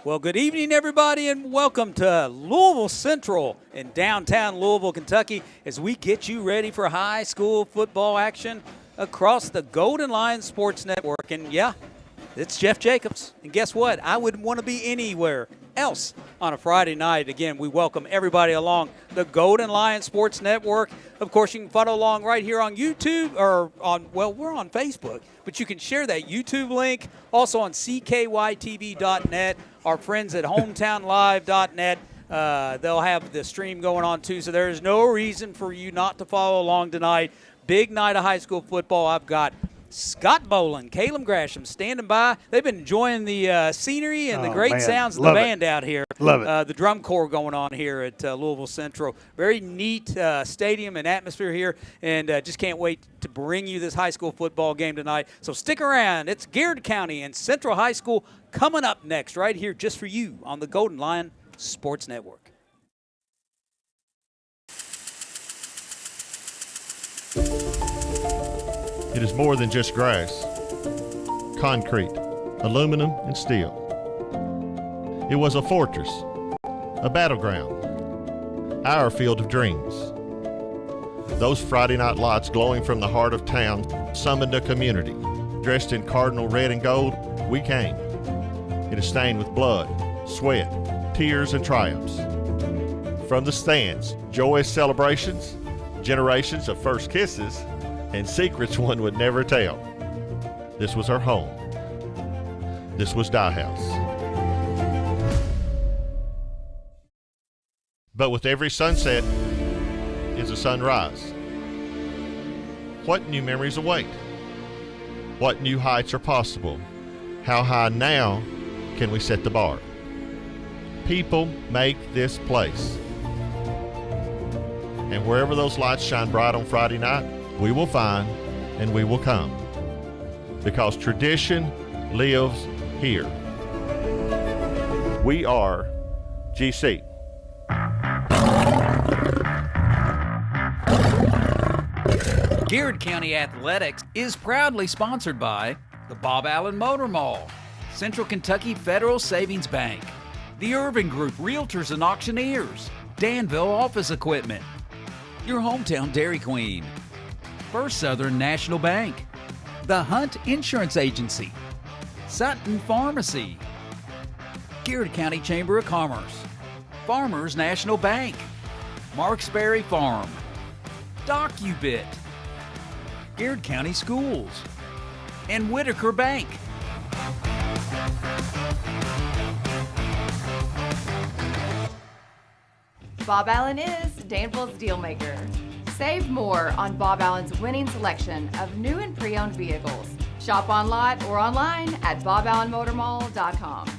Well, good evening, everybody, and welcome to Louisville Central in downtown Louisville, Kentucky, as we get you ready for high school football action across the Golden Lion Sports Network. And, yeah, it's Jeff Jacobs. And guess what? I wouldn't want to be anywhere else on a Friday night. Again, we welcome everybody along the Golden Lion Sports Network. Of course, you can follow along right here on YouTube or on, well, we're on Facebook, but you can share that YouTube link also on ckytv.net. Our friends at hometownlive.net, they'll have the stream going on too, so there is no reason for you not to follow along tonight. Big night of high school football. I've got Scott Boland, Caleb Grasham standing by. They've been enjoying the scenery and the great sounds of the band out here. Love it. The drum corps going on here at Louisville Central. Very neat stadium and atmosphere here, and just can't wait to bring you this high school football game tonight. So stick around. It's Garrard County and Central High School coming up next right here just for you on the Golden Lion Sports Network. It is more than just grass, concrete, aluminum, and steel. It was a fortress, a battleground, our field of dreams. Those Friday night lights glowing from the heart of town summoned a community. Dressed in cardinal red and gold, we came. It is stained with blood, sweat, tears, and triumphs. From the stands, joyous celebrations, generations of first kisses, and secrets one would never tell. This was our home. This was Die House. But with every sunset is a sunrise. What new memories await? What new heights are possible? How high now can we set the bar? People make this place. And wherever those lights shine bright on Friday night, we will find and we will come, because tradition lives here. We are GC. Garrard County Athletics is proudly sponsored by the Bob Allen Motor Mall, Central Kentucky Federal Savings Bank, the Irving Group Realtors and Auctioneers, Danville Office Equipment, your hometown Dairy Queen, First Southern National Bank, the Hunt Insurance Agency, Sutton Pharmacy, Garrard County Chamber of Commerce, Farmers National Bank, Marksberry Farm, DocuBit, Garrard County Schools, and Whitaker Bank. Bob Allen is Danville's deal maker. Save more on Bob Allen's winning selection of new and pre-owned vehicles. Shop on lot or online at boballenmotormall.com.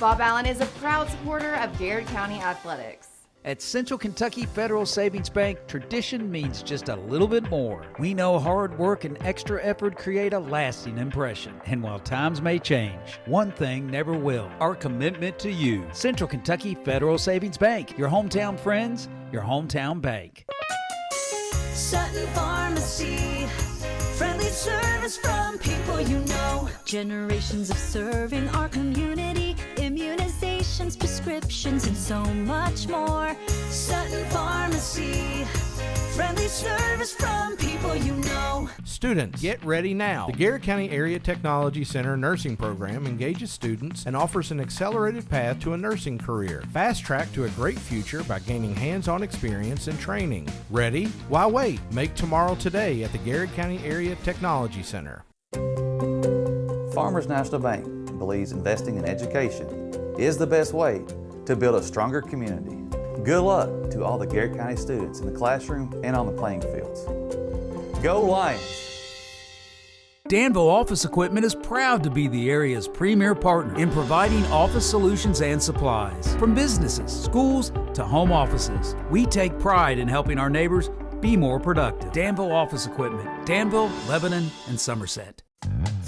Bob Allen is a proud supporter of Garrard County Athletics. At Central Kentucky Federal Savings Bank, tradition means just a little bit more. We know hard work and extra effort create a lasting impression. And while times may change, one thing never will: our commitment to you. Central Kentucky Federal Savings Bank, your hometown friends, your hometown bank. Sutton Pharmacy, friendly service from people you know. Generations of serving our community, immunizations, prescriptions, and so much more. Sutton Pharmacy, friendly service from people you know. Students, get ready now. The Garrard County Area Technology Center nursing program engages students and offers an accelerated path to a nursing career. Fast track to a great future by gaining hands-on experience and training. Ready? Why wait? Make tomorrow today at the Garrard County Area Technology Center. Farmers National Bank believes investing in education is the best way to build a stronger community. Good luck to all the Garrard County students in the classroom and on the playing fields. Go Lions! Danville Office Equipment is proud to be the area's premier partner in providing office solutions and supplies. From businesses, schools, to home offices, we take pride in helping our neighbors be more productive. Danville Office Equipment, Danville, Lebanon, and Somerset.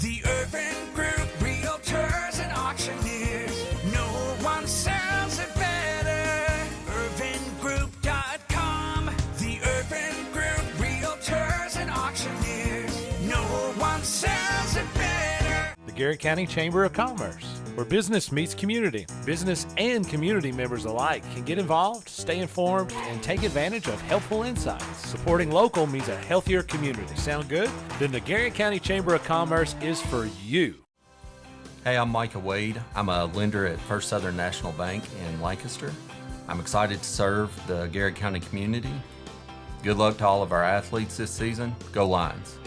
The Urban Group Realtors and Auctioneers, no one sells it better. UrbanGroup.com. The Urban Group Realtors and Auctioneers, no one sells it better. The Garrard County Chamber of Commerce, where business meets community. Business and community members alike can get involved, stay informed, and take advantage of helpful insights. Supporting local means a healthier community. Sound good? Then the Garrett County Chamber of Commerce is for you. Hey, I'm Micah Wade. I'm a lender at First Southern National Bank in Lancaster. I'm excited to serve the Garrett County community. Good luck to all of our athletes this season. Go Lions.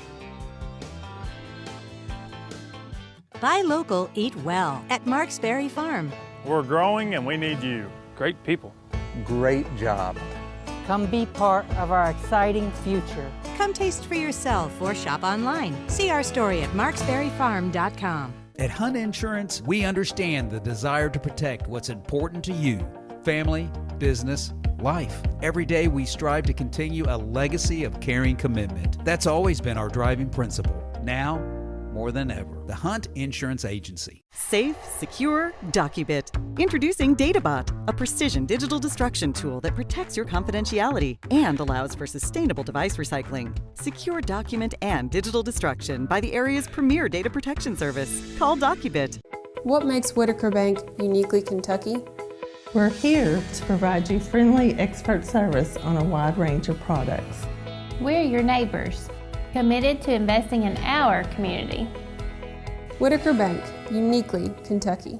Buy local, eat well at Mark's Berry Farm. We're growing and we need you. Great people. Great job. Come be part of our exciting future. Come taste for yourself or shop online. See our story at marksberryfarm.com. At Hunt Insurance, we understand the desire to protect what's important to you. Family, business, life. Every day we strive to continue a legacy of caring commitment. That's always been our driving principle. Now, more than ever. The Hunt Insurance Agency. Safe, secure, Docubit. Introducing DataBot, a precision digital destruction tool that protects your confidentiality and allows for sustainable device recycling. Secure document and digital destruction by the area's premier data protection service. Call Docubit. What makes Whitaker Bank uniquely Kentucky? We're here to provide you friendly expert service on a wide range of products. We're your neighbors, committed to investing in our community. Whitaker Bank, uniquely Kentucky.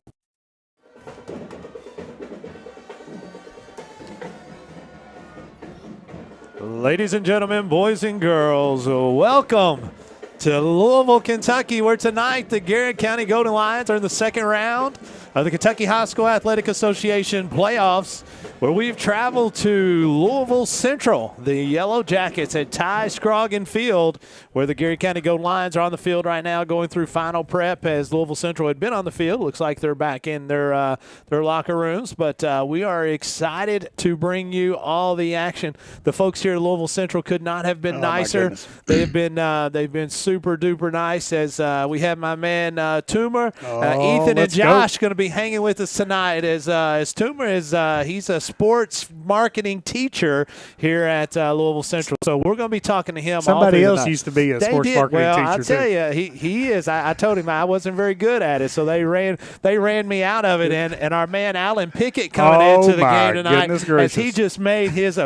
Ladies and gentlemen, boys and girls, welcome to Louisville, Kentucky, where tonight the Garrett County Golden Lions are in the second round of the Kentucky High School Athletic Association playoffs, where we've traveled to Louisville Central, the Yellow Jackets at Ty Scroggin Field, where the Garrett County Golden Lions are on the field right now going through final prep as Louisville Central had been on the field. Looks like they're back in their locker rooms, but we are excited to bring you all the action. The folks here at Louisville Central could not have been nicer. They've been super duper nice as we have my man Toomer, Ethan, and Josh going to be hanging with us tonight as Toomer is he's a sports marketing teacher here at Louisville Central. So we're going to be talking to him. Somebody else used to be a sports marketing teacher. Well, I'll tell you, he is. I told him I wasn't very good at it, so they ran me out of it. And our man Alan Pickett coming into the game tonight as he just made his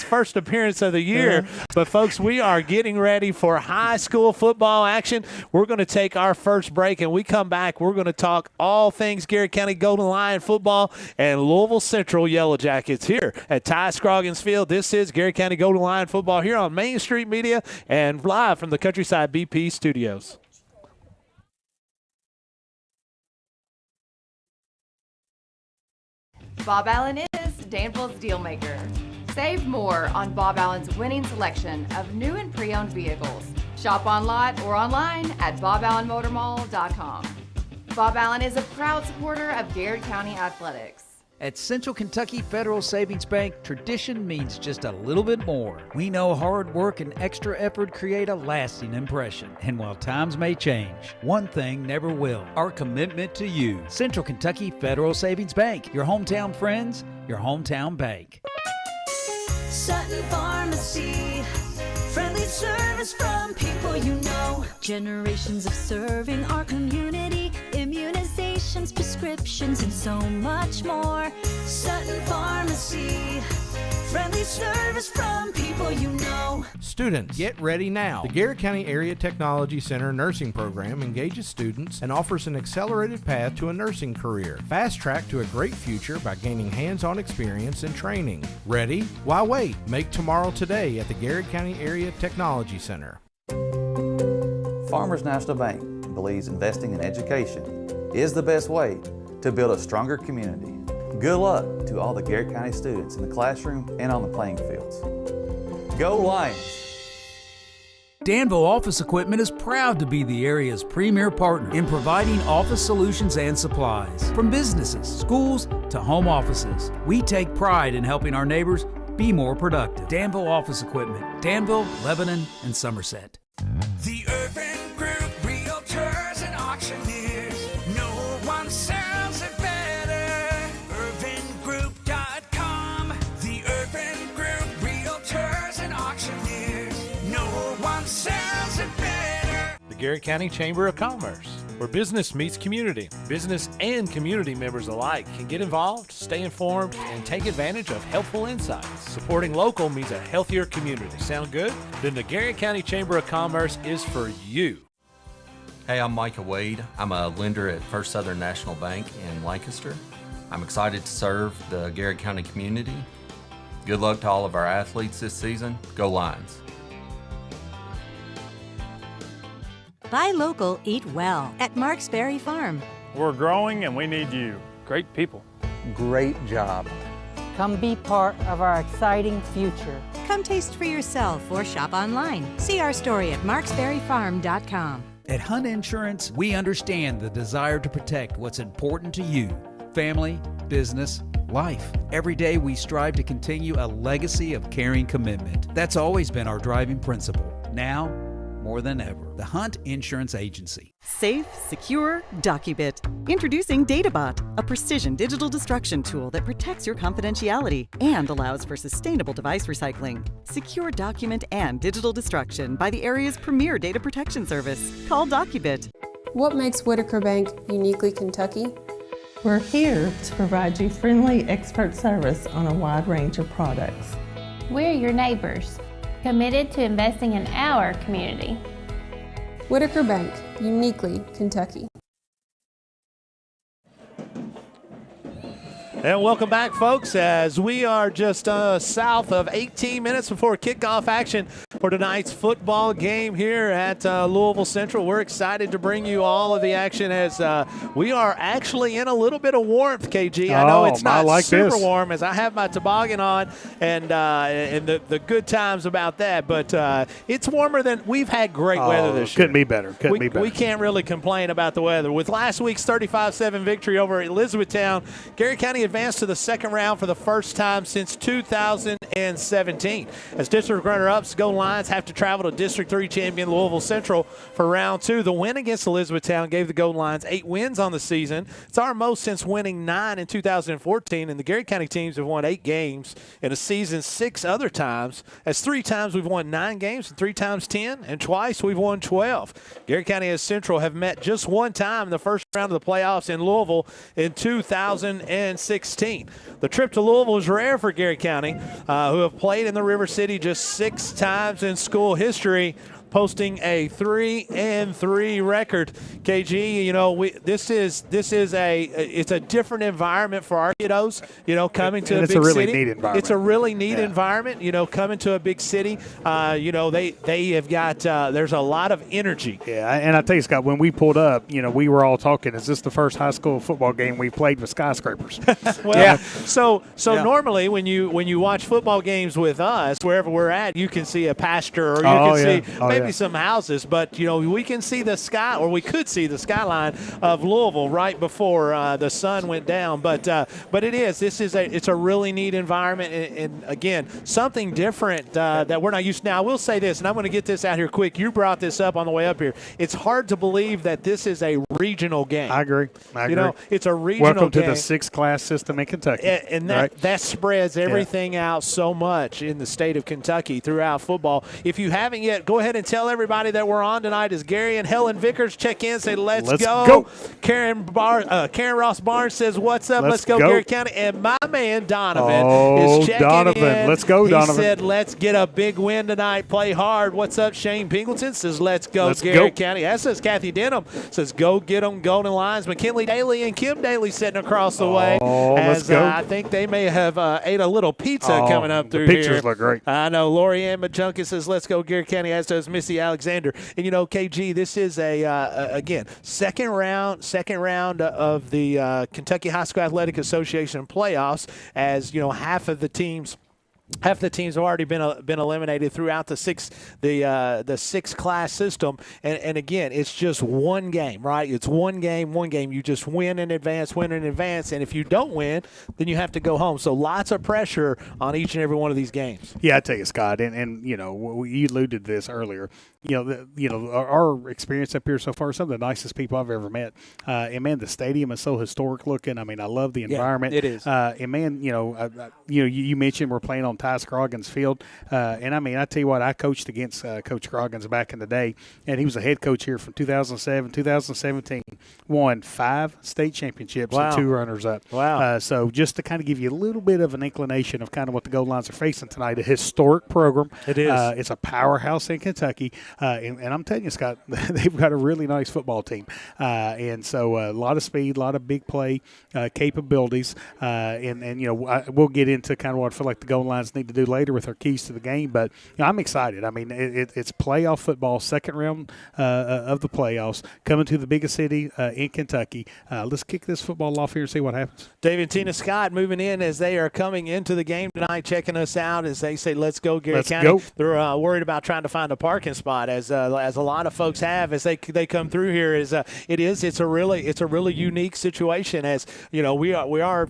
first appearance of the year. Yeah. But folks, we are getting ready for high school football action. We're going to take our first break, and we come back. We're going to talk all things Garrett County Golden Lion football and Louisville Central Yellow Jackets here at Ty Scroggins Field. This is Garrett County Golden Lion football here on Main Street Media and live from the Countryside BP studios. Bob Allen is Danville's deal maker. Save more on Bob Allen's winning selection of new and pre-owned vehicles. Shop on lot or online at boballenmotormall.com. Bob Allen is a proud supporter of Garrett County Athletics. At Central Kentucky Federal Savings Bank, tradition means just a little bit more. We know hard work and extra effort create a lasting impression. And while times may change, one thing never will: our commitment to you. Central Kentucky Federal Savings Bank, your hometown friends, your hometown bank. Sutton Pharmacy, friendly service from people you know. Generations of serving our community, immunizations, prescriptions, and so much more. Sutton Pharmacy, friendly service from people you know. Students, get ready now. The Garrett County Area Technology Center nursing program engages students and offers an accelerated path to a nursing career. Fast track to a great future by gaining hands-on experience and training. Ready? Why wait? Make tomorrow today at the Garrett County Area Technology Center. Farmers National Bank believes investing in education is the best way to build a stronger community. Good luck to all the Garrett County students in the classroom and on the playing fields. Go Lions! Danville Office Equipment is proud to be the area's premier partner in providing office solutions and supplies. From businesses, schools, to home offices, we take pride in helping our neighbors be more productive. Danville Office Equipment, Danville, Lebanon, and Somerset. The Urban Group, Realtors and Auctioneers. No one sells it better. UrbanGroup.com. The Urban Group, Realtors and Auctioneers. No one sells it better. The Garrett County Chamber of Commerce. where business meets community. Business and community members alike can get involved, stay informed, and take advantage of helpful insights. Supporting local means a healthier community. Sound good? Then the Garrett County Chamber of Commerce is for you. Hey, I'm Micah Wade. I'm a lender at First Southern National Bank in Lancaster. I'm excited to serve the Garrett County community. Good luck to all of our athletes this season. Go Lions. Buy local, eat well at Marks Berry Farm. We're growing and we need you. Great people. Great job. Come be part of our exciting future. Come taste for yourself or shop online. See our story at marksberryfarm.com. At Hunt Insurance, we understand the desire to protect what's important to you: family, business, life. Every day we strive to continue a legacy of caring commitment. That's always been our driving principle. Now, more than ever, the Hunt Insurance Agency. Safe, secure, Docubit. Introducing DataBot, a precision digital destruction tool that protects your confidentiality and allows for sustainable device recycling. Secure document and digital destruction by the area's premier data protection service. Call Docubit. What makes Whitaker Bank uniquely Kentucky? We're here to provide you friendly expert service on a wide range of products. We're your neighbors, committed to investing in our community. Whitaker Bank, uniquely Kentucky. And welcome back, folks, as we are just south of 18 minutes before kickoff action for tonight's football game here at Louisville Central. We're excited to bring you all of the action as we are actually in a little bit of warmth, KG. I know it's not super warm as I have my toboggan on and the good times about that, but it's warmer than we've had great weather this year. Couldn't be better. We can't really complain about the weather. With last week's 35-7 victory over Elizabethtown, Garrett County advanced to the second round for the first time since 2017. As district runner-ups, Golden Lions have to travel to District 3 champion Louisville Central for round 2. The win against Elizabethtown gave the Golden Lions 8 wins on the season. It's our most since winning 9 in 2014, and the Garrett County teams have won 8 games in a season 6 other times, as 3 times we've won 9 games and 3 times 10, and twice we've won 12. Garrett County and Central have met just 1 time in the first round of the playoffs in Louisville in 2016. The trip to Louisville is rare for Garrett County, who have played in the River City just 6 times in school history, posting a 3-3 record. KG, you know, it's a different environment for our kiddos, you know, coming to a big city. It's a really neat environment. It's a really neat environment, you know, coming to a big city. You know, they have got, there's a lot of energy. Yeah, and I tell you, Scott, when we pulled up, you know, we were all talking, is this the first high school football game we played with skyscrapers? Well, so normally when you watch football games with us, wherever we're at, you can see a pasture or you can see maybe some houses, but you know we can see the sky, or we could see the skyline of Louisville right before the sun went down. But it's a really neat environment, and again something different that we're not used to. Now I will say this, and I'm going to get this out here quick. You brought this up on the way up here. It's hard to believe that this is a regional game. I agree. You know, it's a regional Welcome game. to the 6-class system in Kentucky. And that spreads everything out so much in the state of Kentucky throughout football. If you haven't yet, go ahead and tell everybody that we're on tonight. Is Gary and Helen Vickers check in, say let's go. Karen Ross Barnes says what's up, let's go Garrett County. And my man Donovan is checking in. Let's go, Donovan. He said let's get a big win tonight, play hard. What's up? Shane Pingleton says let's go Garrett County. That says Kathy Denham says go get them Golden Lions. McKinley Daly and Kim Daly sitting across the way. Let's go. I think they may have ate a little pizza coming up through the here. pictures look great. I know. Lori Ann Majunkin says let's go Garrett County, as does Missy Alexander. And you know, KG, this is again second round of the Kentucky High School Athletic Association playoffs, as you know, half the teams have already been eliminated throughout the six class system, and again, it's just one game, right? It's one game. You just win in advance, and if you don't win, then you have to go home. So lots of pressure on each and every one of these games. Yeah, I tell you, Scott, and you know, you alluded to this earlier. You know, our experience up here so far, some of the nicest people I've ever met. And man, the stadium is so historic looking. I mean, I love the environment. It is. And man, you know, you mentioned we're playing on Ty Scroggins Field. And, I mean, I tell you what, I coached against Coach Scroggins back in the day, and he was a head coach here from 2007, 2017, won 5 state championships and 2 runners-up. Wow. So just to kind of give you a little bit of an inclination of kind of what the Golden Lions are facing tonight, a historic program. It is. It's a powerhouse in Kentucky. And I'm telling you, Scott, they've got a really nice football team. And so a lot of speed, a lot of big play capabilities. And we'll get into kind of what I feel like the Golden Lions need to do later with our keys to the game. But I'm excited. I mean, it's playoff football, second round of the playoffs, coming to the biggest city in Kentucky. Let's kick this football off here and see what happens. David and Tina Scott moving in as they are coming into the game tonight, checking us out as they say, let's go, Garrett County. Go. They're worried about trying to find a parking spot, as a lot of folks have as they come through here. It's a really unique situation, as we are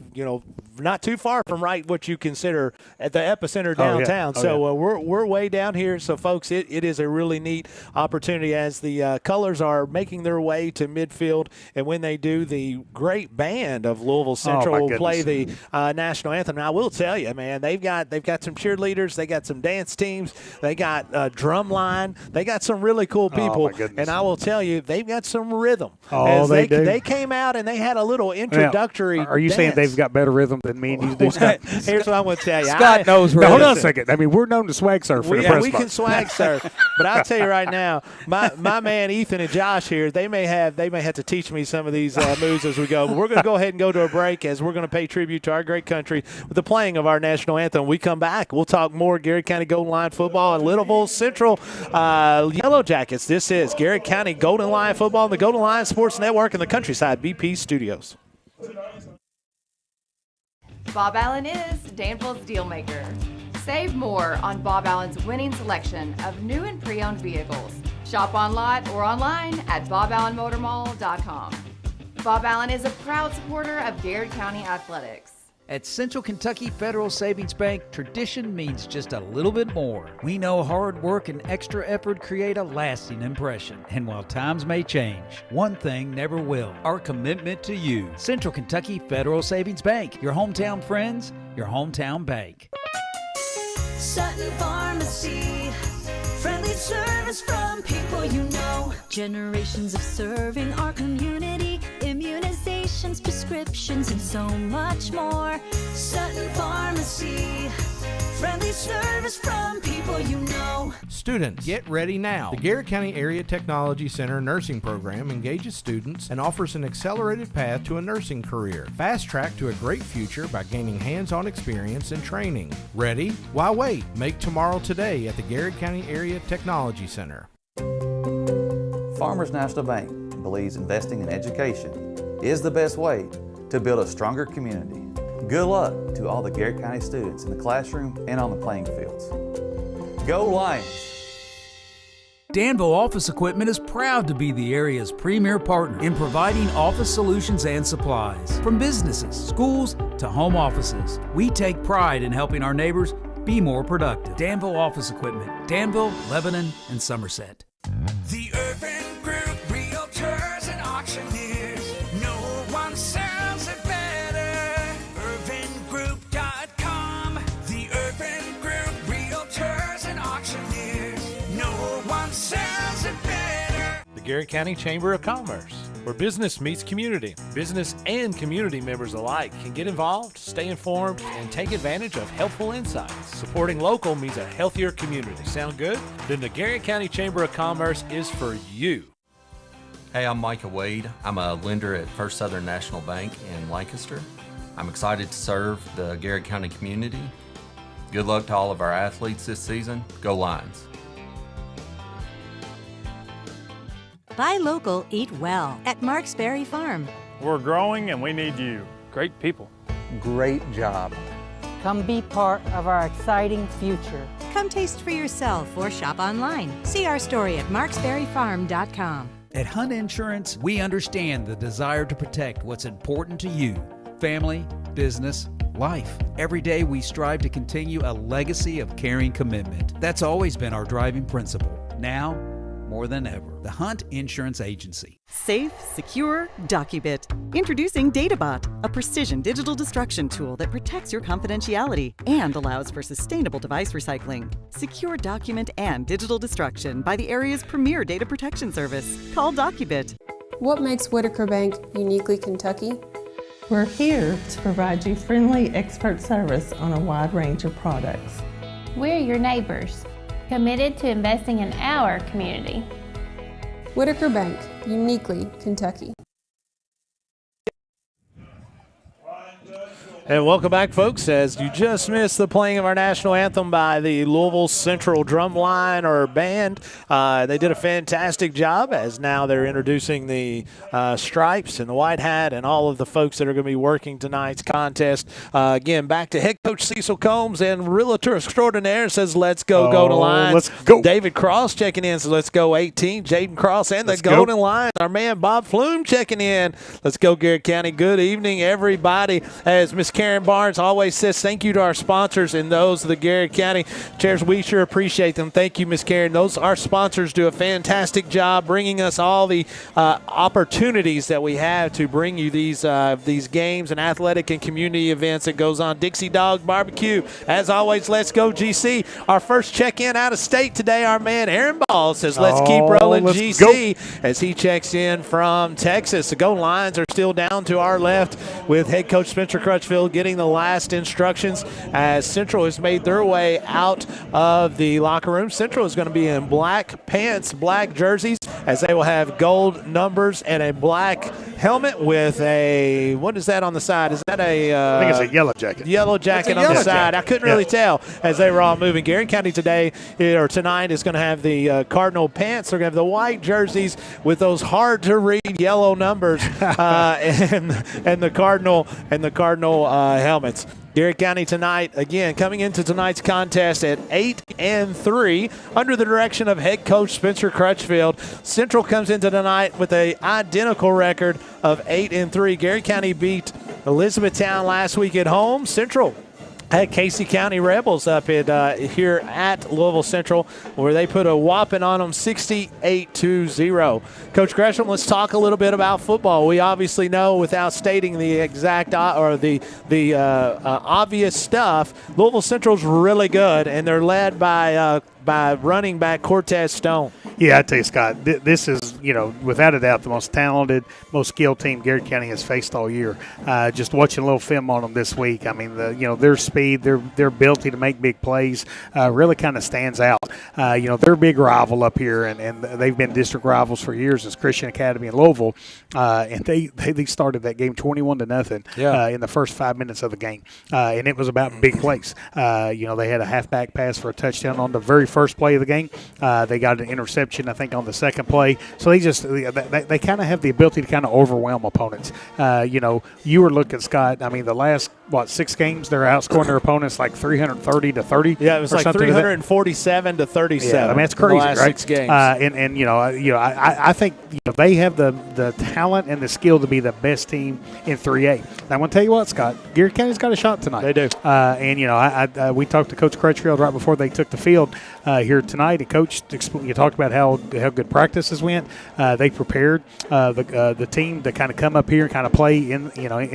not too far from what you consider at the epicenter downtown. We're way down here. So folks, it is a really neat opportunity as the colors are making their way to midfield, and when they do, the great band of Louisville Central will play the national anthem. Now I will tell you, man, they've got some cheerleaders, they got some dance teams, they got a drum line, they got some really cool people, and I will tell you, they've got some rhythm. They do. They came out and they had a little introductory. Now, are you saying they've got better rhythm than me and you do, Scott? Here's what I'm going to tell you. Scott knows rhythm. Now, hold on a second. I mean, we're known to swag surf for the press we box. can swag surf, but I'll tell you right now, my man Ethan and Josh here, they may have to teach me some of these moves as we go. But we're going to go ahead and go to a break as we're going to pay tribute to our great country with the playing of our national anthem. When we come back, we'll talk more Garrett County Golden Lion football and Louisville Central Yellow Jackets. This is Garrett County Golden Lion football on the Golden Lion Sports Network and the Countryside BP Studios. Bob Allen is Danville's deal maker. Save more on Bob Allen's winning selection of new and pre-owned vehicles. Shop on lot or online at boballenmotormall.com. Bob Allen is a proud supporter of Garrett County Athletics. At Central Kentucky Federal Savings Bank, tradition means just a little bit more. We know hard work and extra effort create a lasting impression. And while times may change, one thing never will: our commitment to you. Central Kentucky Federal Savings Bank, your hometown friends, your hometown bank. Sutton Pharmacy, friendly service from people you know. Generations of serving our community, immunizations, prescriptions, and so much more. Sutton Pharmacy, friendly service from people you know. Students, get ready now. The Garrett County Area Technology Center nursing program engages students and offers an accelerated path to a nursing career. Fast track to a great future by gaining hands-on experience and training. Ready? Why wait? Make tomorrow today at the Garrett County Area Technology Center. Farmers National Bank believes investing in education is the best way to build a stronger community. Good luck to all the Garrett County students in the classroom and on the playing fields. Go Lions! Danville Office Equipment is proud to be the area's premier partner in providing office solutions and supplies. From businesses, schools, to home offices, we take pride in helping our neighbors be more productive. Danville Office Equipment, Danville, Lebanon, and Somerset. The Urban Group, Realtors and Auctioneers. No one sells it better. UrbanGroup.com. The Urban Group, Realtors and Auctioneers. No one sells it better. The Garrett County Chamber of Commerce, where business meets community. Business and community members alike can get involved, stay informed, and take advantage of helpful insights. Supporting local means a healthier community. Sound good? Then the Garrett County Chamber of Commerce is for you. Hey, I'm Micah Wade. I'm a lender at First Southern National Bank in Lancaster. I'm excited to serve the Garrett County community. Good luck to all of our athletes this season. Go Lions! Buy local, eat well at Marks Berry Farm. We're growing and we need you. Great people. Great job. Come be part of our exciting future. Come taste for yourself or shop online. See our story at marksberryfarm.com. At Hunt Insurance, we understand the desire to protect what's important to you: family, business, life. Every day we strive to continue a legacy of caring commitment. That's always been our driving principle. Now, more than ever. The Hunt Insurance Agency. Safe, secure, DocuBit. Introducing DataBot, a precision digital destruction tool that protects your confidentiality and allows for sustainable device recycling. Secure document and digital destruction by the area's premier data protection service. Call DocuBit. What makes Whitaker Bank uniquely Kentucky? We're here to provide you friendly expert service on a wide range of products. We're your neighbors, committed to investing in our community. Whitaker Bank, uniquely Kentucky. And welcome back, folks, as you just missed the playing of our national anthem by the Louisville Central Drumline or Band. They did a fantastic job, as now they're introducing the stripes and the white hat and all of the folks that are going to be working tonight's contest. Again, back to head coach Cecil Combs, and realtor extraordinaire says, let's go, Golden Lions. Let's go. David Cross checking in, so let's go 18. Jaden Cross and the Golden Lions. Our man Bob Flume checking in. Let's go, Garrett County. Good evening, everybody. As Miss Karen Barnes always says, thank you to our sponsors and those of the Garrett County chairs. We sure appreciate them. Thank you, Miss Karen. Our sponsors do a fantastic job bringing us all the opportunities that we have to bring you these games and athletic and community events that goes on. Dixie Dog Barbecue. As always, let's go, GC. Our first check-in out of state today, our man Aaron Ball says, let's keep rolling, GC, as he checks in from Texas. The Golden Lions are still down to our left with head coach Spencer Crutchfield getting the last instructions as Central has made their way out of the locker room. Central is going to be in black pants, black jerseys, as they will have gold numbers and a black helmet with a, what is that on the side? Is that a I think it's a yellow jacket. Yellow jacket on the side. I couldn't really tell as they were all moving. Garrett County today or tonight is going to have the Cardinal pants. They're going to have the white jerseys with those hard to read yellow numbers and the Cardinal helmets. Garrett County tonight, again, coming into tonight's contest at 8-3 under the direction of head coach Spencer Crutchfield. Central comes into tonight with an identical record of 8-3. Garrett County beat Elizabethtown last week at home. Central had Casey County Rebels up here at Louisville Central, where they put a whopping on them, 68-0. Coach Gresham, let's talk a little bit about football. We obviously know, without stating the exact or the obvious stuff, Louisville Central's really good, and they're led by running back Cortez Stone. Yeah, I tell you, Scott, this is, without a doubt, the most talented, most skilled team Garrett County has faced all year. Just watching a little film on them this week, I mean, their speed, their ability to make big plays really kind of stands out. They're a big rival up here, and they've been district rivals for years as Christian Academy in Louisville, and they started that game 21-0 in the first 5 minutes of the game, and it was about big plays. They had a halfback pass for a touchdown on the very first play of the game. They got an interception, I think, on the second play. So they kind of have the ability to kind of overwhelm opponents. You were looking, Scott, I mean, the last, 6 games, they're outscoring their opponents like 330-30. Yeah, it was like 347-37. Yeah, I mean, that's crazy, the last right? 6 games. I think they have the talent and the skill to be the best team in 3A. Now, I'm going to tell you what, Scott, Garrett County's got a shot tonight. They do. We talked to Coach Crutchfield right before they took the field here tonight, and Coach, you talked about how good practices went. They prepared the team to kind of come up here and kind of play in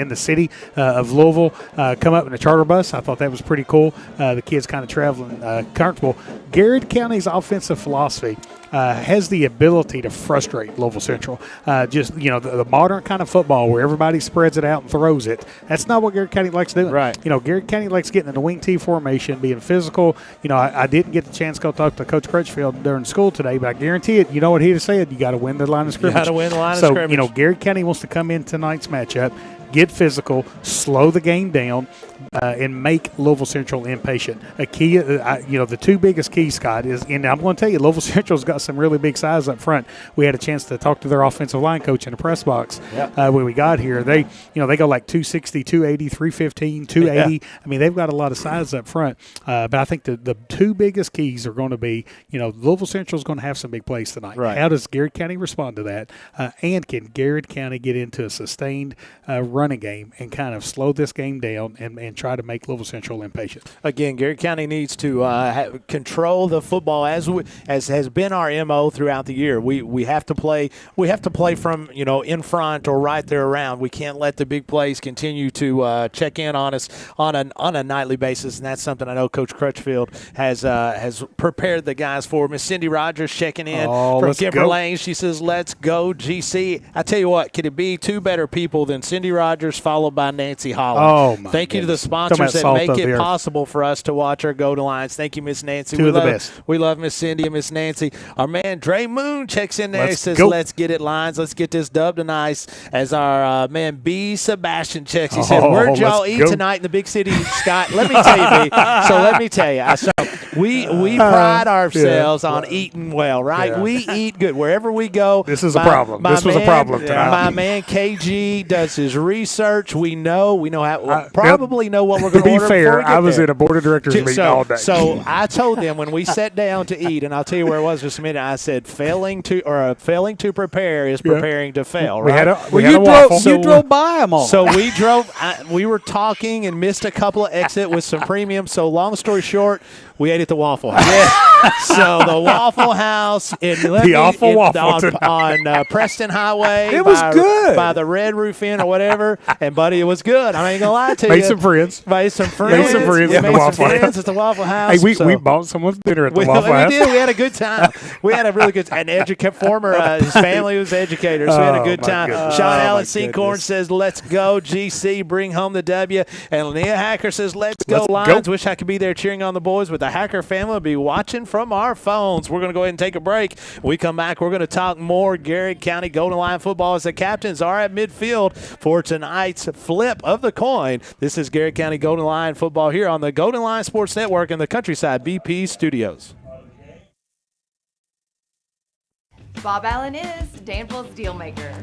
the city of Louisville, come up in a charter bus. I thought that was pretty cool. The kids kind of traveling comfortable. Garrett County's offensive philosophy has the ability to frustrate Louisville Central. The modern kind of football where everybody spreads it out and throws it. That's not what Garrett County likes doing. Right. Garrett County likes getting in the wing T formation, being physical. I didn't get the chance to go talk to Coach Crutchfield during school today, but I guarantee it, you know what he said? You got to win the line of scrimmage. You got to win the line of scrimmage. So, Garrett County wants to come in tonight's matchup, get physical, slow the game down, and make Louisville Central impatient. A key, the two biggest keys, Scott, is, and I'm going to tell you, Louisville Central's got some really big size up front. We had a chance to talk to their offensive line coach in the press box when we got here. They go like 260, 280, 315, 280. Yeah. I mean, they've got a lot of size up front. But I think the two biggest keys are going to be, Louisville Central's going to have some big plays tonight. Right. How does Garrett County respond to that? And can Garrett County get into a sustained running game and kind of slow this game down and and try to make Louisville Central impatient. Again, Garrett County needs to control the football as has been our MO throughout the year. We have to play from in front or right there around. We can't let the big plays continue to check in on us on a nightly basis, and that's something I know Coach Crutchfield has prepared the guys for. Miss Cindy Rogers checking in from Kimber Lane. She says, "Let's go GC." I tell you what, could it be two better people than Cindy Rogers followed by Nancy Holland? Oh my! Thank you to the sponsors that make it possible for us to watch our Golden Lions. Thank you, Miss Nancy. Two of the best. We love Miss Cindy and Miss Nancy. Our man Dre Moon checks in there. He says, "Let's get it, Lions. Let's get this dub tonight." As our man B Sebastian checks, he said, "Where'd y'all eat tonight in the big city, Scott?" Let me tell you, B. So let me tell you. So we pride ourselves on eating well, right? Yeah. We eat good wherever we go. This is a problem. This was a problem tonight. My man KG does his research. We know how probably know what we're going to order. To be fair, I was in a board of directors meeting all day. So I told them when we sat down to eat, and I'll tell you where it was just a minute. I said, failing to prepare is preparing to fail. Right? We had a waffle. You drove by them all. So we drove. We were talking and missed a couple of exits with some premium. So long story short, we ate at the Waffle House. Yeah. So the Waffle House on Preston Highway. It was good. By the Red Roof Inn or whatever. And, buddy, it was good. I ain't going to lie to you. Made some friends. Made some friends at the Waffle House. Hey, we bought someone's dinner at the Waffle House. We did. We had a good time. We had a really good time. And his family was educators. So we had a good time. Sean Allen Seacorn says, "Let's go, GC. Bring home the W." And Linnea Hacker says, "Let's go, Lions." Wish I could be there cheering on the boys, but the Hacker family will be watching from our phones. We're going to go ahead and take a break. When we come back, we're going to talk more Garrett County Golden Lion football as the captains are at midfield for tonight's flip of the coin. This is Garrett County Golden Lion football here on the Golden Lion Sports Network and the Countryside BP Studios. Bob Allen is Danville's deal maker.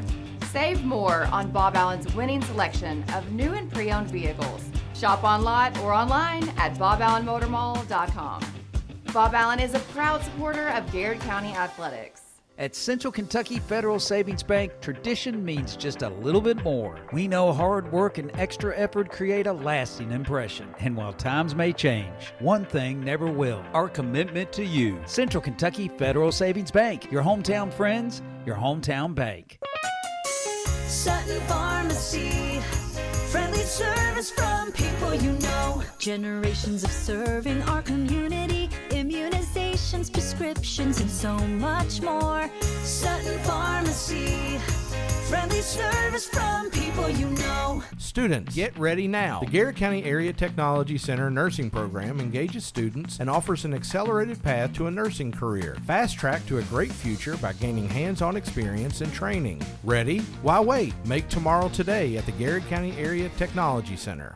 Save more on Bob Allen's winning selection of new and pre-owned vehicles. Shop on lot or online at boballenmotormall.com. Bob Allen is a proud supporter of Garrett County Athletics. At Central Kentucky Federal Savings Bank, tradition means just a little bit more. We know hard work and extra effort create a lasting impression. And while times may change, one thing never will: our commitment to you. Central Kentucky Federal Savings Bank, your hometown friends, your hometown bank. Sutton Pharmacy, friendly service from people you know. Generations of serving our community, immunizations, prescriptions, and so much more. Sutton Pharmacy, friendly service from people you know. Students, get ready now. The Garrett County Area Technology Center nursing program engages students and offers an accelerated path to a nursing career. Fast track to a great future by gaining hands-on experience and training. Ready? Why wait? Make tomorrow today at the Garrett County Area Technology Center.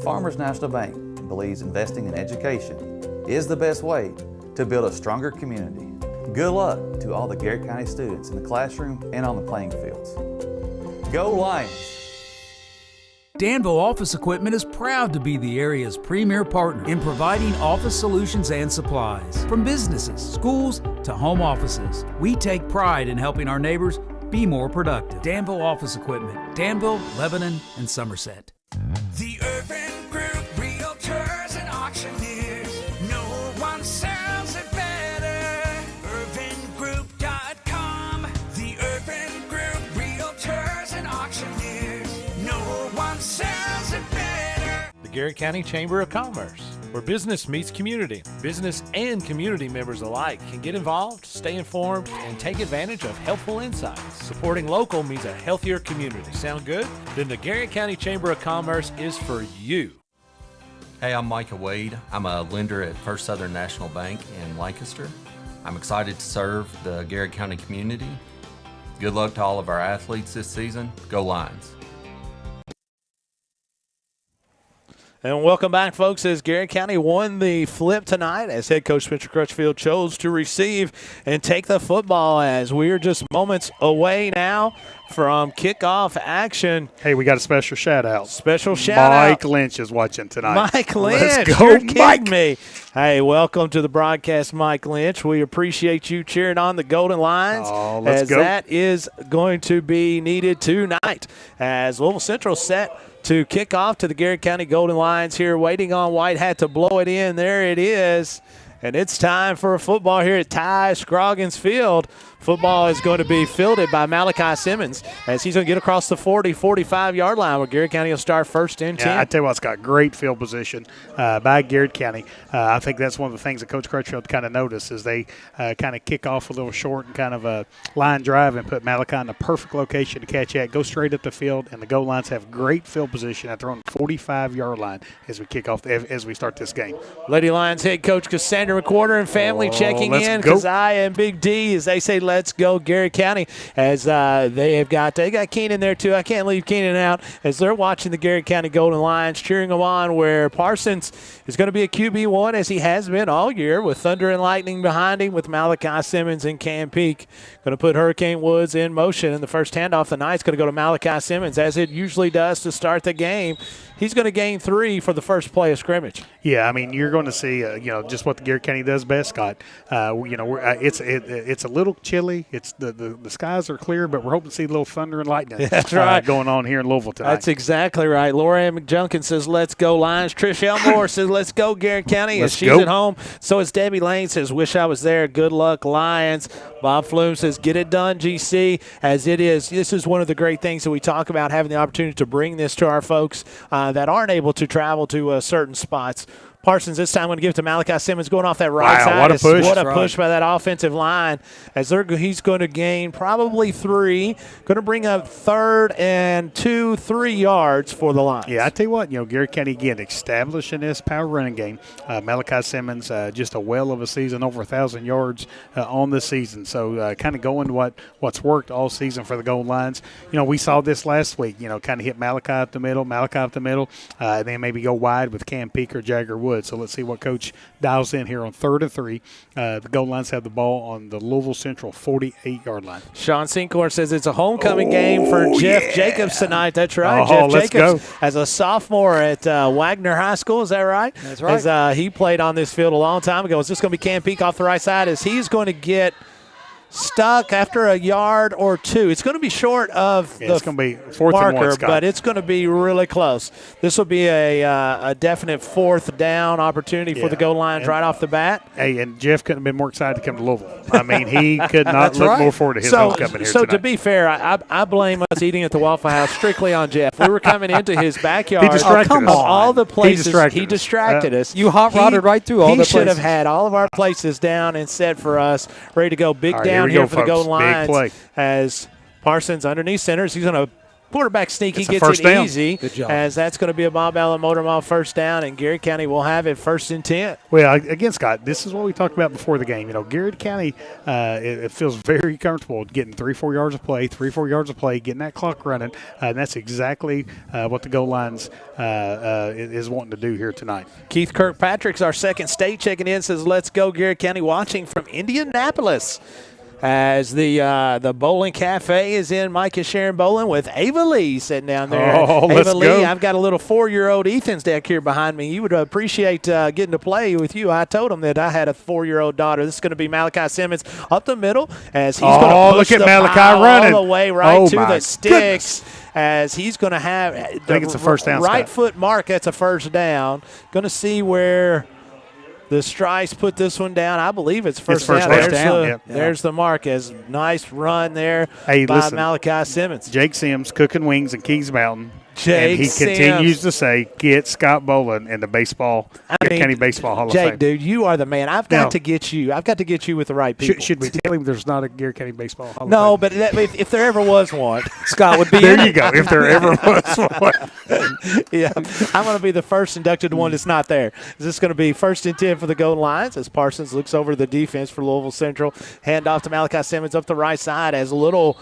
Farmers National Bank believes investing in education is the best way to build a stronger community. Good luck to all the Garrett County students in the classroom and on the playing fields. Go Lions! Danville Office Equipment is proud to be the area's premier partner in providing office solutions and supplies. From businesses, schools, to home offices, we take pride in helping our neighbors be more productive. Danville Office Equipment, Danville, Lebanon, and Somerset. The Urban Group, realtors and auctioneers. No one sells it better. UrbanGroup.com. The Urban Group, realtors and auctioneers. No one sells it better. The Garrett County Chamber of Commerce, where business meets community. Business and community members alike can get involved, stay informed, and take advantage of helpful insights. Supporting local means a healthier community. Sound good? Then the Garrett County Chamber of Commerce is for you. Hey, I'm Micah Wade. I'm a lender at First Southern National Bank in Lancaster. I'm excited to serve the Garrett County community. Good luck to all of our athletes this season. Go Lions! And welcome back, folks, as Garrett County won the flip tonight as head coach Spencer Crutchfield chose to receive and take the football as we are just moments away now from kickoff action. Hey, we got a special shout-out. Special shout-out. Mike Lynch is watching tonight. Mike Lynch. Let's go, You're Mike. kidding me. Hey, welcome to the broadcast, Mike Lynch. We appreciate you cheering on the Golden Lions. Oh, let's as go. that is going to be needed tonight as Louisville Central set to kick off to the Garrett County Golden Lions here, waiting on White Hat to blow it in. There it is. And it's time for a football here at Ty Scroggins Field. Football is going to be fielded by Malachi Simmons as he's going to get across the 40, 45-yard line where Garrett County will start first and 10. Yeah, I tell you what, it's got great field position by Garrett County. I think that's one of the things that Coach Crutchfield kind of noticed is they kind of kick off a little short and kind of a line drive and put Malachi in the perfect location to catch at, go straight up the field, and the goal lines have great field position at their own 45-yard line as we kick off, as we start this game. Lady Lions head coach Cassandra McWhorter and family checking in. Keziah and Big D as they say, let's go Garrett County, as they got Keenan there too. I can't leave Keenan out as they're watching the Garrett County Golden Lions, cheering them on, where Parsons is going to be a QB1 as he has been all year with Thunder and Lightning behind him with Malachi Simmons and Cam Peak. Going to put Hurricane Woods in motion, and the first handoff the night's going to go to Malachi Simmons as it usually does to start the game. He's going to gain 3 for the first play of scrimmage. Yeah, I mean, you're going to see, just what the Garrett County does best, Scott. It's a little chilly. It's the skies are clear, but we're hoping to see a little thunder and lightning That's right. going on here in Louisville tonight. That's exactly right. Laura Ann McJunkin says, let's go Lions. Trish Elmore says, let's go Garrett County. As she's at home. So is Debbie Lane says, wish I was there. Good luck, Lions. Bob Flume says, get it done, GC. As it is, this is one of the great things that we talk about, having the opportunity to bring this to our folks that aren't able to travel to certain spots. Parsons this time going to give it to Malachi Simmons going off that right side. What a push. What a push by that offensive line. As he's going to gain probably 3. Going to bring up 3rd and 2, 3 yards for the Lions. Yeah, I tell you what, Garrett County, again, establishing this power running game. Malachi Simmons, just a well of a season, over 1,000 yards on this season. So kind of going to what's worked all season for the Gold Lions. We saw this last week, kind of hit Malachi up the middle, and then maybe go wide with Cam Peak or Jagger Wood. So let's see what Coach dials in here on 3rd and 3. The Gold Lions have the ball on the Louisville Central 48-yard line. Sean Sinclair says it's a homecoming game for Jeff Jacobs tonight. That's right. Jeff Jacobs go. as a sophomore at Wagner High School. Is that right? That's right. As he played on this field a long time ago. Is this going to be Cam Peak off the right side as he's going to get stuck after a yard or 2. It's going to be short of it's going to be 4th marker, and 1, Scott. but it's going to be really close. This will be a definite 4th down opportunity for the Gold Lions right off the bat. Hey, and Jeff couldn't have been more excited to come to Louisville. I mean, he could not look more forward to his homecoming here So tonight. to be fair, I blame us eating at the Waffle House strictly on Jeff. We were coming into his backyard. He distracted us. All the places. He distracted us. You hot-rodded right through all the places. He should have had all of our places down and set for us, ready to go. Big down here for the Golden Lions. As Parsons underneath centers, he's going to quarterback sneak. He gets it easy. Good job. As that's going to be a Bob Allen Motor Mall first down, and Garrett County will have it 1st and 10. Well, again, Scott, this is what we talked about before the game. Garrett County, it feels very comfortable getting 3-4 yards of play, getting that clock running, and that's exactly what the Gold Lions is wanting to do here tonight. Keith Kirkpatrick's our second state checking in, says, let's go Garrett County, watching from Indianapolis. As the bowling cafe is in Micah Sharon Bowling with Ava Lee sitting down there. Let's Ava Lee, go. I've got a little 4-year-old Ethan's deck here behind me. You would appreciate getting to play with you. I told him that I had a 4-year-old daughter. This is going to be Malachi Simmons up the middle as he's going to push look at the Malachi pile running all the way right to my the sticks. Goodness. As he's going to have I think it's a first down, right Scott. foot mark. That's a first down. Going to see where the Strice put this one down. I believe it's first down. There's the mark. As nice run there by Malachi Simmons. Jake Sims cooking wings in Keys Mountain. Jake and he Sims continues to say, get Scott Boland in the County Baseball Hall of Fame. Jake, dude, you are the man. I've got to get you with the right people. Should we tell him there's not a Garrett County Baseball Hall of Fame? No, but if there ever was one, Scott would be there you go, if there ever was one. Yeah, I'm going to be the first inducted one that's not there. Is this going to be 1st and 10 for the Golden Lions as Parsons looks over the defense for Louisville Central. Hand off to Malachi Simmons up the right side as a little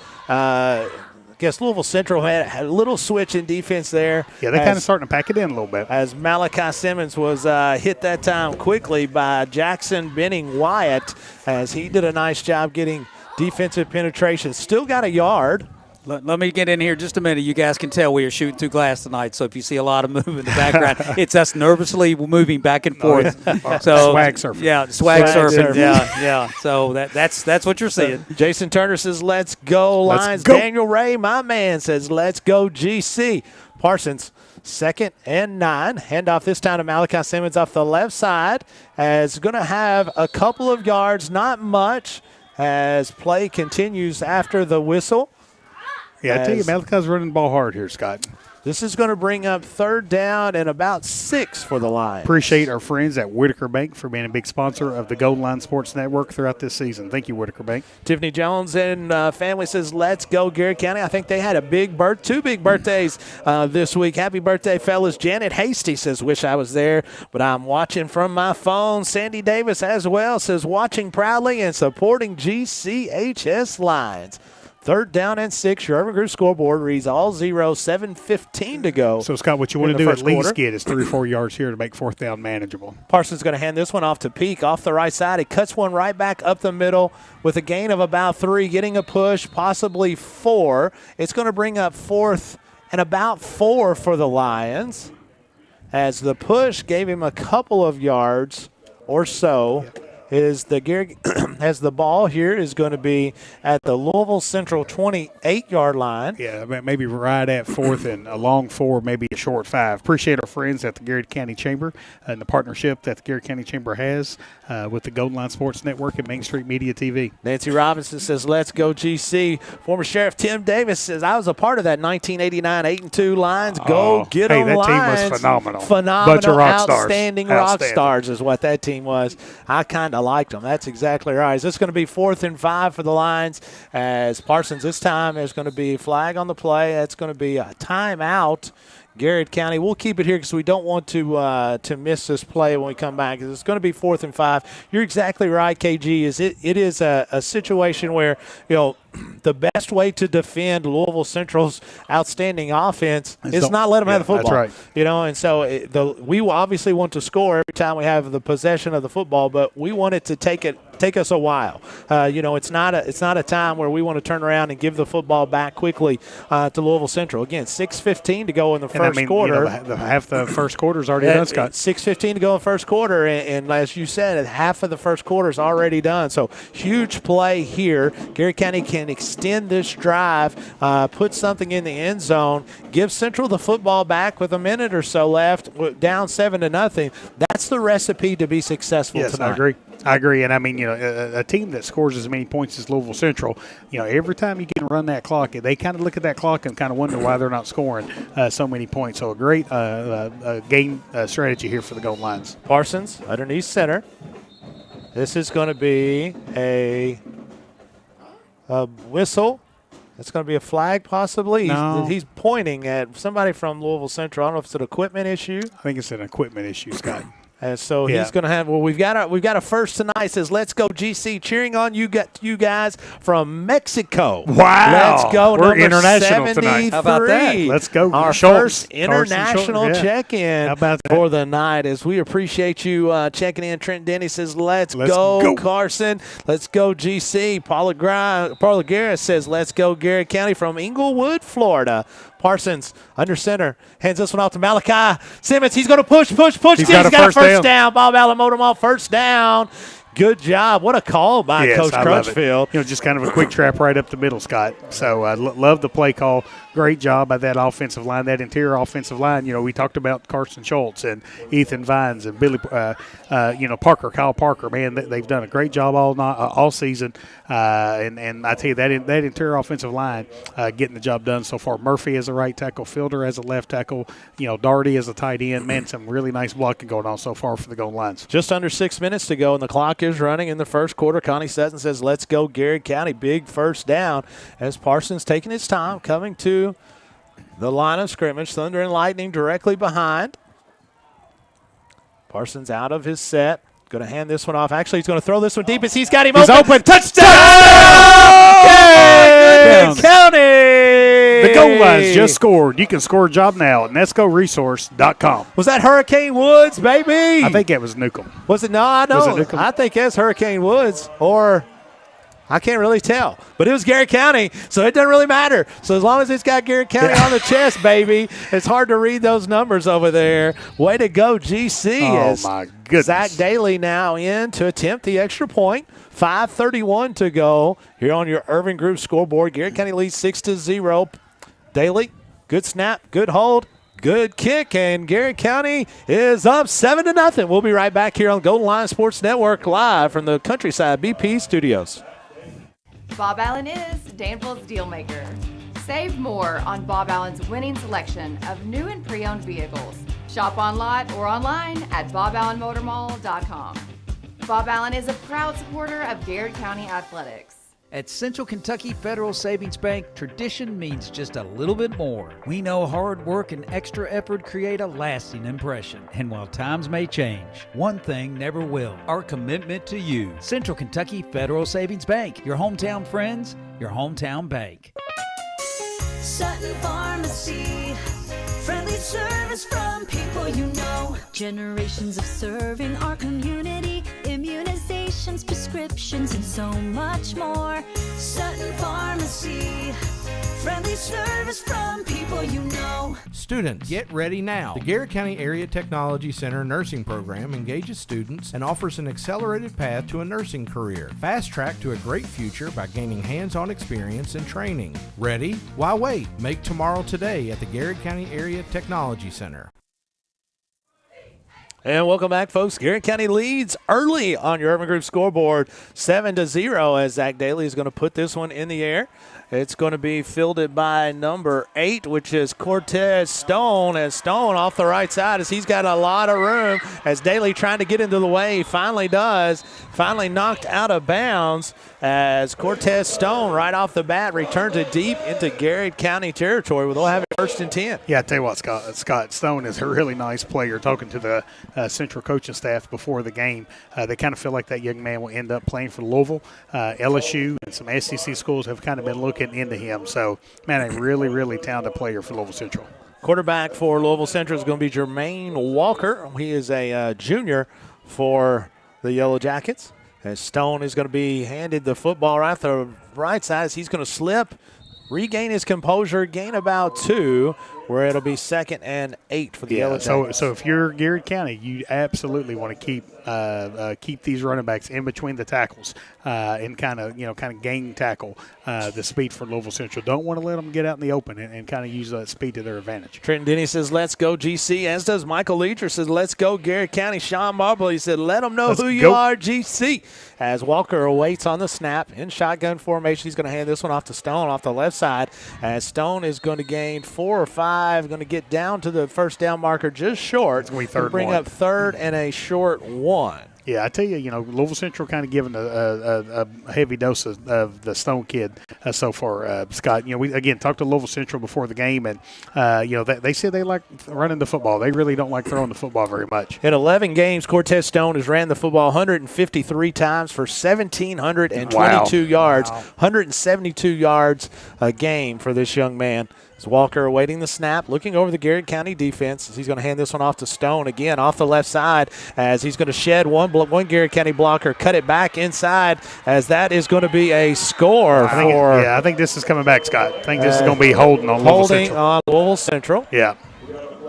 Louisville Central had a little switch in defense there. Yeah, they're kind of starting to pack it in a little bit. As Malachi Simmons was hit that time quickly by Jackson Benning Wyatt as he did a nice job getting defensive penetration. Still got a yard. Let me get in here just a minute. You guys can tell we are shooting through glass tonight, so if you see a lot of movement in the background, it's us nervously moving back and forth. So swag surfing. Yeah, swag surfing. Yeah. So that's what you're seeing. Jason Turner says, let's go Lions. Let's go. Daniel Ray, my man, says, let's go GC. Parsons 2nd and 9. Handoff this time to Malachi Simmons off the left side. As going to have a couple of yards, not much, as play continues after the whistle. Yeah, I tell you, Malachi's running the ball hard here, Scott. This is going to bring up 3rd down and about 6 for the Lions. Appreciate our friends at Whitaker Bank for being a big sponsor of the Golden Line Sports Network throughout this season. Thank you, Whitaker Bank. Tiffany Jones and family says, let's go, Garrett County. I think they had two big birthdays this week. Happy birthday, fellas. Janet Hasty says, wish I was there, but I'm watching from my phone. Sandy Davis as well says, watching proudly and supporting GCHS Lions. 3rd down and 6. Your Urban Group scoreboard reads all 0, 7:15 to go. So, Scott, what you want to do at least get is 3 or 4 yards here to make 4th down manageable. Parsons going to hand this one off to Peak off the right side. He cuts one right back up the middle with a gain of about 3, getting a push, possibly 4. It's going to bring up 4th and about 4 for the Lions, as the push gave him a couple of yards or so. As the ball here is going to be at the Louisville Central 28-yard line. Yeah, maybe right at 4th and a long 4, maybe a short 5. Appreciate our friends at the Garrard County Chamber and the partnership that the Garrard County Chamber has with the Golden Line Sports Network and Main Street Media TV. Nancy Robinson says, let's go GC. Former Sheriff Tim Davis says, I was a part of that 1989 8-2 Lions. Go get them, that Lions. Team was phenomenal. Phenomenal, bunch of rock stars. Outstanding rock stars is what that team was. I kind of liked them. That's exactly right. Is this going to be 4th and 5 for the Lions? As Parsons this time, there's going to be a flag on the play. That's going to be a timeout. Garrett County. We'll keep it here because we don't want to miss this play when we come back. It's going to be 4th and 5. You're exactly right, KG. It is a situation where, the best way to defend Louisville Central's outstanding offense is not let them have the football. That's right. And so we obviously want to score every time we have the possession of the football, but we want it to take us a while. It's not a time where we want to turn around and give the football back quickly to Louisville Central. Again, 6:15 to go in the first quarter. Half the first quarter is already done, Scott. 6:15 to go in the first quarter, and as you said, half of the first quarter is already done. So huge play here. Garrett County can extend this drive, put something in the end zone, give Central the football back with a minute or so left, down 7-0. That's the recipe to be successful tonight. I agree. And, a team that scores as many points as Louisville Central, every time you can run that clock, they kind of look at that clock and kind of wonder why they're not scoring so many points. So a great game strategy here for the Golden Lions. Parsons underneath center. This is going to be a whistle. It's going to be a flag possibly. No. He's pointing at somebody from Louisville Central. I don't know if it's an equipment issue. I think it's an equipment issue, Scott. And so he's going to have. Well, we've got a first tonight. It says, "Let's go GC!" Cheering on you guys from Mexico. Wow, let's go! We're number international 73. tonight. How about that? Let's go! Our Schultz. first international check-in for the night. As we appreciate you checking in. Trent Denny says, "Let's go, Carson! Let's go GC!" Paula Garrett says, "Let's go Garrett County" from Inglewood, Florida. Parsons under center hands this one off to Malachi Simmons. He's going to push. He's got a first down. Bob Allen mowed him off. First down. Good job. What a call by Coach Crutchfield. Just kind of a quick trap right up the middle, Scott. So I love the play call. Great job by that offensive line, that interior offensive line. We talked about Carson Schultz and Ethan Vines and Billy, Parker, Kyle Parker. Man, they've done a great job all season. And I tell you, that interior offensive line getting the job done so far. Murphy as a right tackle, Fielder as a left tackle, Daugherty as a tight end. Man, some really nice blocking going on so far for the Golden Lions. Just under 6 minutes to go, and the clock is running in the first quarter. Connie Sutton says, "Let's go Garrett County." Big first down as Parsons taking his time, coming to the line of scrimmage. Thunder and Lightning directly behind. Parsons out of his set. Going to hand this one off. Actually, he's going to throw this one deep as he's got him open. Touchdown! Garrett County! The Gold Lions just scored. You can score a job now at NESCOresource.com. Was that Hurricane Woods, baby? I think it was Newcomb. Was it? No, I know. I think that's Hurricane Woods, or I can't really tell. But it was Garrett County, so it doesn't really matter. So as long as it's got Garrett County on the chest, baby, it's hard to read those numbers over there. Way to go, GC. Oh, my goodness. Zach Daly now in to attempt the extra point. 5:31 to go here on your Irving Group scoreboard. Garrett County leads 6-0. Daly, good snap, good hold. Good kick, and Garrett County is up 7-0. We'll be right back here on Golden Line Sports Network live from the Countryside BP studios. Bob Allen is Danville's deal maker. Save more on Bob Allen's winning selection of new and pre-owned vehicles. Shop on lot or online at boballenmotormall.com. Bob Allen is a proud supporter of Garrard County Athletics. At Central Kentucky Federal Savings Bank, tradition means just a little bit more. We know hard work and extra effort create a lasting impression. And while times may change, one thing never will: our commitment to you. Central Kentucky Federal Savings Bank, your hometown friends, your hometown bank. Sutton Pharmacy, friendly service from people you know. Generations of serving our community, immunizations, prescriptions, and so much more. Sutton Pharmacy, friendly service from people you know. Students, get ready now. The Garrard County Area Technology Center nursing program engages students and offers an accelerated path to a nursing career. Fast track to a great future by gaining hands-on experience and training. Ready? Why wait? Make tomorrow today at the Garrard County Area Technology Center. And welcome back, folks. Garrett County leads early on your Urban Group scoreboard, 7-0, as Zach Daly is going to put this one in the air. It's going to be fielded by number 8, which is Cortez Stone. As Stone off the right side, as he's got a lot of room, as Daly trying to get into the way, finally does. Finally knocked out of bounds as Cortez Stone right off the bat returns it deep into Garrett County territory. We'll have it 1st and 10. Yeah, I tell you what, Scott Stone is a really nice player. Talking to the Central coaching staff before the game, they kind of feel like that young man will end up playing for Louisville. LSU and some SEC schools have kind of been looking into him. So, man, a really, really talented player for Louisville Central. Quarterback for Louisville Central is going to be Jermaine Walker. He is a junior for the Yellow Jackets. As Stone is going to be handed the football right the right side as he's going to slip, regain his composure, gain about 2, where it'll be 2nd and 8 for the Yellow Jackets. So if you're Garrett County, you absolutely want to keep these running backs in between the tackles and kind of gang tackle the speed for Louisville Central. Don't want to let them get out in the open and kind of use that speed to their advantage. Trenton Denny says, let's go GC, as does Michael Leecher says, let's go Garrett County. Sean Marble, he said, let them know who you are, GC. As Walker awaits on the snap in shotgun formation, he's going to hand this one off to Stone off the left side, as Stone is going to gain 4 or 5, going to get down to the first down marker just short. It's going to be 3rd bring 1. up 3rd and a short 1. Yeah, I tell you, Louisville Central kind of given a heavy dose of the Stone kid so far, Scott. We, again, talked to Louisville Central before the game, and, they said they like running the football. They really don't like throwing the football very much. In 11 games, Cortez Stone has ran the football 153 times for 1,722 yards, 172 yards a game for this young man. As Walker awaiting the snap, looking over the Garrett County defense. He's going to hand this one off to Stone again off the left side as he's going to shed one Garrett County blocker, cut it back inside as that is going to be a score I think this is coming back, Scott. I think this is going to be holding on Louisville Central. Holding on Louisville Central. Yeah.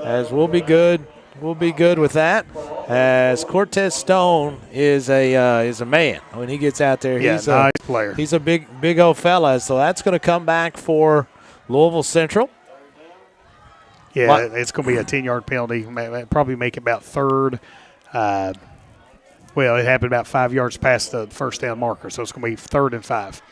As we'll be good. We'll be good with that. As Cortez Stone is a man when he gets out there. Yeah, he's nice player. He's a big old fella. So that's going to come back for Louisville Central. Yeah, it's going to be a 10-yard penalty. Probably make it about 3rd. It happened about 5 yards past the first down marker, so it's going to be 3rd and 5.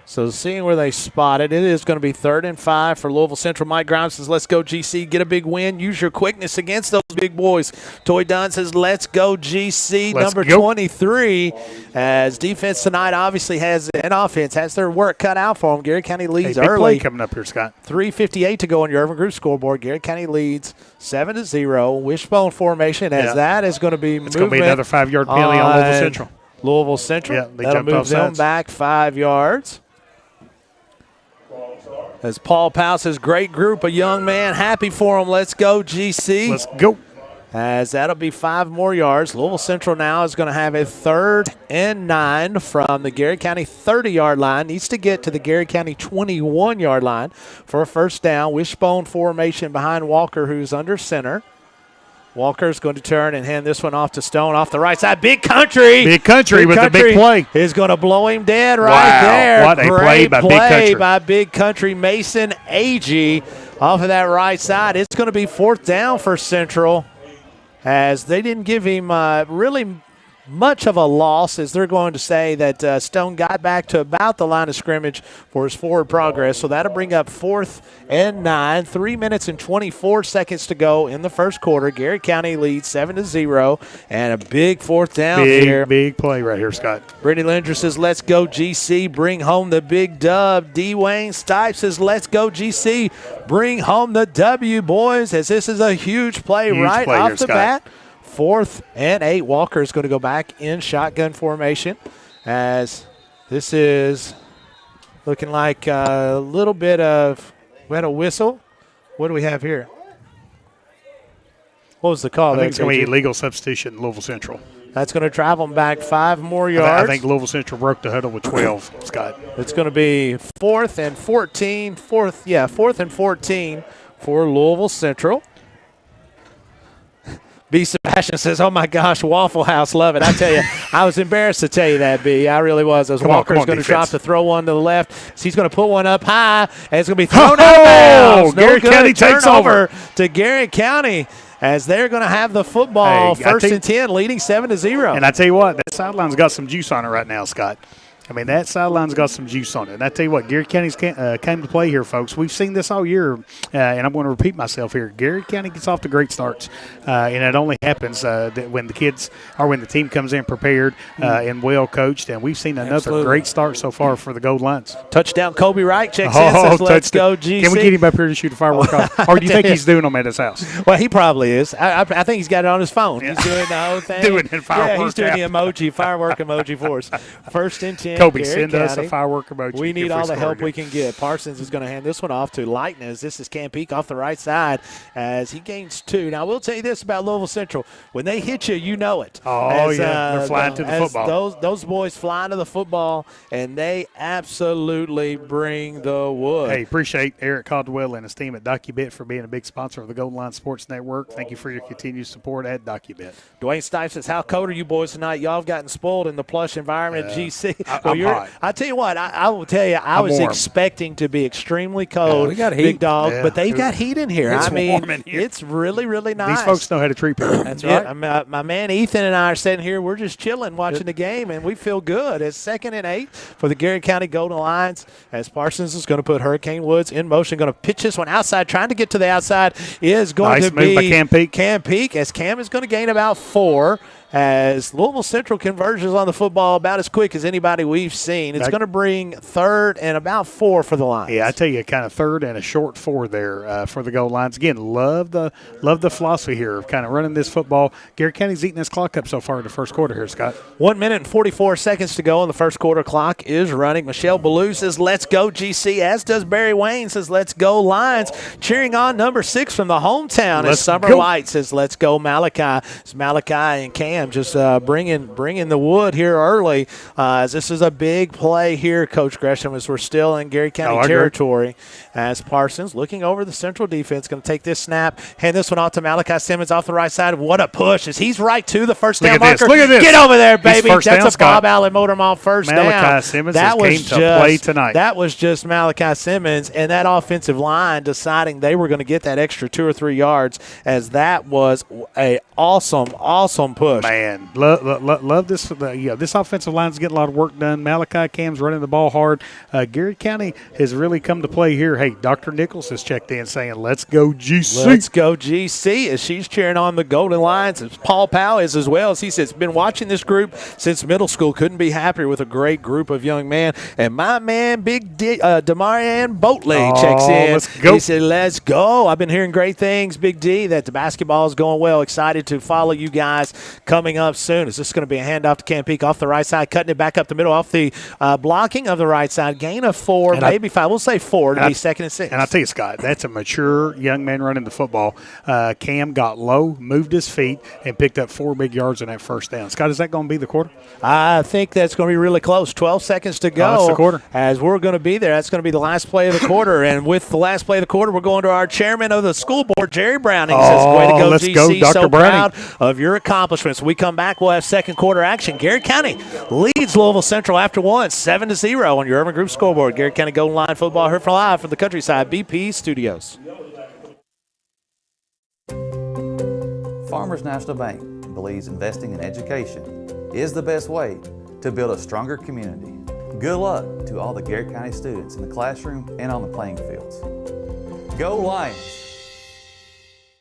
So seeing where they spot it, it is going to be 3rd and 5 for Louisville Central. Mike Grimes says, let's go GC, get a big win, use your quickness against those big boys. Toy Dunn says, let's go GC, number 23. As defense tonight obviously has, and offense has their work cut out for them. Garrett County leads big early. Play coming up here, Scott. 3:58 to go on your Urban Group scoreboard. Garrett County leads 7-0. Wishbone formation as that is going to be It's going to be another 5-yard penalty on Louisville Central. Louisville Central. Yeah, they that'll jumped move them back 5 yards. As Paul Powell says, great group of young men. Happy for them. Let's go, GC. Let's go. As that'll be 5 more yards. Louisville Central now is going to have a 3rd and 9 from the Garrett County 30-yard line. Needs to get to the Garrett County 21-yard line for a first down. Wishbone formation behind Walker, who's under center. Walker's going to turn and hand this one off to Stone off the right side. Big Country. Big Country with the big play. Is going to blow him dead right there. What a play by Big Country. By Big Country. Mason Agee off of that right side. It's going to be 4th down for Central, as they didn't give him really much of a loss, as they're going to say that Stone got back to about the line of scrimmage for his forward progress. So that'll bring up 4th and 9. 3 minutes and 24 seconds to go in the first quarter. Garrett County leads 7-0, and a big 4th down here. Big play right here, Scott. Brittany Linder says, let's go GC, bring home the big dub. D. Wayne Stipe says, let's go GC, bring home the W, boys, as this is a huge play right off the bat. 4th and 8. Walker is going to go back in shotgun formation, as this is looking like a little bit of – we had a whistle. What do we have here? What was the call? I think it's going to be illegal substitution in Louisville Central. That's going to travel them back 5 more yards. I think Louisville Central broke the huddle with 12, Scott. It's going to be 4th and 14. 4th and 14 for Louisville Central. B. Sebastian says, oh, my gosh, Waffle House, love it. I tell you, I was embarrassed to tell you that, B. I really was. As Walker's going to drop to throw one to the left. So he's going to put one up high, and it's going to be thrown out of bounds. Garrett County takes over to Garrett County, as they're going to have the football 1st and 10, leading 7-0. And I tell you what, that sideline's got some juice on it right now, Scott. I mean, that sideline's got some juice on it. And I tell you what, Garrett County's came to play here, folks. We've seen this all year, and I'm going to repeat myself here. Garrett County gets off to great starts, and it only happens when the kids or when the team comes in prepared and well coached. And we've seen another great start so far for the Gold Lions. Touchdown, Kobe Wright checks in, says, let's go, GC. Can we get him up here to shoot a firework off? Or do you think he's doing them at his house? Well, he probably is. I think he's got it on his phone. He's doing the whole thing. Doing it firework. Yeah, he's doing the firework emoji for us. 1st and 10. Kobe, send us a firework emoji. We need all the help we can get. Parsons is going to hand this one off to Lightness. This is Campeak off the right side as he gains 2. Now, we'll tell you this about Louisville Central. When they hit you, you know it. They're flying to the football. Those boys fly to the football, and they absolutely bring the wood. Hey, appreciate Eric Caldwell and his team at DocuBit for being a big sponsor of the Golden Line Sports Network. Thank you for your continued support at DocuBit. Dwayne Stipe says, how cold are you boys tonight? Y'all have gotten spoiled in the plush environment at GC. I'm hot. I tell you what, I will tell you, I was expecting to be extremely cold, we got heat. Big dog, but they've got heat in here. It's warm in here. It's really, really nice. These folks know how to treat people. That's right. My man Ethan and I are sitting here. We're just chilling, watching the game, and we feel good. It's 2nd and 8 for the Garrett County Golden Lions, as Parsons is going to put Hurricane Woods in motion, going to pitch this one outside, trying to get to the outside is going to be by Cam Peak, as Cam is going to gain about 4. As Louisville Central converges on the football about as quick as anybody we've seen. It's going to bring 3rd and about 4 for the Lions. Yeah, I tell you, kind of 3rd and a short 4 there for the Gold Lions. Again, love the philosophy here of kind of running this football. Garrett County's eating this clock up so far in the first quarter here, Scott. 1 minute and 44 seconds to go in the first quarter. Clock is running. Michelle Ballou says, let's go GC, as does Barry Wayne says, let's go Lions. Cheering on number 6 from the hometown as Summer Light says, let's go Malachi. It's Malachi and Cam just bringing the wood here early, as this is a big play here, Coach Gresham, as we're still in Garrett County territory. As Parsons looking over the Central defense, going to take this snap, hand this one off to Malachi Simmons off the right side. What a push, as he's right to the first down marker. Look at this. Get over there, baby. That's down, a Bob Allen Motor Mall first down. Malachi Simmons came to play tonight. That was just Malachi Simmons and that offensive line deciding they were going to get that extra 2 or 3 yards, as that was a awesome push. Man, love this. This offensive line's getting a lot of work done. Malachi Cam's running the ball hard. Garrett County has really come to play here. Hey, Dr. Nichols has checked in saying, let's go GC. Let's go GC, as she's cheering on the Golden Lions. As Paul Powell is as well, as he says, been watching this group since middle school. Couldn't be happier with a great group of young men. And my man, Big Demarian Boatley checks in. Let's go. He said, let's go. I've been hearing great things, Big D, that the basketball is going well. Excited to follow you guys coming up soon. Is this going to be a handoff to Campeak off the right side, cutting it back up the middle off the blocking of the right side. Gain of 4, maybe 5. We'll say 4 to be 2nd and 6. And I'll tell you, Scott, that's a mature young man running the football. Cam got low, moved his feet, and picked up 4 big yards on that first down. Scott, is that going to be the quarter? I think that's going to be really close. 12 seconds to go. That's the quarter. As we're going to be there, that's going to be the last play of the quarter. And with the last play of the quarter, we're going to our chairman of the school board, Jerry Browning. He says, way to go, let's GC. Go, Dr. So Browning. proud of your accomplishments. We come back, we'll have second quarter action. Garrett County leads Louisville Central after 1, 7-0 on your Urban Group scoreboard. Garrett County Golden Line football heard from live from the Countryside BP Studios. Farmers National Bank believes investing in education is the best way to build a stronger community. Good luck to all the Garrett County students in the classroom and on the playing fields. Go Lions!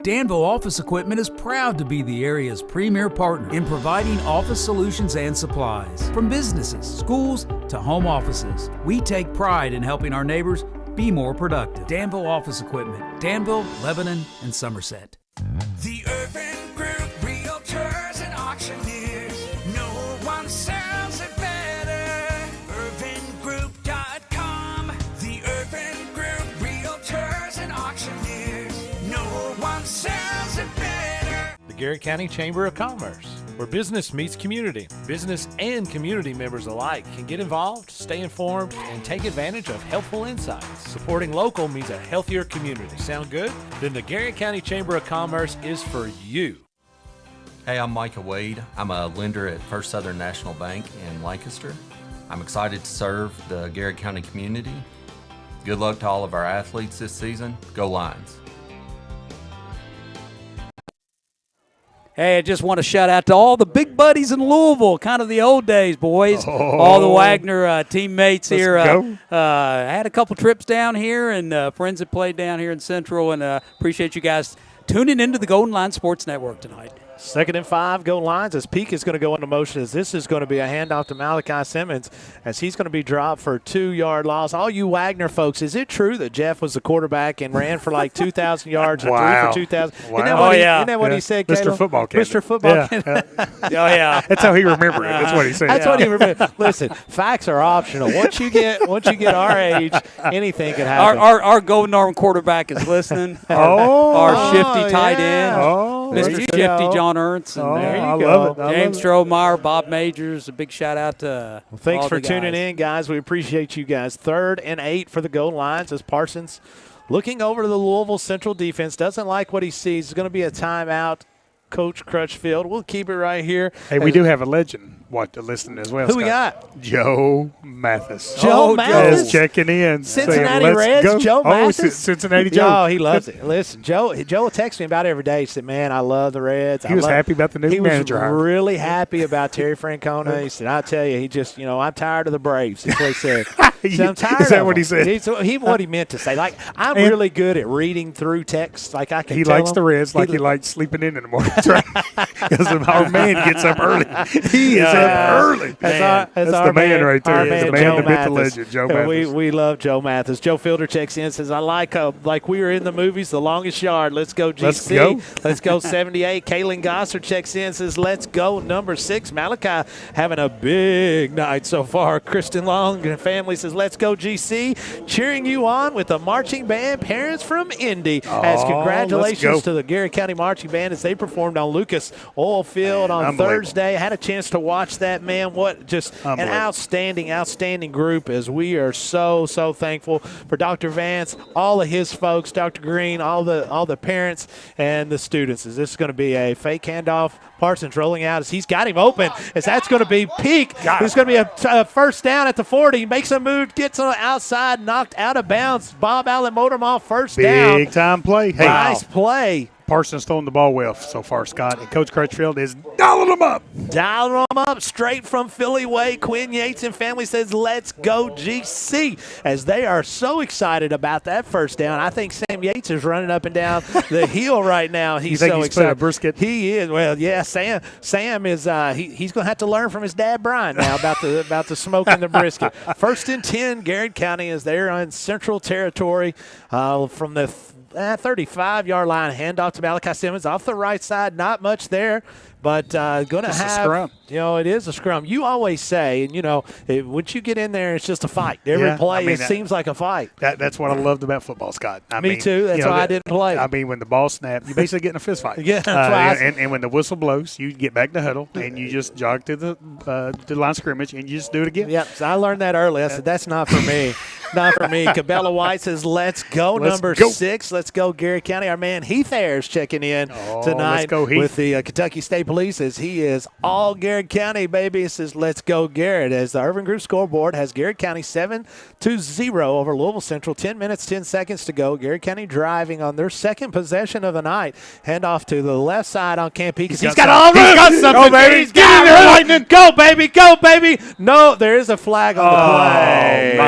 Danville Office Equipment is proud to be the area's premier partner in providing office solutions and supplies. From businesses, schools, to home offices, we take pride in helping our neighbors be more productive. Danville Office Equipment, Danville, Lebanon, and Somerset. The Urban Group Realtors and Auctioneers. No one sells it better. UrbanGroup.com. The Urban Group Realtors and Auctioneers. No one sells it better. The Garrett County Chamber of Commerce, where business meets community. Business and community members alike can get involved, stay informed, and take advantage of helpful insights. Supporting local means a healthier community. Sound good? Then the Garrett County Chamber of Commerce is for you. Hey, I'm Micah Wade. I'm a lender at First Southern National Bank in Lancaster. I'm excited to serve the Garrett County community. Good luck to all of our athletes this season. Go Lions! Hey, I just want to shout out to all the big buddies in Louisville, kind of the old days, boys. All the Wagner teammates here. I had a couple trips down here, and friends that played down here in Central, and appreciate you guys tuning into the Golden Line Sports Network tonight. 2nd and 5, go Lions, as Peak is going to go into motion, as this is going to be a handoff to Malachi Simmons, as he's going to be dropped for a 2-yard loss. All you Wagner folks, is it true that Jeff was the quarterback and ran for like 2,000 yards and threw for 2,000? Wow. Isn't that what he said, Mr. Caleb? Football Kid. Mr. Football Kid. Oh, yeah. That's how he remembered it. That's what he said. That's what he remembered. Listen, facts are optional. Once you get our age, anything can happen. Our Golden Arm quarterback is listening. Our shifty tight end. Mr. Shifty John Ernst. There you go. James Strohmeyer, Bob Majors. A big shout out to thanks all for the tuning guys. in, guys. We appreciate you guys. 3rd and 8 for the Golden Lions as Parsons, looking over to the Louisville Central defense, doesn't like what he sees. It's going to be a timeout. Coach Crutchfield. We'll keep it right here. Hey, we do have a legend listening as well. Who we Scott. got? Joe Mathis. Joe Mathis is checking in. Cincinnati saying, Reds. go. Joe Mathis. Cincinnati Joe. Oh, he loves it. Listen, Joe texts me about it every day. He said, "Man, I love the Reds." He was happy about the new manager. He was really happy about Terry Francona. He said, "I tell you, he just, I'm tired of the Braves." That's what he said. So I'm tired. Is that of what he said? What he meant to say. Like, I'm really good at reading through text. Like I can. He tell likes him. the Reds like he likes sleeping in the morning. Because our man gets up early. He is up early. That's the man right there. The man, Joe the myth, the Mathis. legend, Joe Mathis. We love Joe Mathis. Joe Fielder checks in, says, "I like we were in the movies, The Longest Yard. Let's go, GC. Let's go. Let's go, 78. Kaylin Gosser checks in, says, "Let's go, number 6. Malachi having a big night so far. Kristen Long and family says, "Let's go, GC. Cheering you on with the marching band parents from Indy." As congratulations to the Garrett County Marching Band as they performed on Lucas Oil Field on Thursday. I had a chance to watch that, man. What just an outstanding group, as we are so thankful for Dr. Vance, all of his folks, Dr. Green, all the parents and the students. As this is going to be a fake handoff. Parsons rolling out as he's got him open. As that's going to be Peak. It's going to be a first down at the 40. Makes a move, gets on the outside, knocked out of bounds. Bob Allen Motormall first down. Big time play. Hey, nice play. Parsons throwing the ball well so far, Scott. And Coach Crutchfield is dialing them up. Dialing them up straight from Philly way. Quinn Yates and family says, "Let's go, GC," as they are so excited about that first down. I think Sam Yates is running up and down the hill right now. He's so excited. Put a brisket? He is. Well, yeah, Sam is he's going to have to learn from his dad, Brian, now about the smoke and the brisket. 1st and 10, Garrett County is there on Central Territory from the 35-yard line. Handoff to Malachi Simmons off the right side. Not much there, but going to have a scrum. It is a scrum. You always say, and once you get in there, it's just a fight. Every play it seems like a fight. That's what I loved about football, Scott. Me too. That's why I didn't play. I mean, when the ball snapped, you basically get in a fist fight. Yeah, that's right. And when the whistle blows, you get back to huddle and you just jog to the line of scrimmage and you just do it again. Yep. So I learned that early. I said that's not for me. Not for me. Cabela White says, let's go. Number 6, let's go Garrett County. Our man Heath Ayers checking in tonight with the Kentucky State Police as he is all Garrett County, baby. He says, let's go Garrett. As the Urban Group scoreboard has Garrett County 7-0 over Louisville Central. 10 minutes, 10 seconds to go. Garrett County driving on their second possession of the night. Hand off to the left side on Campeke. He's got all room. He's got something. Go, baby. He's got it. Lightning. Go, baby. Go, baby. No, there is a flag on the play.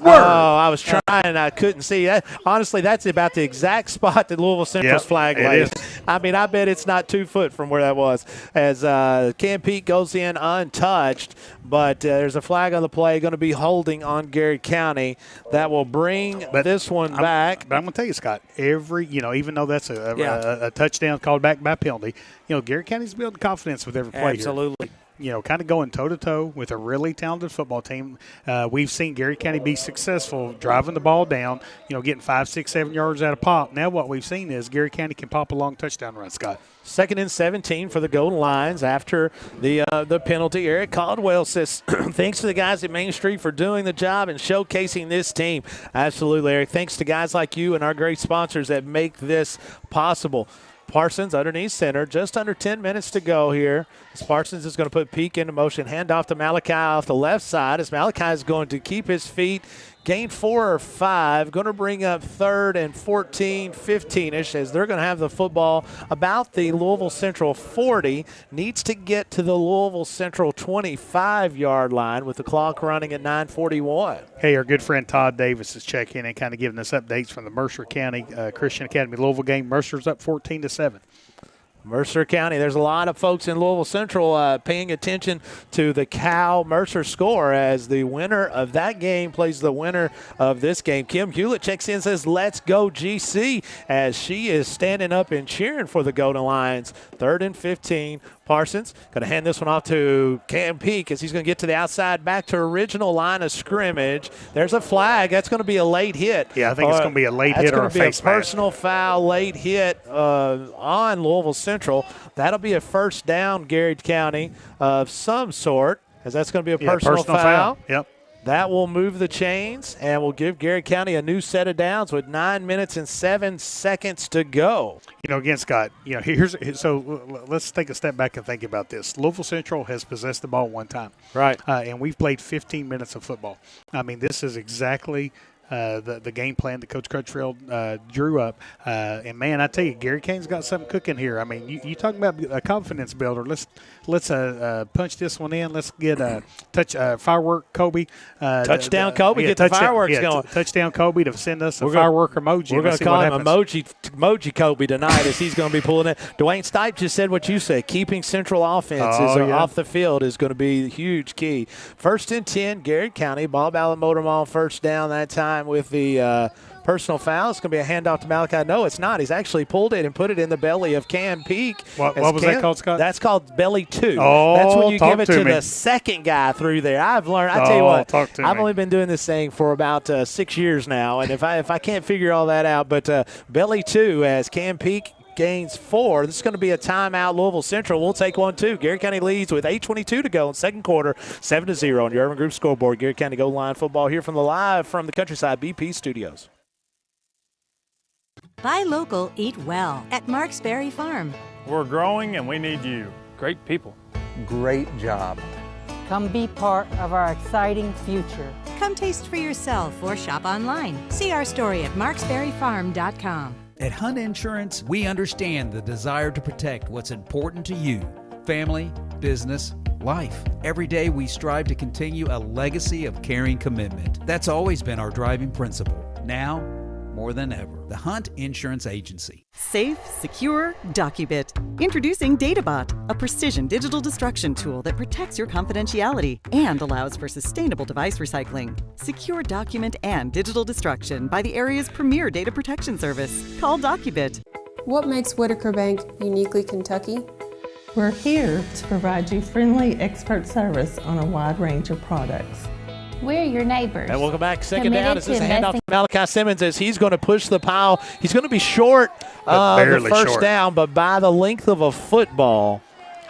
Oh, I was trying. I couldn't see that. Honestly, that's about the exact spot that Louisville Central's flag lays. I mean, I bet it's not 2 foot from where that was. As Campeke goes in untouched, but there's a flag on the play going to be holding on Garrett County. That will bring this one back. But I'm going to tell you, Scott, even though that's a touchdown called back by penalty, Garrett County's building confidence with every play. Absolutely. Kind of going toe-to-toe with a really talented football team. We've seen Garrett County be successful driving the ball down, getting 5, 6, 7 yards out of pop. Now what we've seen is Garrett County can pop a long touchdown run, Scott. 2nd and 17 for the Golden Lions after the penalty. Eric Caldwell says, thanks to the guys at Main Street for doing the job and showcasing this team. Absolutely, Eric. Thanks to guys like you and our great sponsors that make this possible. Parsons underneath center, just under 10 minutes to go here. As Parsons is going to put Peak into motion, hand off to Malachi off the left side. As Malachi is going to keep his feet, gain 4 or 5, going to bring up 3rd and 14, 15-ish as they're going to have the football about the Louisville Central 40. Needs to get to the Louisville Central 25-yard line with the clock running at 9:41. Hey, our good friend Todd Davis is checking in and kind of giving us updates from the Mercer County Christian Academy Louisville game. Mercer's up 14-7. Mercer County. There's a lot of folks in Louisville Central paying attention to the Cal-Mercer score as the winner of that game plays the winner of this game. Kim Hewlett checks in and says, let's go GC, as she is standing up and cheering for the Golden Lions. 3rd and 15. Parsons going to hand this one off to Cam Peak as he's going to get to the outside, back to original line of scrimmage. There's a flag. That's going to be a late hit. Yeah, I think it's going to be a late hit or a face mask. That's going to be a personal foul, late hit on Louisville Central. That'll be a first down, Garrett County, of some sort, as that's going to be a personal foul. Yep. That will move the chains and will give Garrett County a new set of downs with 9 minutes and 7 seconds to go. Again, Scott, so let's take a step back and think about this. Louisville Central has possessed the ball one time. Right. And we've played 15 minutes of football. I mean, this is exactly the game plan that Coach Crutchfield drew up. And, man, I tell you, Garrett County's got something cooking here. I mean, you talking about a confidence builder. Let's punch this one in. Let's get a firework Kobe. Touchdown Kobe, get the fireworks going. Touchdown Kobe to send us a firework emoji. We're going to call him emoji Kobe tonight as he's going to be pulling it. Dwayne Stipe just said what you said. Keeping Central offenses off the field is going to be a huge key. 1st and 10, Garrett County. Bob Allen Motor Mall first down that time with the personal foul. It's going to be a handoff to Malachi. No, it's not. He's actually pulled it and put it in the belly of Cam Peak. What was that called, Scott? That's called belly 2. Oh, that's when you give it to me. the second guy through there. I've learned. I tell you what, I've only been doing this thing for about 6 years now, and if I can't figure all that out, but belly 2 as Cam Peak gains 4. This is going to be a timeout. Louisville Central will take one, too. Garrett County leads with 8:22 to go in second quarter, 7-0 on your Urban Group scoreboard. Garrett County Goal Line football here from the Countryside BP studios. Buy local, eat well at Mark's Berry Farm. We're growing and we need you. Great people. Great job. Come be part of our exciting future. Come taste for yourself or shop online. See our story at marksberryfarm.com. At Hunt Insurance, we understand the desire to protect what's important to you: family, business, life. Every day we strive to continue a legacy of caring commitment. That's always been our driving principle. Now, more than ever, the Hunt Insurance Agency. Safe, secure, DocuBit. Introducing DataBot, a precision digital destruction tool that protects your confidentiality and allows for sustainable device recycling. Secure document and digital destruction by the area's premier data protection service. Call DocuBit. What makes Whitaker Bank uniquely Kentucky? We're here to provide you friendly expert service on a wide range of products. We're your neighbors. And welcome back. Second down. This is a handoff to Malachi Simmons as he's going to push the pile. He's going to be short the first down, but by the length of a football,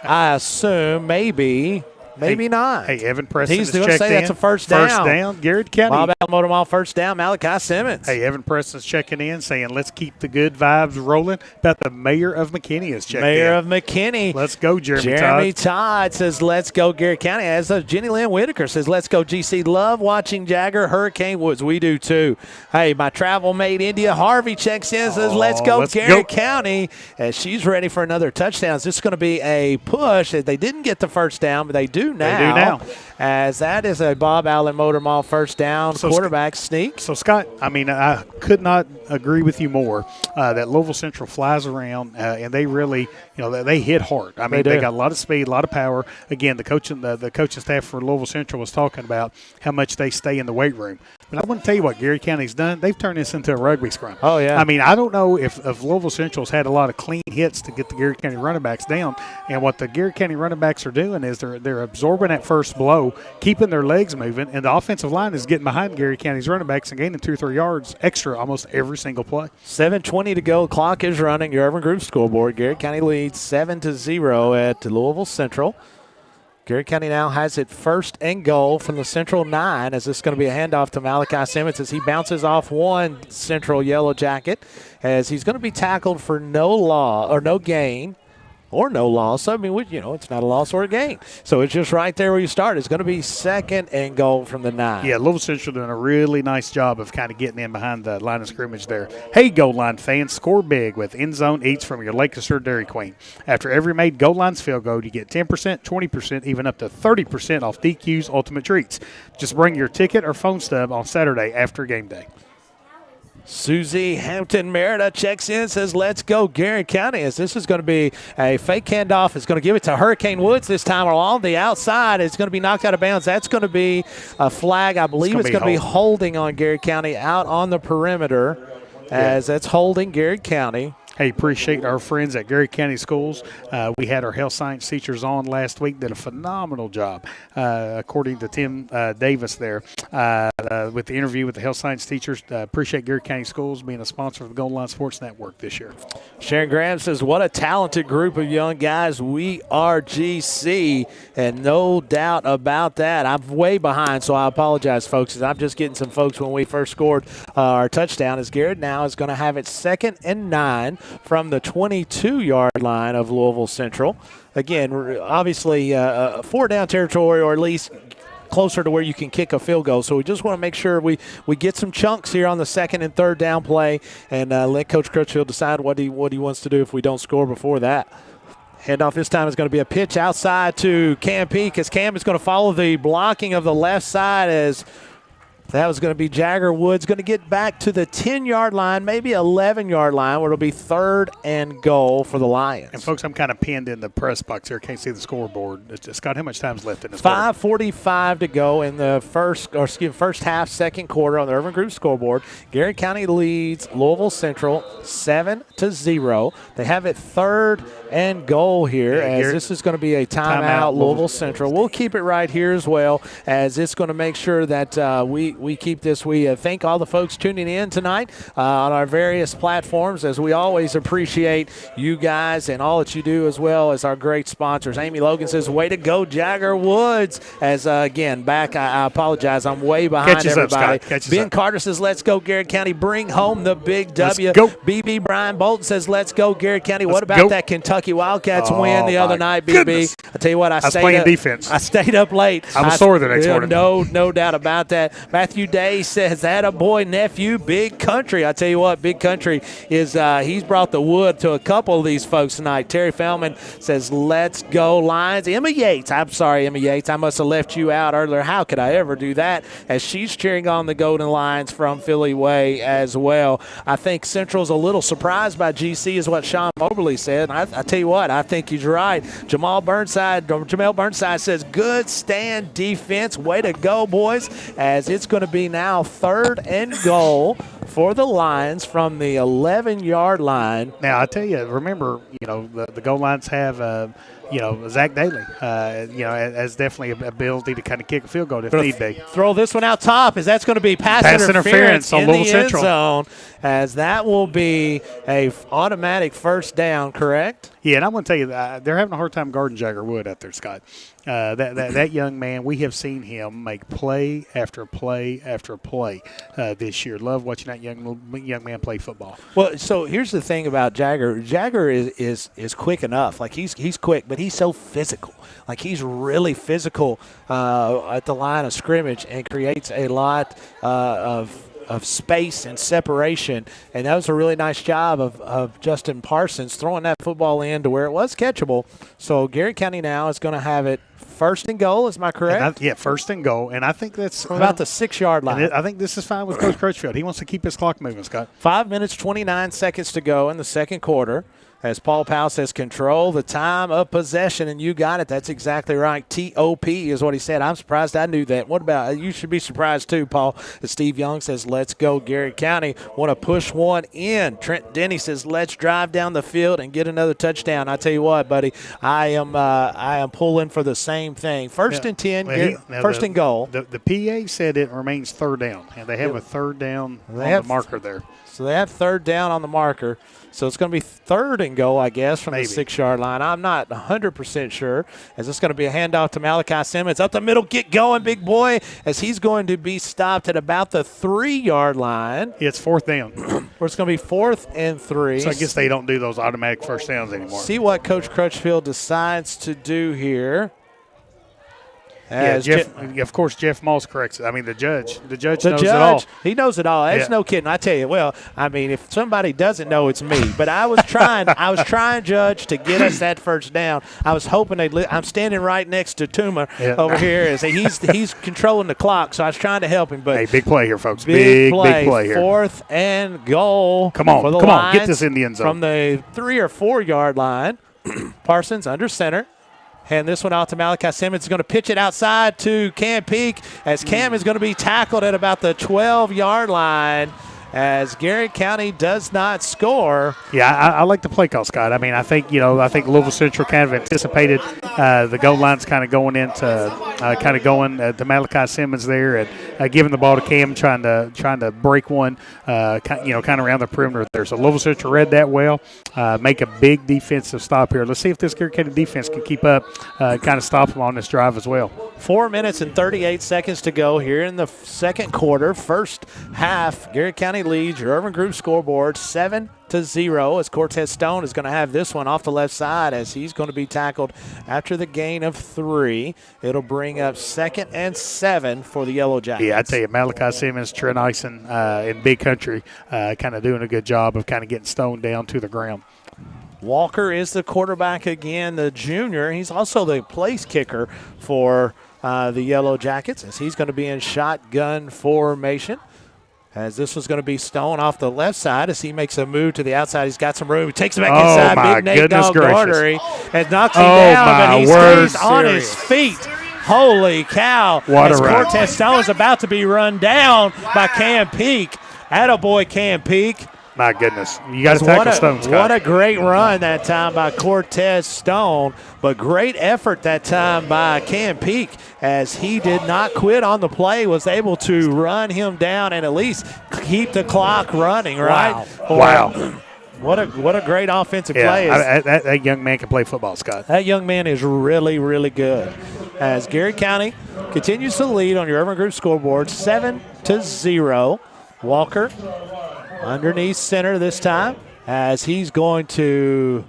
I assume maybe Maybe not. Hey, Evan Preston He's is going to checked say in. that's a first down. First down, Garrett County. Bob Allen Motor Mall first down, Malachi Simmons. Hey, Evan Preston's checking in, saying let's keep the good vibes rolling. About the mayor of McKinney is checking in. Mayor of McKinney. Let's go, Jeremy Todd says, let's go Garrett County. As Jenny Lynn Whitaker says, let's go GC. Love watching Jagger Hurricane Woods. We do too. Hey, my travel mate India Harvey checks in, says, let's go Garrett County. As she's ready for another touchdown. This is going to be a push. They didn't get the first down, but they do now. They do now. As that is a Bob Allen Motor Mall first down, quarterback sneak. So, Scott, I mean, I could not agree with you more that Louisville Central flies around, and they really, they hit hard. I mean, they got a lot of speed, a lot of power. Again, the coaching staff for Louisville Central was talking about how much they stay in the weight room. But I want to tell you what Garrett County's done. They've turned this into a rugby scrum. Oh, yeah. I mean, I don't know if Louisville Central's had a lot of clean hits to get the Garrett County running backs down, and what the Garrett County running backs are doing is they're absorbing that first blow, keeping their legs moving, and the offensive line is getting behind Garrett County's running backs and gaining 2 or 3 yards extra almost every single play. 7:20 to go. Clock is running. Your Urban Group scoreboard. Garrett County leads 7-0 at Louisville Central. Garrett County now has it first and goal from the Central 9, as this is going to be a handoff to Malachi Simmons as he bounces off one Central Yellow Jacket, as he's going to be tackled for no gain. Or no loss. I mean, it's not a loss or a gain. So it's just right there where you start. It's going to be second and goal from the 9. Yeah, Louisville Central doing a really nice job of kind of getting in behind the line of scrimmage there. Hey, goal line fans, score big with End Zone Eats from your Lancaster Dairy Queen. After every made goal line's field goal, you get 10%, 20%, even up to 30% off DQ's Ultimate Treats. Just bring your ticket or phone stub on Saturday after game day. Susie Hampton Merida checks in, says, let's go Garrett County, as this is going to be a fake handoff. It's going to give it to Hurricane Woods this time along the outside. It's going to be knocked out of bounds. That's going to be a flag. I believe it's going to be holding on Garrett County out on the perimeter, as that's holding Garrett County. Hey, appreciate our friends at Garrett County Schools. We had our health science teachers on last week, did a phenomenal job, according to Tim Davis there, with the interview with the health science teachers. Appreciate Garrett County Schools being a sponsor of the Golden Line Sports Network this year. Sharon Graham says, what a talented group of young guys. We are GC, and no doubt about that. I'm way behind, so I apologize, folks, as I'm just getting some folks when we first scored our touchdown, as Garrett now is going to have it 2nd and 9 from the 22-yard line of Louisville Central. Again, obviously 4-down territory, or at least closer to where you can kick a field goal. So we just want to make sure we get some chunks here on the 2nd and 3rd down play, and let Coach Crutchfield decide what he wants to do if we don't score before that. Handoff this time is going to be a pitch outside to Cam Peak, as Cam is going to follow the blocking of the left side, as that was going to be Jagger Woods, going to get back to the 10-yard line, maybe 11-yard line, where it'll be 3rd and goal for the Lions. And, folks, I'm kind of pinned in the press box here. Can't see the scoreboard. Scott, how much time's left in this 5:45 to go in the first half, second quarter on the Urban Group scoreboard. Garrett County leads Louisville Central 7-0. They have it 3rd and goal here, as this is going to be a timeout, Louisville Central. We'll keep it right here as well, as it's going to make sure that we keep this. We thank all the folks tuning in tonight on our various platforms, as we always appreciate you guys and all that you do, as well as our great sponsors. Amy Logan says, way to go, Jagger Woods. As, again, back, I apologize, I'm way behind everybody. Ben Carter says, let's go, Garrett County. Bring home the big W. BB Brian Bolton says, let's go, Garrett County. What about that Kentucky Wildcats win the other night, BB? I tell you what, I was playing defense. I stayed up late. I was sore the next morning. No doubt about that. Matthew Day says, that a boy, nephew, Big Country. I tell you what, Big Country is, he's brought the wood to a couple of these folks tonight. Terry Feldman says, let's go Lions. Emma Yates, I'm sorry, Emma Yates, I must have left you out earlier. How could I ever do that? As she's cheering on the Golden Lions from Philly Way as well. I think Central's a little surprised by GC, is what Sean Moberly said. I tell you what, I think he's right. Jamel Burnside says, good stand defense. Way to go, boys, as it's going to be now 3rd and goal for the Lions from the 11-yard line. Now, I tell you, remember, the goal lines have, Zach Daly, as definitely an ability to kind of kick a field goal if need be. Throw this one out top, as that's going to be pass interference on in Louisville the Central. end zone, as that will be a automatic first down, correct? Yeah, and I'm going to tell you, they're having a hard time guarding Jagger Wood out there, Scott. That young man, we have seen him make play after play after play this year. Love watching that young man play football. Well, so here's the thing about Jagger. Jagger is quick enough. Like he's quick, but he's so physical. Like he's really physical at the line of scrimmage and creates a lot of space and separation, and that was a really nice job of Justin Parsons throwing that football in to where it was catchable. So Garrett County now is going to have it first and goal. Is my correct? First and goal, and I think that's about the 6-yard line. I think this is fine with Coach Crutchfield. He wants to keep his clock moving, Scott. 5 minutes, 29 seconds to go in the second quarter. As Paul Powell says, control the time of possession, and you got it. That's exactly right. T-O-P is what he said. I'm surprised I knew that. What about you? Should be surprised too, Paul. As Steve Young says, let's go, Garrett County. Want to push one in. Trent Denny says, let's drive down the field and get another touchdown. I tell you what, buddy, I am pulling for the same thing. First and 10, first and goal. The PA said it remains third down, and they have a third down on the marker there. So they have third down on the marker. So it's going to be third and goal, I guess, from the 6-yard line. I'm not 100% sure, as it's going to be a handoff to Malachi Simmons. Up the middle, get going, big boy, as he's going to be stopped at about the 3-yard line. It's fourth down. Where it's going to be 4th and 3. So I guess they don't do those automatic first downs anymore. See what Coach Crutchfield decides to do here. Of course, Jeff Moss corrects it. I mean, the judge knows it all. He knows it all. There's no kidding. I tell you, well, I mean, if somebody doesn't know, it's me. But I was trying, Judge, to get us that first down. I was hoping I'm standing right next to Tuma over here. As he's controlling the clock, so I was trying to help him. But hey, big play here, folks. Big play here. 4th and goal. Come on, get this in the end zone. From the 3 or 4 yard line. Parsons under center. Hand this one out to Malachi Simmons. He's going to pitch it outside to Cam Peak, as Cam is going to be tackled at about the 12-yard line, as Garrett County does not score. Yeah, I like the play call, Scott. I mean, I think Louisville Central kind of anticipated the goal lines kind of going to Malachi Simmons there and giving the ball to Cam, trying to break one, kind of around the perimeter there. So Louisville Central read that well, make a big defensive stop here. Let's see if this Garrett County defense can keep up, kind of stop them on this drive as well. 4 minutes and 38 seconds to go here in the second quarter. First half, Garrett County leads your Urban Group scoreboard 7-0, as Cortez Stone is going to have this one off the left side, as he's going to be tackled after the gain of 3. It'll bring up 2nd and 7 for the Yellow Jackets. Yeah, I tell you, Malachi Simmons, Trent Ison in Big Country kind of doing a good job of kind of getting Stone down to the ground. Walker is the quarterback again, the junior. He's also the place kicker for the Yellow Jackets, as he's going to be in shotgun formation. As this was going to be Stone off the left side, as he makes a move to the outside. He's got some room. He takes it back inside. Big Nate Dog Gartery and knocks him down, but he stays on his feet. Holy cow. What a run. Cortez Stone is about to be run down by Cam Peak. Attaboy, Cam Peak. My goodness. You got to tackle Stone, Scott. What a great run that time by Cortez Stone, but great effort that time by Cam Peak, as he did not quit on the play, was able to run him down and at least keep the clock running, right? Wow. What a great offensive play. That young man can play football, Scott. That young man is really, really good. As Garrett County continues to lead on your Urban Group scoreboard 7-0. Walker underneath center this time, as he's going to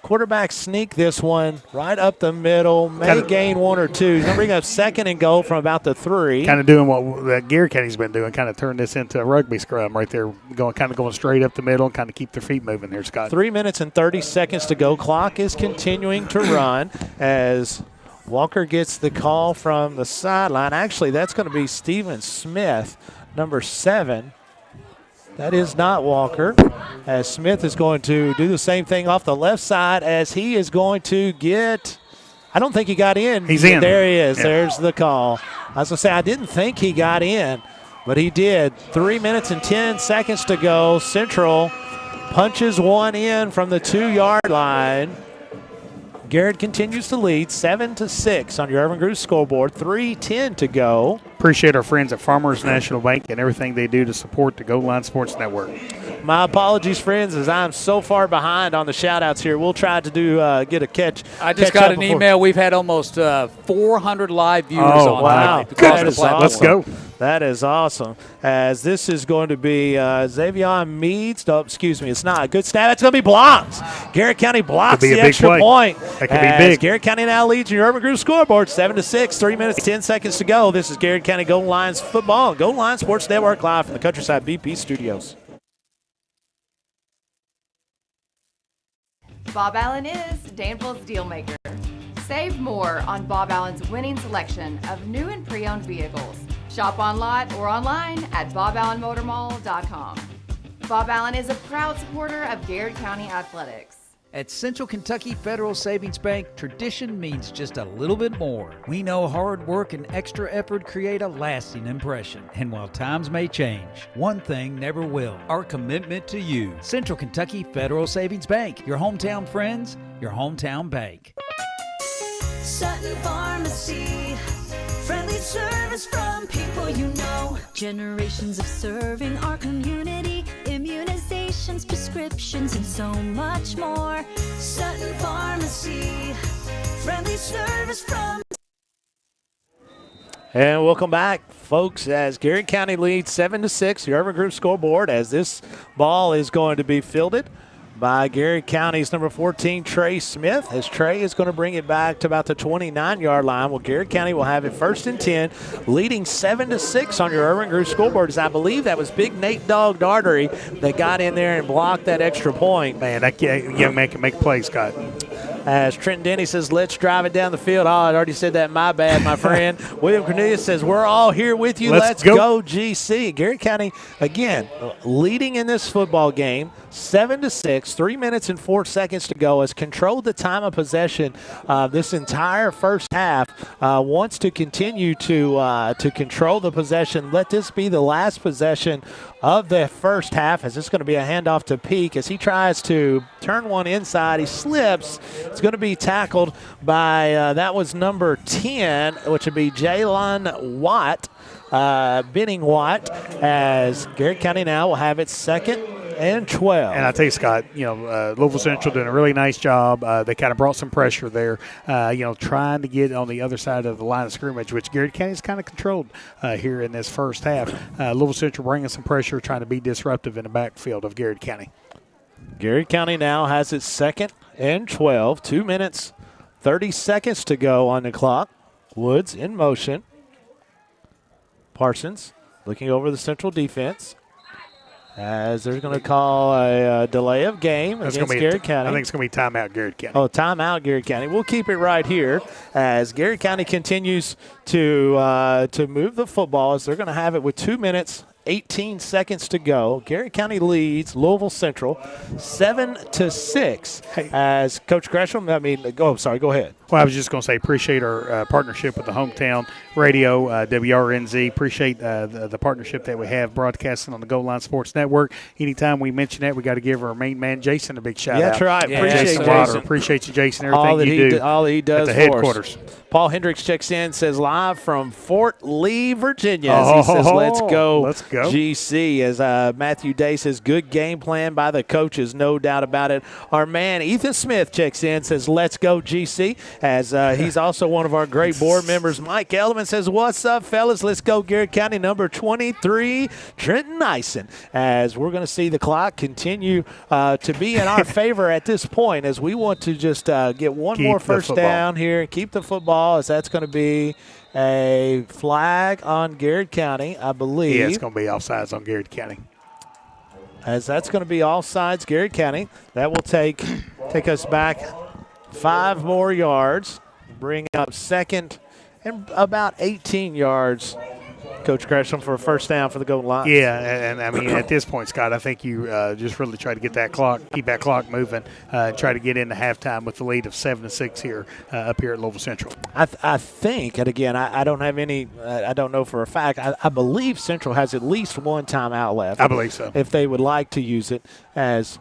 quarterback sneak this one right up the middle, may gain 1 or 2. He's going to bring up 2nd and goal from about the 3. Kind of doing what Garrett County's been doing, kind of turn this into a rugby scrum right there, going straight up the middle and kind of keep their feet moving there, Scott. 3 minutes and 30 seconds to go. Clock is continuing to run as Walker gets the call from the sideline. Actually, that's going to be Steven Smith, number 7. That is not Walker, as Smith is going to do the same thing off the left side, as he is going to get – I don't think he got in. He's in. There he is. Yeah. There's the call. I was going to say, I didn't think he got in, but he did. 3 minutes and 10 seconds to go. Central punches one in from the 2-yard line. Garrett continues to lead 7-6 on your Urban Group scoreboard. 3:10 to go. Appreciate our friends at Farmers National Bank and everything they do to support the Goal Line Sports Network. My apologies, friends, as I'm so far behind on the shout-outs here. We'll try to do get a catch. I just got an email. We've had almost 400 live viewers on wow. tonight. Awesome. Let's go. That is awesome. As this is going to be Xavier Meads. No, excuse me, it's not. Good snap. It's going to be blocked. Garrett County blocks the extra point. That could be big. Garrett County now leads your Urban Group scoreboard 7-6. 3 minutes, 10 seconds to go. This is Garrett County Golden Lions football. Golden Lions Sports Network live from the Countryside BP studios. Bob Allen is Danville's deal maker. Save more on Bob Allen's winning selection of new and pre-owned vehicles. Shop on lot or online at boballenmotormall.com. Bob Allen is a proud supporter of Garrett County Athletics. At Central Kentucky Federal Savings Bank, tradition means just a little bit more. We know hard work and extra effort create a lasting impression. And while times may change, one thing never will: our commitment to you. Central Kentucky Federal Savings Bank, your hometown friends, your hometown bank. Sutton Pharmacy, friendly service from people you know. Generations of serving our community, immunizations, prescriptions, and so much more. Sutton Pharmacy, friendly service from. And welcome back, folks, as Garrett County leads 7-6, your Urban Group scoreboard, as this ball is going to be fielded by Garrett County's number 14, Trey Smith, as Trey is going to bring it back to about the 29-yard line. Well, Garrett County will have it 1st and 10, leading 7-6 on your Urban Group scoreboard. As I believe that was big Nate Dog Dartery that got in there and blocked that extra point. Man, that young man can make plays, Scott. As Trenton Denny says, let's drive it down the field. Oh, I already said that. My bad, my friend. William Cornelius says, we're all here with you. Let's go, GC. Garrett County, again, leading in this football game, 7-6, 3 minutes and 4 seconds to go, has controlled the time of possession this entire first half. Wants to continue to control the possession. Let this be the last possession of the first half, as it's going to be a handoff to Peak as he tries to turn one inside. He slips. It's going to be tackled by, that was number 10, which would be Jalen Watt, Benning Watt, as Garrett County now will have it 2nd and 12. And I tell you, Scott, Louisville Central doing a really nice job. They kind of brought some pressure there, trying to get on the other side of the line of scrimmage, which Garrett County's kind of controlled here in this first half. Louisville Central bringing some pressure, trying to be disruptive in the backfield of Garrett County. Garrett County now has its 2nd and 12, 2 minutes, 30 seconds to go on the clock. Woods in motion. Parsons looking over the Central defense, as they're going to call a delay of game against Garrett County. I think it's going to be timeout Garrett County. Oh, timeout Garrett County. We'll keep it right here as Garrett County continues to move the football, as they're going to have it with 2 minutes, 18 seconds to go. Garrett County leads Louisville Central 7-6. As Coach Gresham, go ahead. Well, I was just going to say, appreciate our partnership with the hometown radio, WRNZ. Appreciate the partnership that we have broadcasting on the Goal Line Sports Network. Anytime we mention that, we got to give our main man Jason a big shout out. That's right. Yeah, appreciate Jason. Appreciate you, Jason. Everything all he does at the headquarters. Paul Hendricks checks in, says live from Fort Lee, Virginia. As he says, let's go. GC. As Matthew Day says, good game plan by the coaches, no doubt about it. Our man Ethan Smith checks in, says, let's go, GC. As he's also one of our great board members. Mike Elliman says, what's up, fellas? Let's go, Garrett County, number 23, Trenton Nyson. As we're going to see the clock continue to be in our favor at this point, as we want to just get one more first down here and keep the football, as that's going to be a flag on Garrett County, I believe. Yeah, it's going to be offsides on Garrett County. As that's going to be offsides, Garrett County. That will take us back 5 more yards, bring up 2nd and about 18 yards Coach Gresham, for a first down for the Golden Lions. Yeah, and I mean, at this point, Scott, I think you just really try to get that clock, keep that clock moving, try to get into halftime with the lead of 7-6 here up here at Louisville Central. I think, and again, I don't have any, I don't know for a fact, I believe Central has at least one timeout left. I believe so. If they would like to use it, as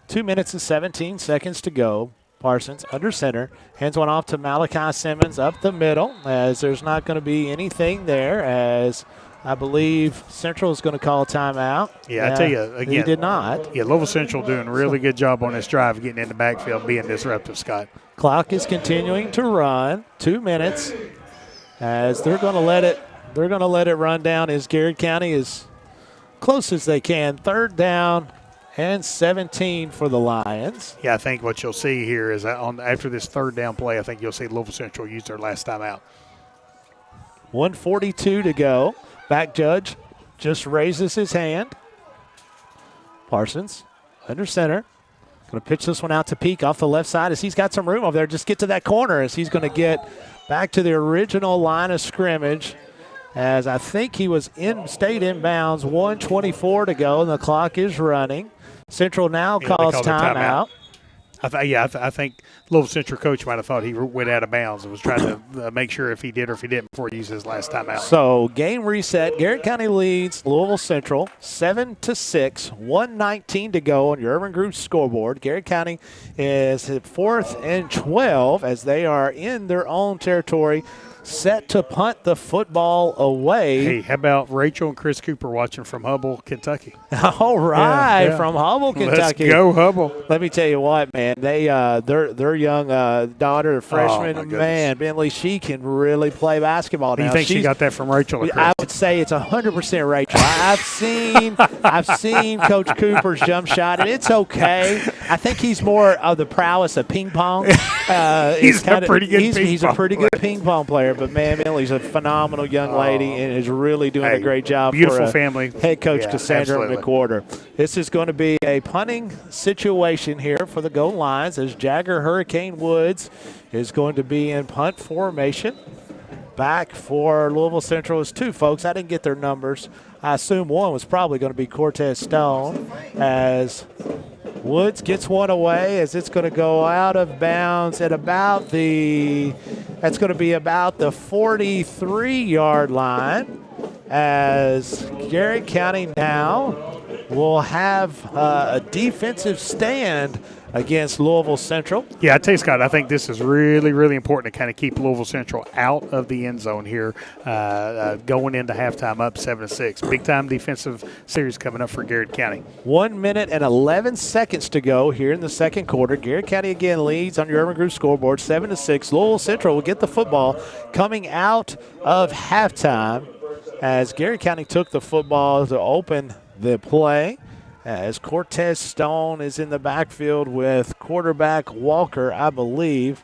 2 minutes and 17 seconds to go. Parsons under center, hands one off to Malachi Simmons up the middle, as there's not going to be anything there, as I believe Central is going to call a timeout. Yeah, I tell you, again. He did not. Yeah, Louisville Central doing a really good job on this drive, getting in the backfield, being disruptive, Scott. Clock is continuing to run, 2 minutes, as they're going to let it run down as Garrard County is close as they can. Third down and 17 for the Lions. Yeah, I think what you'll see here is that after this third down play, I think you'll see Louisville Central use their last time out. 1:42 to go. Back judge just raises his hand. Parsons under center. Going to pitch this one out to Peak off the left side as he's got some room over there. Just get to that corner as he's going to get back to the original line of scrimmage. As I think he was stayed in bounds. 1:24 to go, and the clock is running. Central now calls timeout. I think Louisville Central coach might have thought he went out of bounds and was trying to make sure if he did or if he didn't before he used his last timeout. So game reset. Garrard County leads Louisville Central 7-6. 1:19 to go on your Urban Group scoreboard. Garrard County is at 4th and 12 as they are in their own territory, set to punt the football away. Hey, how about Rachel and Chris Cooper watching from Hubble, Kentucky? All right, from Hubble, Kentucky. Let's go, Hubble. Let me tell you what, man. They their young daughter, the freshman, man, Bentley, she can really play basketball now. You think she got that from Rachel or Chris? I would say it's 100% Rachel. I've seen Coach Cooper's jump shot, and it's okay. I think he's more of the prowess of ping pong. He's a pretty good ping pong player. But, man, Millie's a phenomenal young lady and is really doing a great job. Beautiful for family. Head coach Cassandra absolutely. McWhorter. This is going to be a punting situation here for the Golden Lions as Jagger Hurricane Woods is going to be in punt formation. Back for Louisville Central is two folks. I didn't get their numbers. I assume one was probably going to be Cortez Stone as Woods gets one away as it's going to go out of bounds at about that's going to be about the 43-yard line as Garrard County now will have a defensive stand against Louisville Central. Yeah, I tell you, Scott, I think this is really, really important to kind of keep Louisville Central out of the end zone here going into halftime up 7-6. Big-time defensive series coming up for Garrard County. 1 minute and 11 seconds to go here in the second quarter. Garrard County again leads on your Urban Group scoreboard 7-6. Louisville Central will get the football coming out of halftime as Garrard County took the football to open the play. As Cortez Stone is in the backfield with quarterback Walker, I believe,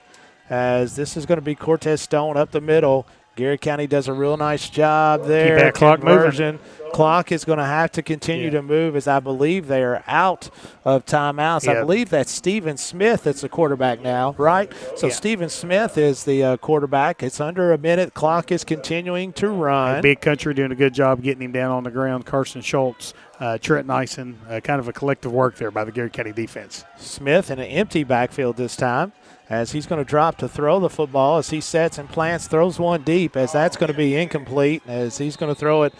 as this is going to be Cortez Stone up the middle. Garrard County does a real nice job there. Keep that clock moving. Clock is going to have to continue to move as I believe they are out of timeouts. I believe that's Stephen Smith that's the quarterback now, right? So Stephen Smith is the quarterback. It's under a minute. Clock is continuing to run. Big Country doing a good job getting him down on the ground. Carson Schultz, Trent Nyson, kind of a collective work there by the Garrard County defense. Smith in an empty backfield this time as he's going to drop to throw the football as he sets and plants, throws one deep as that's going to be incomplete as he's going to throw it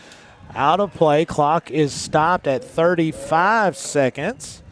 out of play. Clock is stopped at 35 seconds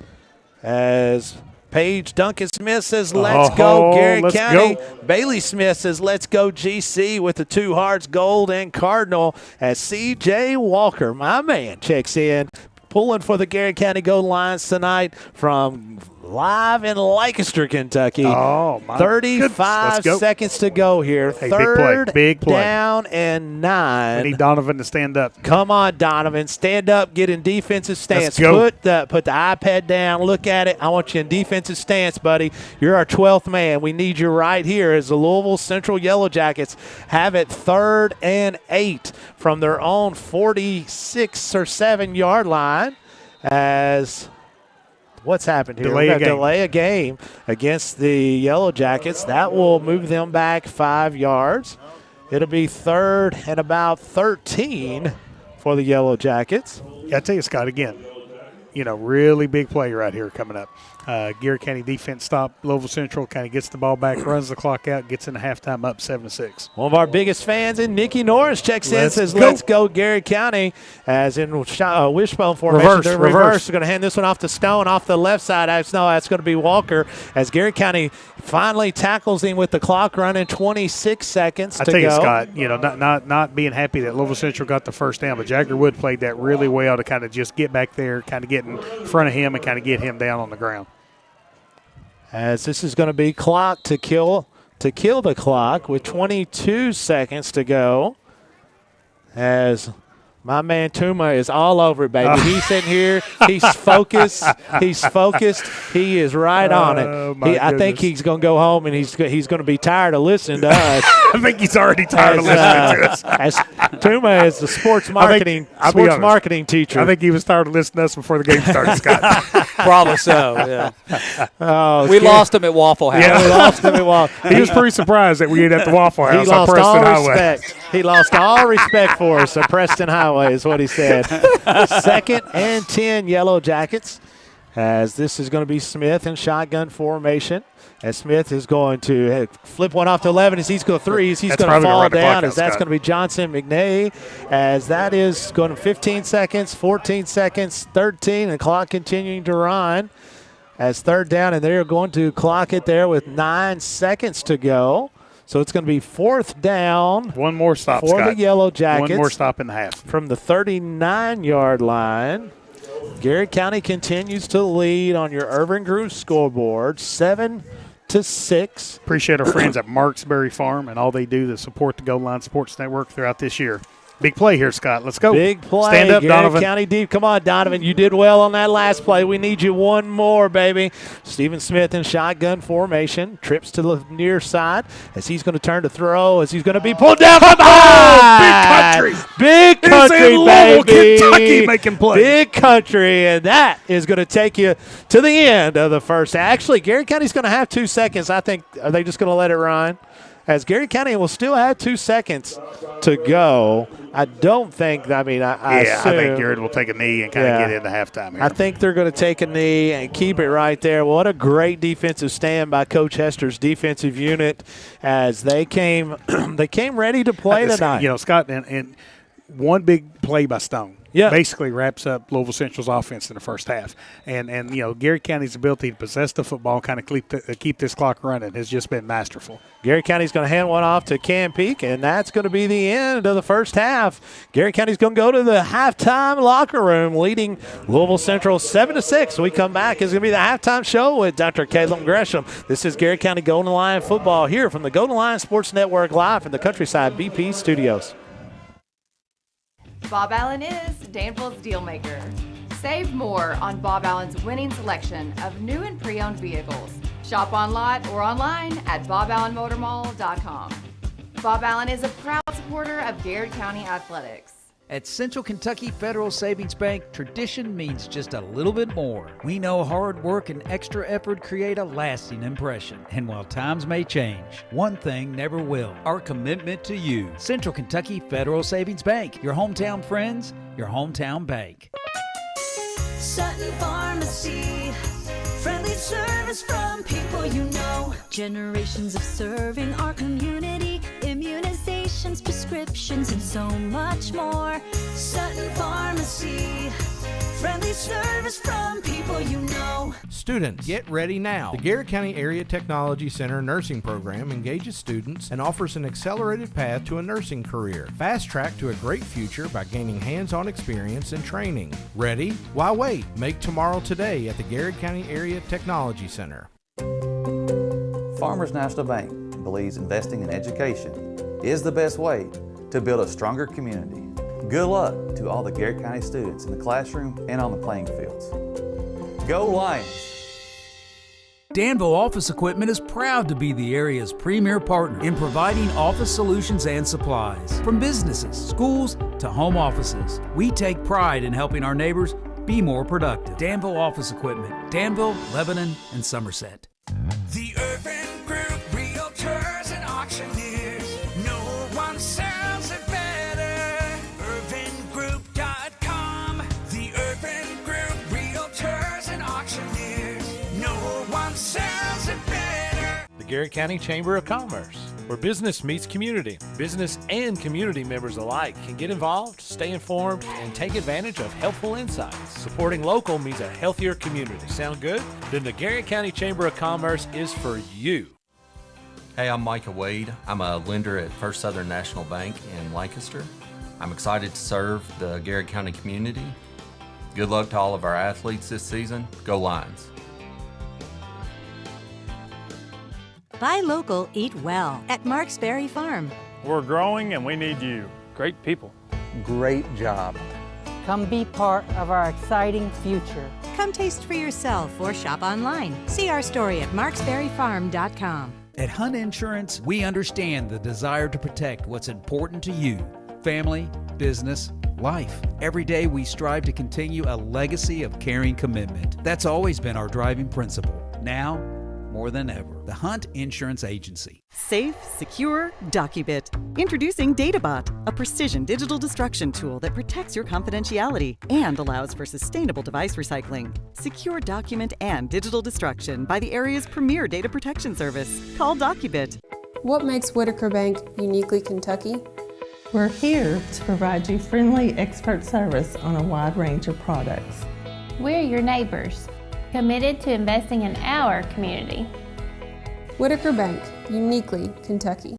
as Paige Duncan Smith says, let's go, Garrard County. Go. Bailey Smith says, let's go, GC, with the two hearts, gold and cardinal, as C.J. Walker, my man, checks in, pulling for the Garrard County Golden Lions tonight from live in Lancaster, Kentucky. 35 seconds to go here. Hey, Third big play. Down and 9. We need Donovan to stand up. Come on, Donovan. Stand up. Get in defensive stance. Let's go. Put the iPad down. Look at it. I want you in defensive stance, buddy. You're our 12th man. We need you right here as the Louisville Central Yellow Jackets have it 3rd and 8 from their own 46 or 7-yard line as – what's happened here? Delay a game against the Yellow Jackets. That will move them back 5 yards It'll be 3rd and about 13 for the Yellow Jackets. I tell you, Scott, again, really big play right here coming up. Garrard County defense stop. Louisville Central kind of gets the ball back, runs the clock out, gets into halftime up 7-6. One of our biggest fans, and Nikki Norris checks in, says, let's go Garrard County, as in wishbone formation. Reverse. We're going to hand this one off to Stone off the left side. No, that's going to be Walker, as Garrard County finally tackles him with the clock running, 26 seconds to go. I tell you, Scott, not being happy that Louisville Central got the first down, but Jagger Wood played that really well to kind of just get back there, kind of get in front of him and kind of get him down on the ground. As this is going to be clock to kill the clock with 22 seconds to go. As my man Tuma is all over it, baby. He's sitting here. He's focused. He is right on it. I think he's going to go home and he's going to be tired of listening to us. I think he's already tired of listening to us. As Tuma is the sports marketing teacher. I think he was tired of listening to us before the game started, Scott. Probably so, yeah. We lost him at Waffle House. Yeah, we lost him at Waffle House. He was pretty surprised that we ate at the Waffle House on Preston Highway. He lost all respect for us at Preston Highway is what he said. 2nd and 10 Yellow Jackets, as this is going to be Smith in shotgun formation. As Smith is going to flip one off to 11 as he's going to threes. He's going to fall down as that's going to be Johnson McNay, as that is going to 15 seconds, 14 seconds, 13, and the clock continuing to run as 3rd down, and they're going to clock it there with 9 seconds to go. So it's going to be 4th down. One more stop, for Scott. the Yellow Jackets. One more stop in the half. From the 39-yard line. Garrard County continues to lead on your Urban Groove scoreboard, 7-6. Appreciate our friends at Marksberry Farm and all they do to support the Goal Line Sports Network throughout this year. Big play here, Scott. Let's go. Big play. Stand up, Garrard Donovan. County deep. Come on, Donovan. You did well on that last play. We need you one more, baby. Stephen Smith in shotgun formation. Trips to the near side as he's going to turn to throw, as he's going to be pulled down from behind. Big country. Big country, it's in Louisville, baby. Kentucky making plays. Big country, and that is going to take you to the end of the first. Actually, Garrard County's going to have 2 seconds. I think, are they just going to let it run? As Garrard County will still have 2 seconds to go. I don't think, I think Garrard will take a knee and kind of get into halftime here. I think they're going to take a knee and keep it right there. What a great defensive stand by Coach Hester's defensive unit as they came ready to play tonight. Scott, and one big play by Stone. Yeah. Basically wraps up Louisville Central's offense in the first half. And Garrard County's ability to possess the football, kind of keep this clock running, has just been masterful. Garrard County's going to hand one off to Cam Peak, and that's going to be the end of the first half. Garrard County's going to go to the halftime locker room, leading Louisville Central 7-6. We come back. It's going to be the halftime show with Dr. Caleb Gresham. This is Garrard County Golden Lion football here from the Golden Lion Sports Network live from the Countryside BP studios. Bob Allen is Danville's deal maker. Save more on Bob Allen's winning selection of new and pre-owned vehicles. Shop on lot or online at boballenmotormall.com. Bob Allen is a proud supporter of Garrard County Athletics. At Central Kentucky Federal Savings Bank, tradition means just a little bit more. We know hard work and extra effort create a lasting impression. And while times may change, one thing never will: our commitment to you. Central Kentucky Federal Savings Bank, your hometown friends, your hometown bank. Sutton Pharmacy, friendly service from people you know. Generations of serving our community, immunizations, prescriptions, and so much more. Sutton Pharmacy, friendly service from people you know. Students, get ready now. The Garrard County Area Technology Center nursing program engages students and offers an accelerated path to a nursing career. Fast track to a great future by gaining hands-on experience and training. Ready? Why wait? Make tomorrow today at the Garrard County Area Technology Center. Farmers National Bank believes investing in education is the best way to build a stronger community. Good luck to all the Garrard County students in the classroom and on the playing fields. Go Lions! Danville Office Equipment is proud to be the area's premier partner in providing office solutions and supplies. From businesses, schools, to home offices, we take pride in helping our neighbors be more productive. Danville Office Equipment, Danville, Lebanon, and Somerset. The Urban Group Realtors and Auctioneers. No one Garrett County Chamber of Commerce, where business meets community. Business and community members alike can get involved, stay informed, and take advantage of helpful insights. Supporting local means a healthier community. Sound good? Then the Garrett County Chamber of Commerce is for you. Hey, I'm Micah Wade. I'm a lender at First Southern National Bank in Lancaster. I'm excited to serve the Garrett County community. Good luck to all of our athletes this season. Go Lions. Buy local, eat well at Marks Berry Farm. We're growing and we need you. Great people. Great job. Come be part of our exciting future. Come taste for yourself or shop online. See our story at marksberryfarm.com. At Hunt Insurance, we understand the desire to protect what's important to you: family, business, life. Every day we strive to continue a legacy of caring commitment. That's always been our driving principle. Now, more than ever, the Hunt Insurance Agency. Safe, secure, DocuBit. Introducing DataBot, a precision digital destruction tool that protects your confidentiality and allows for sustainable device recycling. Secure document and digital destruction by the area's premier data protection service. Call DocuBit. What makes Whitaker Bank uniquely Kentucky? We're here to provide you friendly expert service on a wide range of products. We're your neighbors, committed to investing in our community. Whitaker Bank, uniquely Kentucky.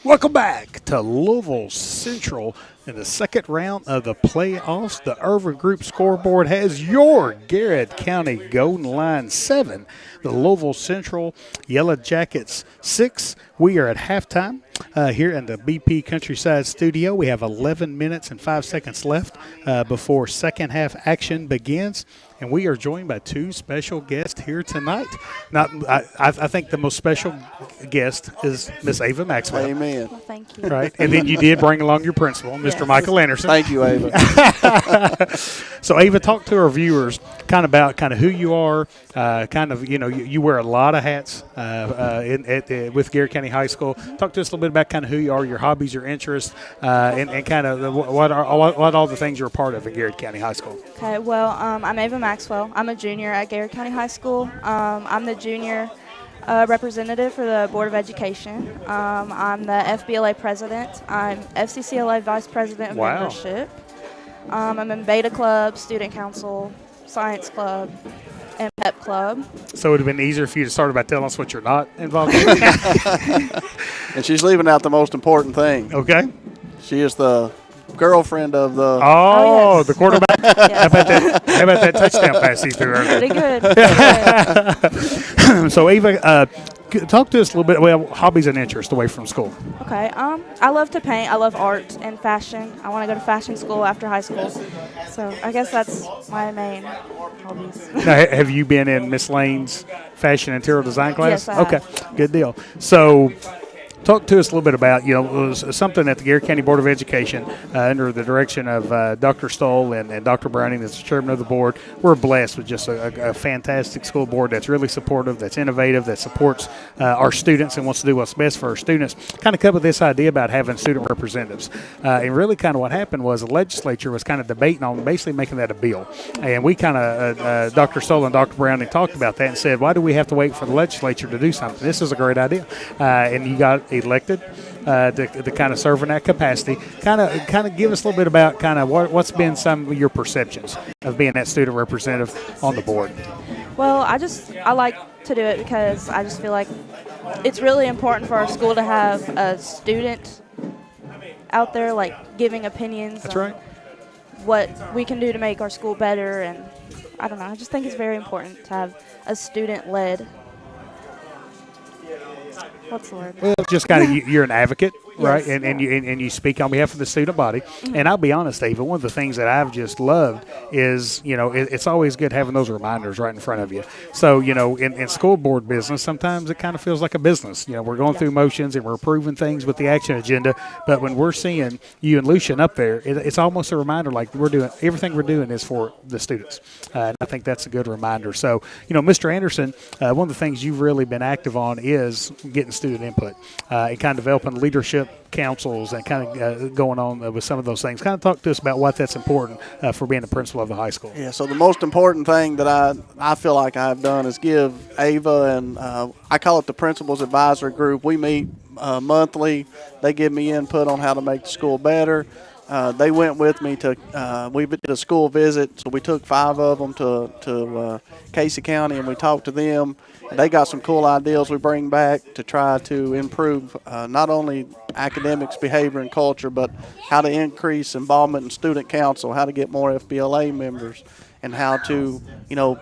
Welcome back to Louisville Central in the second round of the playoffs. The Irvin Group scoreboard has your Garrett County Golden Lions 7, the Louisville Central Yellow Jackets 6. We are at halftime here in the BP Countryside studio. We have 11 minutes and 5 seconds left before second half action begins. And we are joined by two special guests here tonight. I think the most special guest is Miss Ava Maxwell. Amen. Well, thank you. Right, and then you did bring along your principal, Mr. Michael Anderson. Thank you, Ava. So, Ava, talk to our viewers kind of who you are. You wear a lot of hats with Garrett County High School. Talk to us a little bit about kind of who you are, your hobbies, your interests, and kind of what all the things you're a part of at Garrett County High School. Okay, well, I'm Ava Maxwell. I'm a junior at Garrett County High School. I'm the junior representative for the Board of Education. I'm the FBLA president. I'm FCCLA vice president of membership. I'm in Beta Club, Student Council, Science Club, and Pep Club. So it would have been easier for you to start by telling us what you're not involved in. And she's leaving out the most important thing. Okay. She is the girlfriend of the yes. The quarterback. Yes. How about that touchdown pass he threw earlier? Pretty good. So Ava, talk to us a little bit about hobbies and interests away from school. Okay. I love to paint. I love art and fashion. I want to go to fashion school after high school. So I guess that's my main hobbies. Now, have you been in Miss Lane's fashion and interior design class? Yes, I have. Okay, good deal. So talk to us a little bit about, something that the Garrett County Board of Education, under the direction of Dr. Stoll and Dr. Browning, that's the chairman of the board. We're blessed with just a fantastic school board that's really supportive, that's innovative, that supports our students and wants to do what's best for our students. Kind of come with this idea about having student representatives. And really kind of what happened was the legislature was kind of debating on basically making that a bill. And we kind of, Dr. Stoll and Dr. Browning talked about that and said, why do we have to wait for the legislature to do something? This is a great idea. And you got elected to kind of serve in that capacity. Kind of give us a little bit about kind of what's been some of your perceptions of being that student representative on the board. Well, I like to do it because I just feel like it's really important for our school to have a student out there like giving opinions. That's right. What we can do to make our school better, and I don't know. I just think it's very important to have a student-led. What's the word? Well, just kind of you're an advocate, right? Yes. And you speak on behalf of the student body. Mm-hmm. And I'll be honest, Ava, one of the things that I've just loved is, it's always good having those reminders right in front of you. So, in school board business, sometimes it kind of feels like a business. We're going through motions and we're approving things with the action agenda. But when we're seeing you and Lucian up there, it's almost a reminder like everything we're doing is for the students. And I think that's a good reminder. So, Mr. Anderson, one of the things you've really been active on is getting student input and kind of developing leadership leadership councils and kind of going on with some of those things. Kind of talk to us about why that's important for being the principal of the high school. Yeah, so the most important thing that I feel like I've done is give Ava and I call it the Principal's Advisory Group. We meet monthly. They give me input on how to make the school better. They went with me to we did a school visit, so we took 5 of them to Casey County, and we talked to them. And they got some cool ideas we bring back to try to improve not only academics, behavior, and culture, but how to increase involvement in student council, how to get more FBLA members, and how to,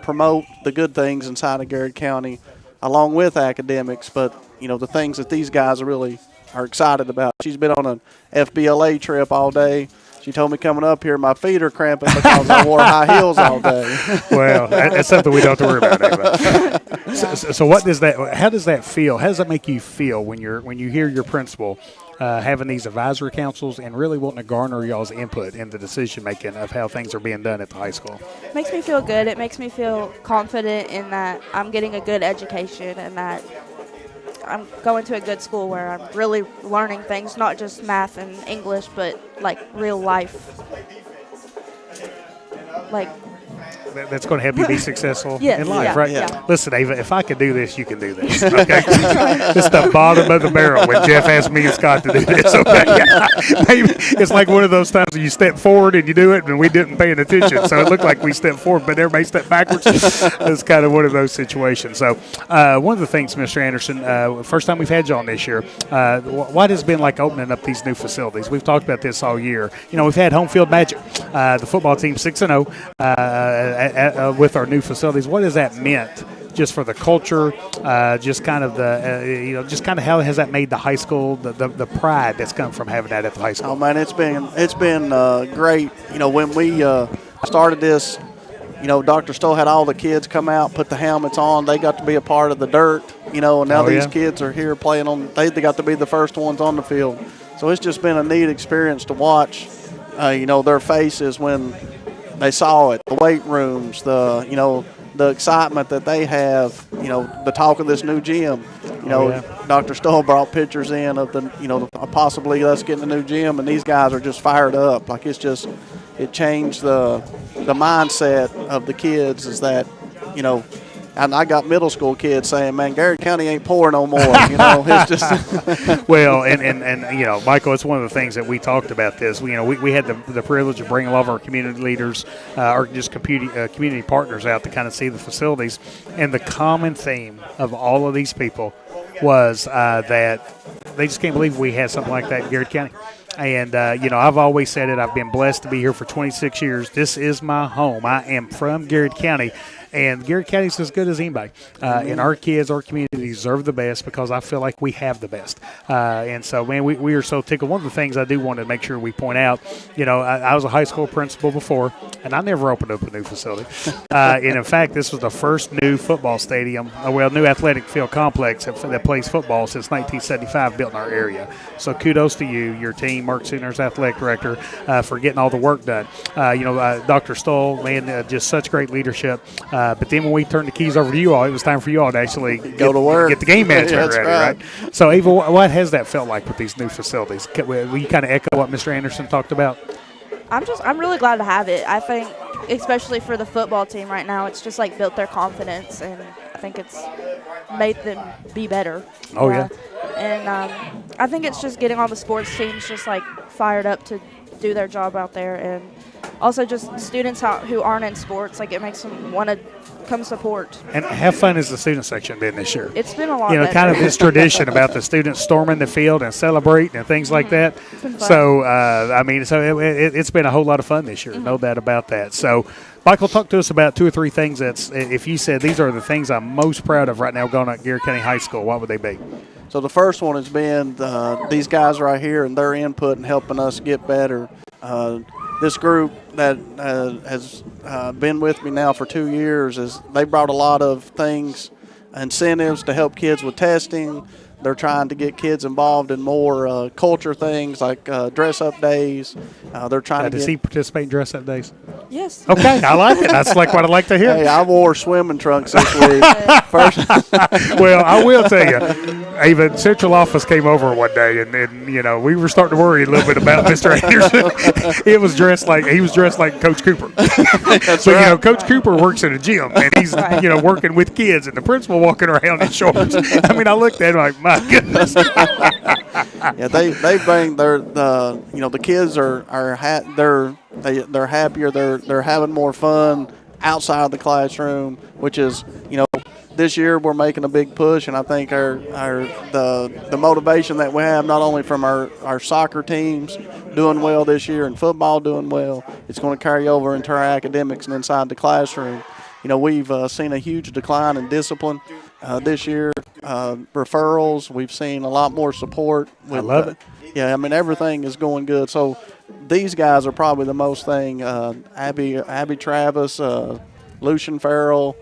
promote the good things inside of Garrard County along with academics, but, the things that these guys are excited about. She's been on an FBLA trip all day. She told me coming up here, my feet are cramping because I wore high heels all day. Well, that's something we don't have to worry about. So what does that? How does that feel? How does that make you feel when you hear your principal having these advisory councils and really wanting to garner y'all's input in the decision making of how things are being done at the high school? It makes me feel good. It makes me feel confident in that I'm getting a good education and that I'm going to a good school where I'm really learning things, not just math and English, but like real life. Like that's going to help you be successul yes, in life, yeah, right? Yeah. Listen, Ava, if I could do this, you can do this. Okay, it's the bottom of the barrel when Jeff asked me and Scott to do this. Okay, yeah. Maybe it's like one of those times when you step forward and you do it, and we didn't pay attention, so it looked like we stepped forward, but everybody stepped backwards. It's kind of one of those situations. So, one of the things, Mr. Anderson, first time we've had you on this year, what has been like opening up these new facilities? We've talked about this all year. We've had home field magic. The football team 6-0. With our new facilities, what has that meant just for the culture, just kind of just kind of how has that made the high school, the pride that's come from having that at the high school? Oh man, it's been great. When we started this, Dr. Stoll had all the kids come out, put the helmets on. They got to be a part of the dirt, and now these kids are here playing on. They got to be the first ones on the field. So it's just been a neat experience to watch, their faces when they saw it, the weight rooms, the excitement that they have, the talk of this new gym. Dr. Stoll brought pictures in of possibly us getting a new gym, and these guys are just fired up. Like it changed the mindset of the kids is that, and I got middle school kids saying, man, Garrard County ain't poor no more. It's just. Well, and Michael, it's one of the things that we talked about this. We had the privilege of bringing a lot of our community leaders or just community partners out to kind of see the facilities. And the common theme of all of these people was that they just can't believe we had something like that in Garrard County. And, I've always said it. I've been blessed to be here for 26 years. This is my home. I am from Garrard County. And Garrard County is as good as anybody. And our kids, our community deserve the best because I feel like we have the best. And so, man, we are so tickled. One of the things I do want to make sure we point out, I was a high school principal before, and I never opened up a new facility. And, in fact, this was the first new football stadium, new athletic field complex that plays football since 1975 built in our area. So kudos to you, your team, Mark Sooner's athletic director, for getting all the work done. Dr. Stoll, man, just such great leadership. But then when we turned the keys over to you all, it was time for you all to actually go to work, get the game management ready, right? So, Ava, what has that felt like with these new facilities? Will you kind of echo what Mr. Anderson talked about? I'm really glad to have it. I think, especially for the football team right now, it's just like built their confidence, and I think it's made them be better. Oh, yeah. And I think it's just getting all the sports teams just like fired up to do their job out there, and also just students who aren't in sports, like it makes them want to come support. And how fun has the student section been this year? It's been a lot better. Kind of this tradition about the students storming the field and celebrating and things like that. It's been fun. So, it's been a whole lot of fun this year, no doubt about that. So, Michael, talk to us about 2 or 3 things if you said these are the things I'm most proud of right now going at Garrard County High School, what would they be? So the first one has been these guys right here and their input and helping us get better. This group that has been with me now for 2 years, they brought a lot of things, incentives to help kids with testing, They're trying to get kids involved in more culture things like dress-up days. They're trying to Does he participate in dress-up days? Yes. Okay, I like it. That's like what I like to hear. Hey, I wore swimming trunks this week. Well, I will tell you, even Central Office came over one day, and you know, we were starting to worry a little bit about Mr. Anderson. He was dressed like Coach Cooper. That's right. right. You know, Coach Cooper works in a gym, and he's you know, working with kids, and the principal walking around in shorts. I mean, I looked at him like, my goodness. Yeah, they bring their you know, the kids they're happier, they're having more fun outside of the classroom, which is, you know, this year we're making a big push, and I think the motivation that we have, not only from our soccer teams doing well this year and football doing well, it's going to carry over into our academics and inside the classroom. You know, we've seen a huge decline in discipline this year. Referrals, we've seen a lot more support. I love it. Yeah, I mean, everything is going good. So these guys are probably the most thing. Abby Travis, Lucian Farrell,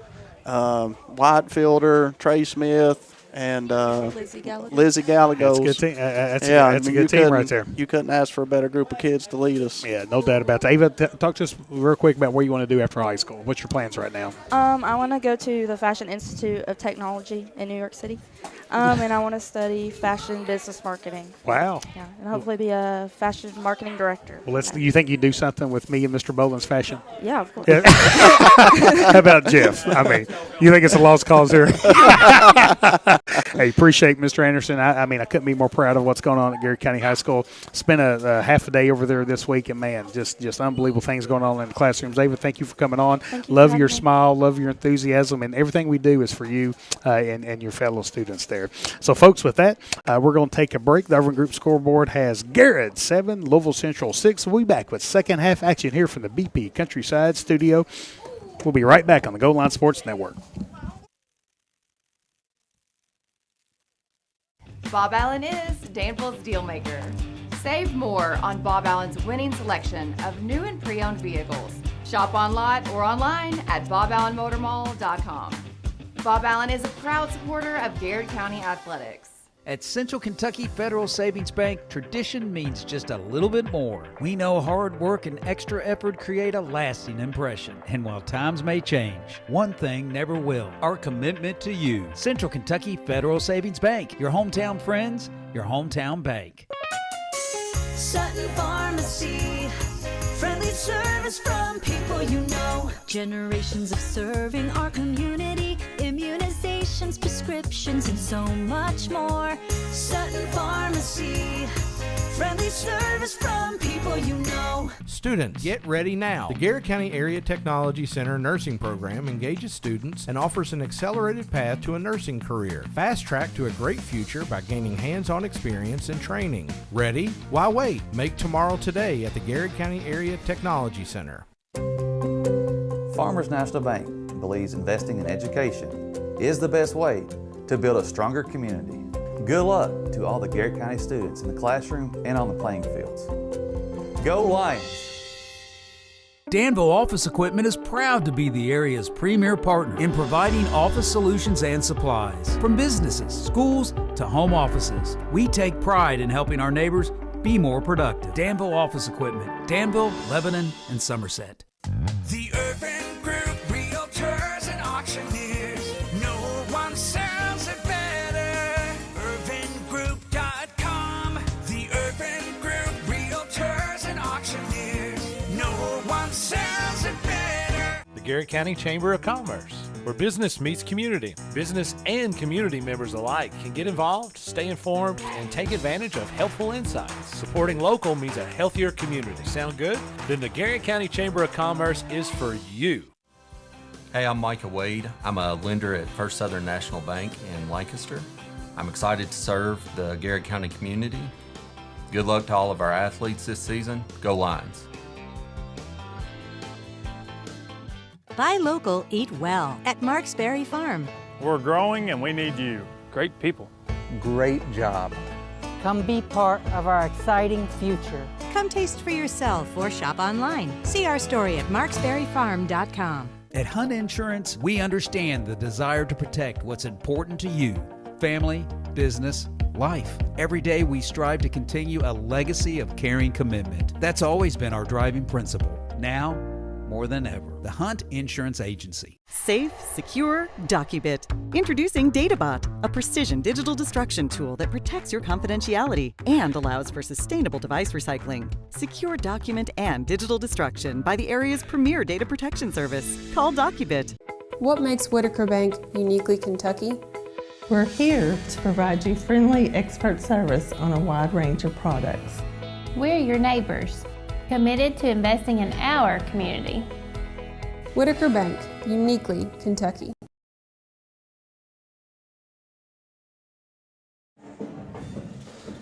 Whitefielder, Trey Smith, and Lizzie Gallegos. That's a good team. That's a good team right there. You couldn't ask for a better group of kids to lead us. Yeah, no doubt about that. Ava, talk to us real quick about what you want to do after high school. What's your plans right now? I want to go to the Fashion Institute of Technology in New York City, and I want to study fashion business marketing. Wow. Yeah, and hopefully be a fashion marketing director. Well, you think you'd do something with me and Mr. Boland's fashion? Yeah, of course. Yeah. How about Jeff? I mean, you think it's a lost cause here? Hey, appreciate Mr. Anderson. I mean, I couldn't be more proud of what's going on at Garrard County High School. Spent a half a day over there this week, and man, just unbelievable things going on in the classrooms. Ava, thank you for coming on. Love your smile, love your enthusiasm, and everything we do is for you and your fellow students there. So, folks, with that, we're going to take a break. The Irvin Group scoreboard has Garrard 7, Louisville Central 6. We'll be back with second half action here from the BP Countryside Studio. We'll be right back on the Goal Line Sports Network. Bob Allen is Danville's deal maker. Save more on Bob Allen's winning selection of new and pre-owned vehicles. Shop on lot or online at boballenmotormall.com. Bob Allen is a proud supporter of Garrard County Athletics. At Central Kentucky Federal Savings Bank, tradition means just a little bit more. We know hard work and extra effort create a lasting impression. And while times may change, one thing never will: our commitment to you. Central Kentucky Federal Savings Bank, your hometown friends, your hometown bank. Sutton Pharmacy, friendly service from people you know. Generations of serving our community, immunizations, prescriptions, and so much more. Sutton Pharmacy, friendly service from people you know. Students, get ready now. The Garrard County Area Technology Center nursing program engages students and offers an accelerated path to a nursing career. Fast track to a great future by gaining hands-on experience and training. Ready? Why wait? Make tomorrow today at the Garrard County Area Technology Center. Farmers National Bank believes investing in education is the best way to build a stronger community. Good luck to all the Garrard County students in the classroom and on the playing fields. Go Lions! Danville Office Equipment is proud to be the area's premier partner in providing office solutions and supplies. From businesses, schools, to home offices, we take pride in helping our neighbors be more productive. Danville Office Equipment, Danville, Lebanon, and Somerset. The Urban Group Realtors and Auctioneers. No one sells it better. UrbanGroup.com. The Urban Group Realtors and Auctioneers. No one sells it better. The Garrard County Chamber of Commerce, where business meets community. Business and community members alike can get involved, stay informed, and take advantage of helpful insights. Supporting local means a healthier community. Sound good? Then the Garrard County Chamber of Commerce is for you. Hey, I'm Micah Wade. I'm a lender at First Southern National Bank in Lancaster. I'm excited to serve the Garrard County community. Good luck to all of our athletes this season. Go Lions! Buy local, eat well at Marks Berry Farm. We're growing and we need you. Great people. Great job. Come be part of our exciting future. Come taste for yourself or shop online. See our story at marksberryfarm.com. At Hunt Insurance, we understand the desire to protect what's important to you. family, business, life. Every day we strive to continue a legacy of caring commitment. That's always been our driving principle. Now, more than ever. The Hunt Insurance Agency. Safe, secure, DocuBit. Introducing DataBot, a precision digital destruction tool that protects your confidentiality and allows for sustainable device recycling. Secure document and digital destruction by the area's premier data protection service. Call DocuBit. What makes Whitaker Bank uniquely Kentucky? We're here to provide you friendly expert service on a wide range of products. We're your neighbors, committed to investing in our community. Whitaker Bank, uniquely Kentucky.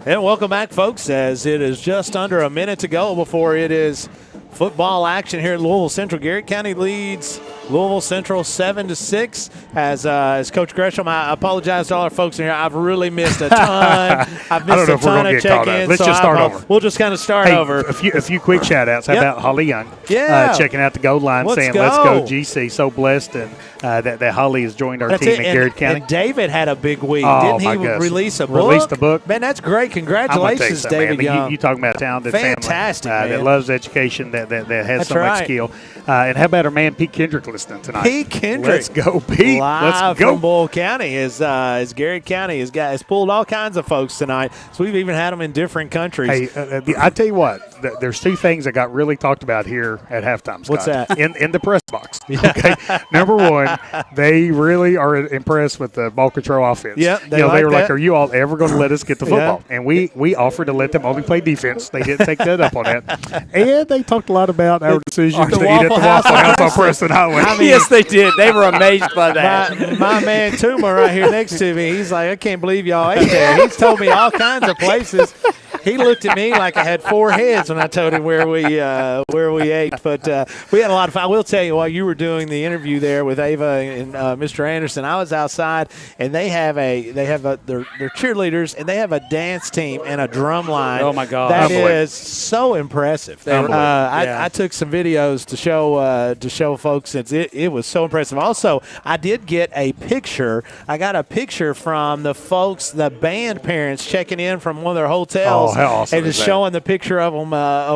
And welcome back, folks, as it is just under a minute to go before it is football action here at Louisville Central. Garrett County leads Louisville Central 7-6. As Coach Gresham, I apologize to all our folks in here. I've really missed a ton. I've missed a ton of check-ins. Let's just start over. We'll just kind of start over. A few quick shout-outs. How about Holly Young? Yeah. Checking out the goal line, saying, let's go GC. So blessed and that Holly has joined our team in Garrett County. And David had a big week. Oh, Didn't he release a book? Released a book. Man, that's great. Congratulations, David Young. You talking about a talented Fantastic, family that loves education, that has so much skill. And how about our man Pete Kendrick listening tonight? Pete Kendrick. Let's go, Pete. Live from Boyle County as Garrett County has pulled all kinds of folks tonight. So we've even had them in different countries. Hey, I tell you what, there's two things that got really talked about here at halftime, Scott. What's that? In the press box. Okay. Number one, they really are impressed with the ball control offense. Yeah, they were like, are you all ever going to let us get the football? And we offered to let them only play defense. They didn't take that up on that. And they talked a lot about our decision to eat at the Waffle House on Preston Highway. Yes, they did. They were amazed by that. My man Tuma right here next to me, he's like, I can't believe y'all ate there. He's told me all kinds of places. He looked at me like I had four heads when I told him where we ate. But we had a lot of fun. I will tell you, while you were doing the interview there with Ava and Mr. Anderson, I was outside, and they have their cheerleaders, and they have a dance team and a drum line. Oh my God, that is so impressive. I took some videos to show folks. It was so impressive. Also, I did get a picture. I got a picture from the folks, the band parents checking in from one of their hotels. Oh, how awesome and just showing the picture of them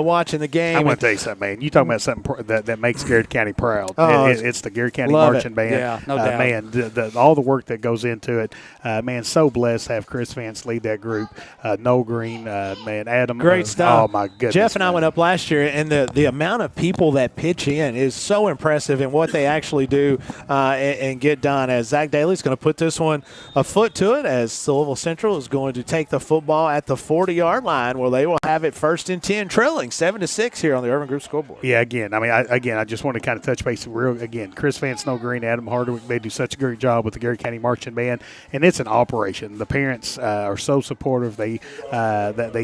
watching the game. I'm going to tell you something, man. You talking about something that makes Garrett County proud. It's the Garrett County Marching Band. Yeah, no doubt. Man, all the work that goes into it. Man, so blessed to have Chris Vance lead that group. Noel Green, man, Adam. Great stuff. Oh, my goodness. Jeff and I went up last year, and the amount of people that pitch in is so impressive in what they actually do and get done. As Zach Daly's going to put this one a foot to it, as Louisville Central is going to take the football at the 40-yard line, where they will have it 1st and 10, trailing 7-6 here on the Urban Group scoreboard. Yeah, again, I just want to kind of touch base again. Chris Vance, Noel Green, Adam Hardwick, they do such a great job with the Garrett County Marching Band, and it's an operation. The parents are so supportive. They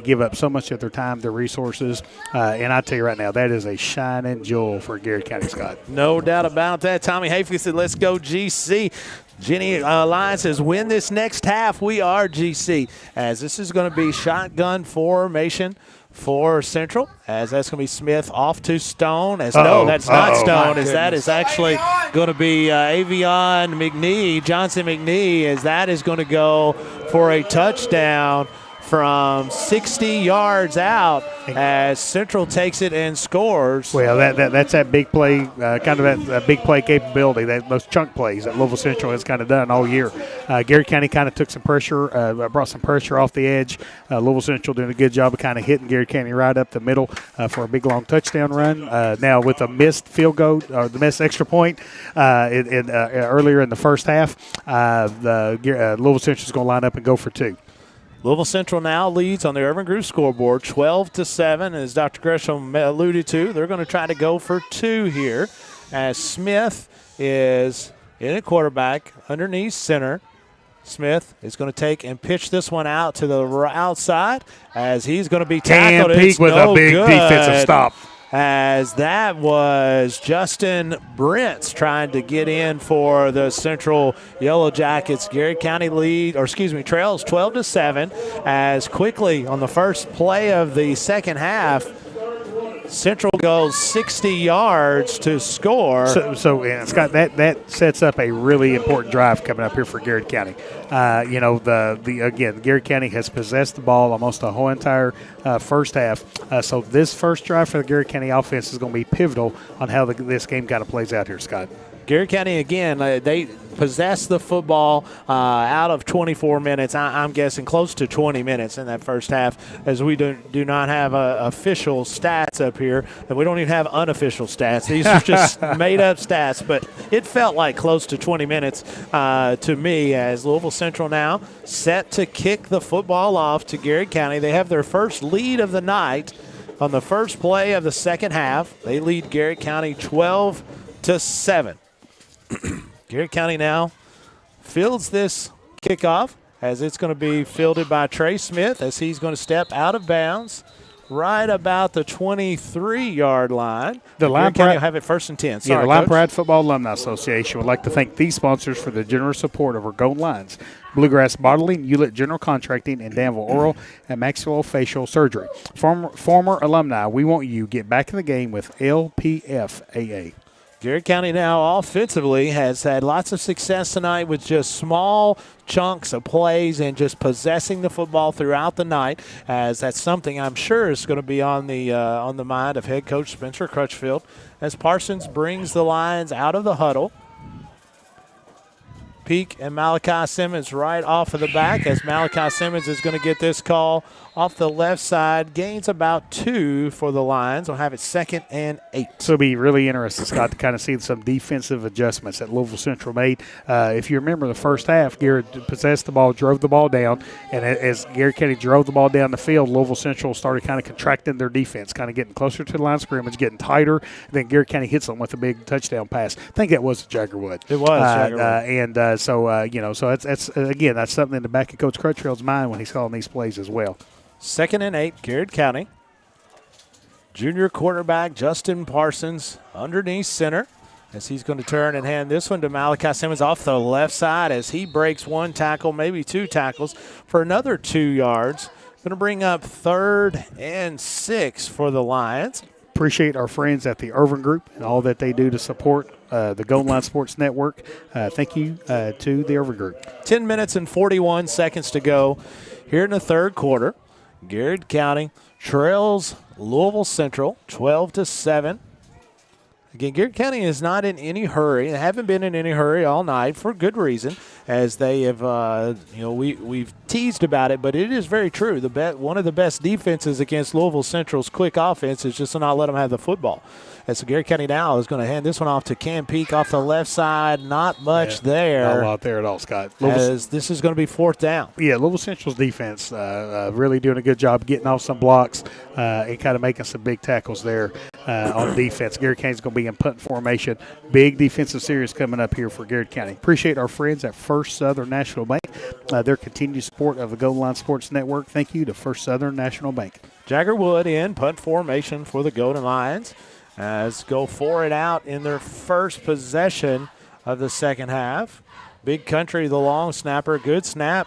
give up so much of their time, their resources, and I tell you right now, that is a shining jewel for Garrett County, Scott. No doubt about that. Tommy Hafey said, let's go GC. Jenny Lyons says, win this next half. We are GC. As this is going to be shotgun formation for Central, as that's going to be Smith off to Stone. No, that's not Stone, as that is actually going to be Avion McNee, Johnson McNee, as that is going to go for a touchdown from 60 yards out as Central takes it and scores. Well, that's that big play, kind of that big play capability, those chunk plays that Louisville Central has kind of done all year. Garrett County kind of took some pressure, brought some pressure off the edge. Louisville Central doing a good job of kind of hitting Garrett County right up the middle for a big, long touchdown run. Now with a missed field goal, or the missed extra point earlier in the first half, Louisville Central is going to line up and go for two. Louisville Central now leads on the Urban Group scoreboard 12-7, as Dr. Gresham alluded to. They're going to try to go for two here, as Smith is in a quarterback underneath center. Smith is going to take and pitch this one out to the outside, as he's going to be tackled. Peak with a big defensive stop. As that was Justin Brents trying to get in for the Central Yellow Jackets. Garrett County trails 12-7, as quickly on the first play of the second half, Central goes 60 yards to score. So Scott, that sets up a really important drive coming up here for Garrard County. Again, Garrard County has possessed the ball almost the whole entire first half. So this first drive for the Garrard County offense is going to be pivotal on how this game kind of plays out here, Scott. Garrard County, again, they possessed the football out of 24 minutes. I'm guessing close to 20 minutes in that first half, as we do not have official stats up here, and we don't even have unofficial stats. These are just made-up stats, but it felt like close to 20 minutes to me, as Louisville Central now set to kick the football off to Garrard County. They have their first lead of the night on the first play of the second half. They lead Garrard County 12-7. Garrard County now fields this kickoff, as it's going to be fielded by Trey Smith, as he's going to step out of bounds right about the 23-yard line. The Garrard County will have it first and 10. Sorry, the Line Coach. Pride Football Alumni Association would like to thank these sponsors for the generous support of our Golden Lions: Bluegrass Bottling, Hewlett General Contracting, and Danville Oral and Maxillofacial Surgery. Former alumni, we want you get back in the game with LPFAA. Garrard County now offensively has had lots of success tonight with just small chunks of plays and just possessing the football throughout the night, as that's something I'm sure is going to be on the mind of head coach Spencer Crutchfield, as Parsons brings the Lions out of the huddle. Peak and Malachi Simmons right off of the back, as Malachi Simmons is going to get this call off the left side. Gains about 2 for the Lions. We'll have it 2nd and 8. So it'll be really interesting, Scott, to kind of see some defensive adjustments that Louisville Central made. If you remember the first half, Garrard possessed the ball, drove the ball down, and as Garrard County drove the ball down the field, Louisville Central started kind of contracting their defense, kind of getting closer to the line of scrimmage, getting tighter. And then Garrard County hits them with a big touchdown pass. I think that was Jagger Wood. It was Jagger Wood. So that's something in the back of Coach Crutchfield's mind when he's calling these plays as well. 2nd and 8, Garrard County. Junior quarterback Justin Parsons underneath center, as he's going to turn and hand this one to Malachi Simmons off the left side, as he breaks 1 tackle, maybe 2 tackles for another 2 yards. Going to bring up 3rd and 6 for the Lions. Appreciate our friends at the Irvin Group and all that they do to support the Golden Line Sports Network. Thank you to the Irvin Group. 10 minutes and 41 seconds to go here in the third quarter. Garrard County trails Louisville Central 12-7. Again, Garrard County is not in any hurry. They haven't been in any hurry all night for good reason, as they have, we've teased about it, but it is very true. One of the best defenses against Louisville Central's quick offense is just to not let them have the football. And so Garrard County now is going to hand this one off to Cam Peak off the left side. Not much there. Not a lot there at all, Scott. As this is going to be 4th down. Yeah, Louisville Central's defense really doing a good job getting off some blocks and kind of making some big tackles there on defense. Garrard County's going to be in punt formation. Big defensive series coming up here for Garrard County. Appreciate our friends at First Southern National Bank, their continued support of the Golden Line Sports Network. Thank you to First Southern National Bank. Jagger Wood in punt formation for the Golden Lions, as go for it out in their first possession of the second half. Big Country, the long snapper. Good snap.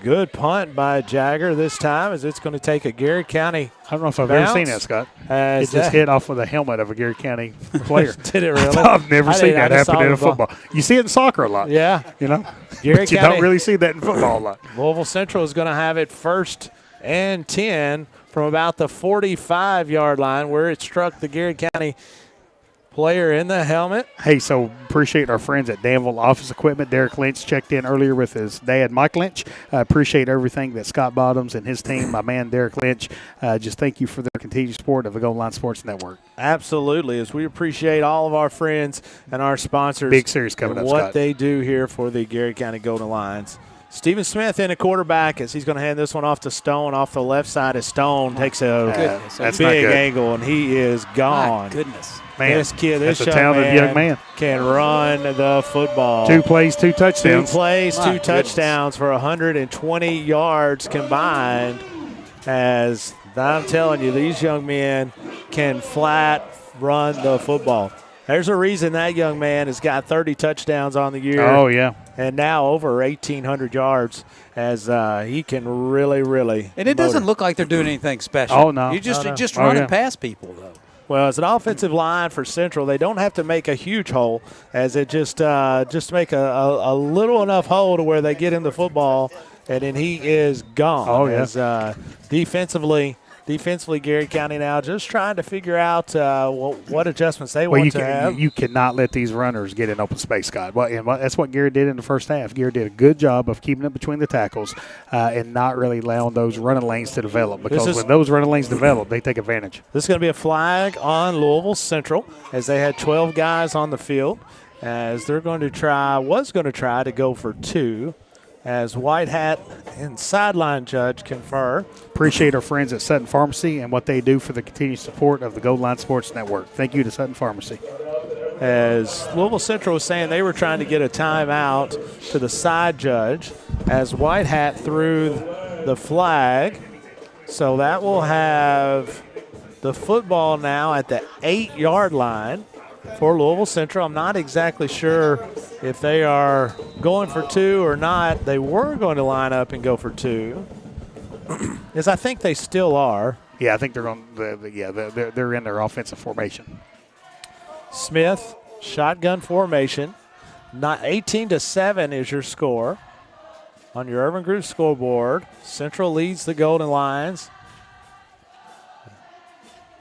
Good punt by Jagger this time, as it's going to take a Garrard County I don't know if I've bounce. ever seen that, Scott. It just hit off of the helmet of a Garrard County player. Did it really? I've never seen that happen in football. You see it in soccer a lot. Yeah. But Garrard you County, don't really see that in football a lot. Louisville Central is going to have it 1st and 10 from about the 45-yard line, where it struck the Garrard County player in the helmet. Hey, so appreciate our friends at Danville Office Equipment. Derek Lynch checked in earlier with his dad, Mike Lynch. Appreciate everything that Scott Bottoms and his team, my man Derek Lynch, just thank you for their continued support of the Golden Line Sports Network. Absolutely, as we appreciate all of our friends and our sponsors. Big series coming up, what Scott. they do here for the Garrard County Golden Lions. Stephen Smith in a quarterback, as he's going to hand this one off to Stone off the left side, as Stone takes a big angle, and he is gone. My goodness. Man, this kid, that's a talented young man. Can run the football. 2 plays, 2 touchdowns. 2 plays, 2 touchdowns for 120 yards combined. As I'm telling you, these young men can flat run the football. There's a reason that young man has got 30 touchdowns on the year. Oh, yeah. And now over 1,800 yards, as he can really. And it doesn't look like they're doing anything special. Oh, no. You're just running past people, though. Well, as an offensive line for Central, they don't have to make a huge hole, as it just make a little enough hole to where they get him the football, and then he is gone. Oh, yeah. As, defensively, Garrett County now just trying to figure out what adjustments they want to have. You cannot let these runners get in open space, Scott. Well, and that's what Garrett did in the first half. Garrett did a good job of keeping it between the tackles and not really allowing those running lanes to develop, because when those running lanes develop, they take advantage. This is going to be a flag on Louisville Central, as they had 12 guys on the field, as they're going to try to go for 2. As White Hat and sideline judge confer. Appreciate our friends at Sutton Pharmacy and what they do for the continued support of the Gold Line Sports Network. Thank you to Sutton Pharmacy. As Louisville Central was saying, they were trying to get a timeout to the side judge as White Hat threw the flag. So that will have the football now at the 8-yard line for Louisville Central. I'm not exactly sure if they are going for 2 or not. They were going to line up and go for 2. As I think they still are. Yeah, I think they're on they're in their offensive formation. Smith, shotgun formation. 18-7 is your score on your Urban Group scoreboard. Central leads the Golden Lions.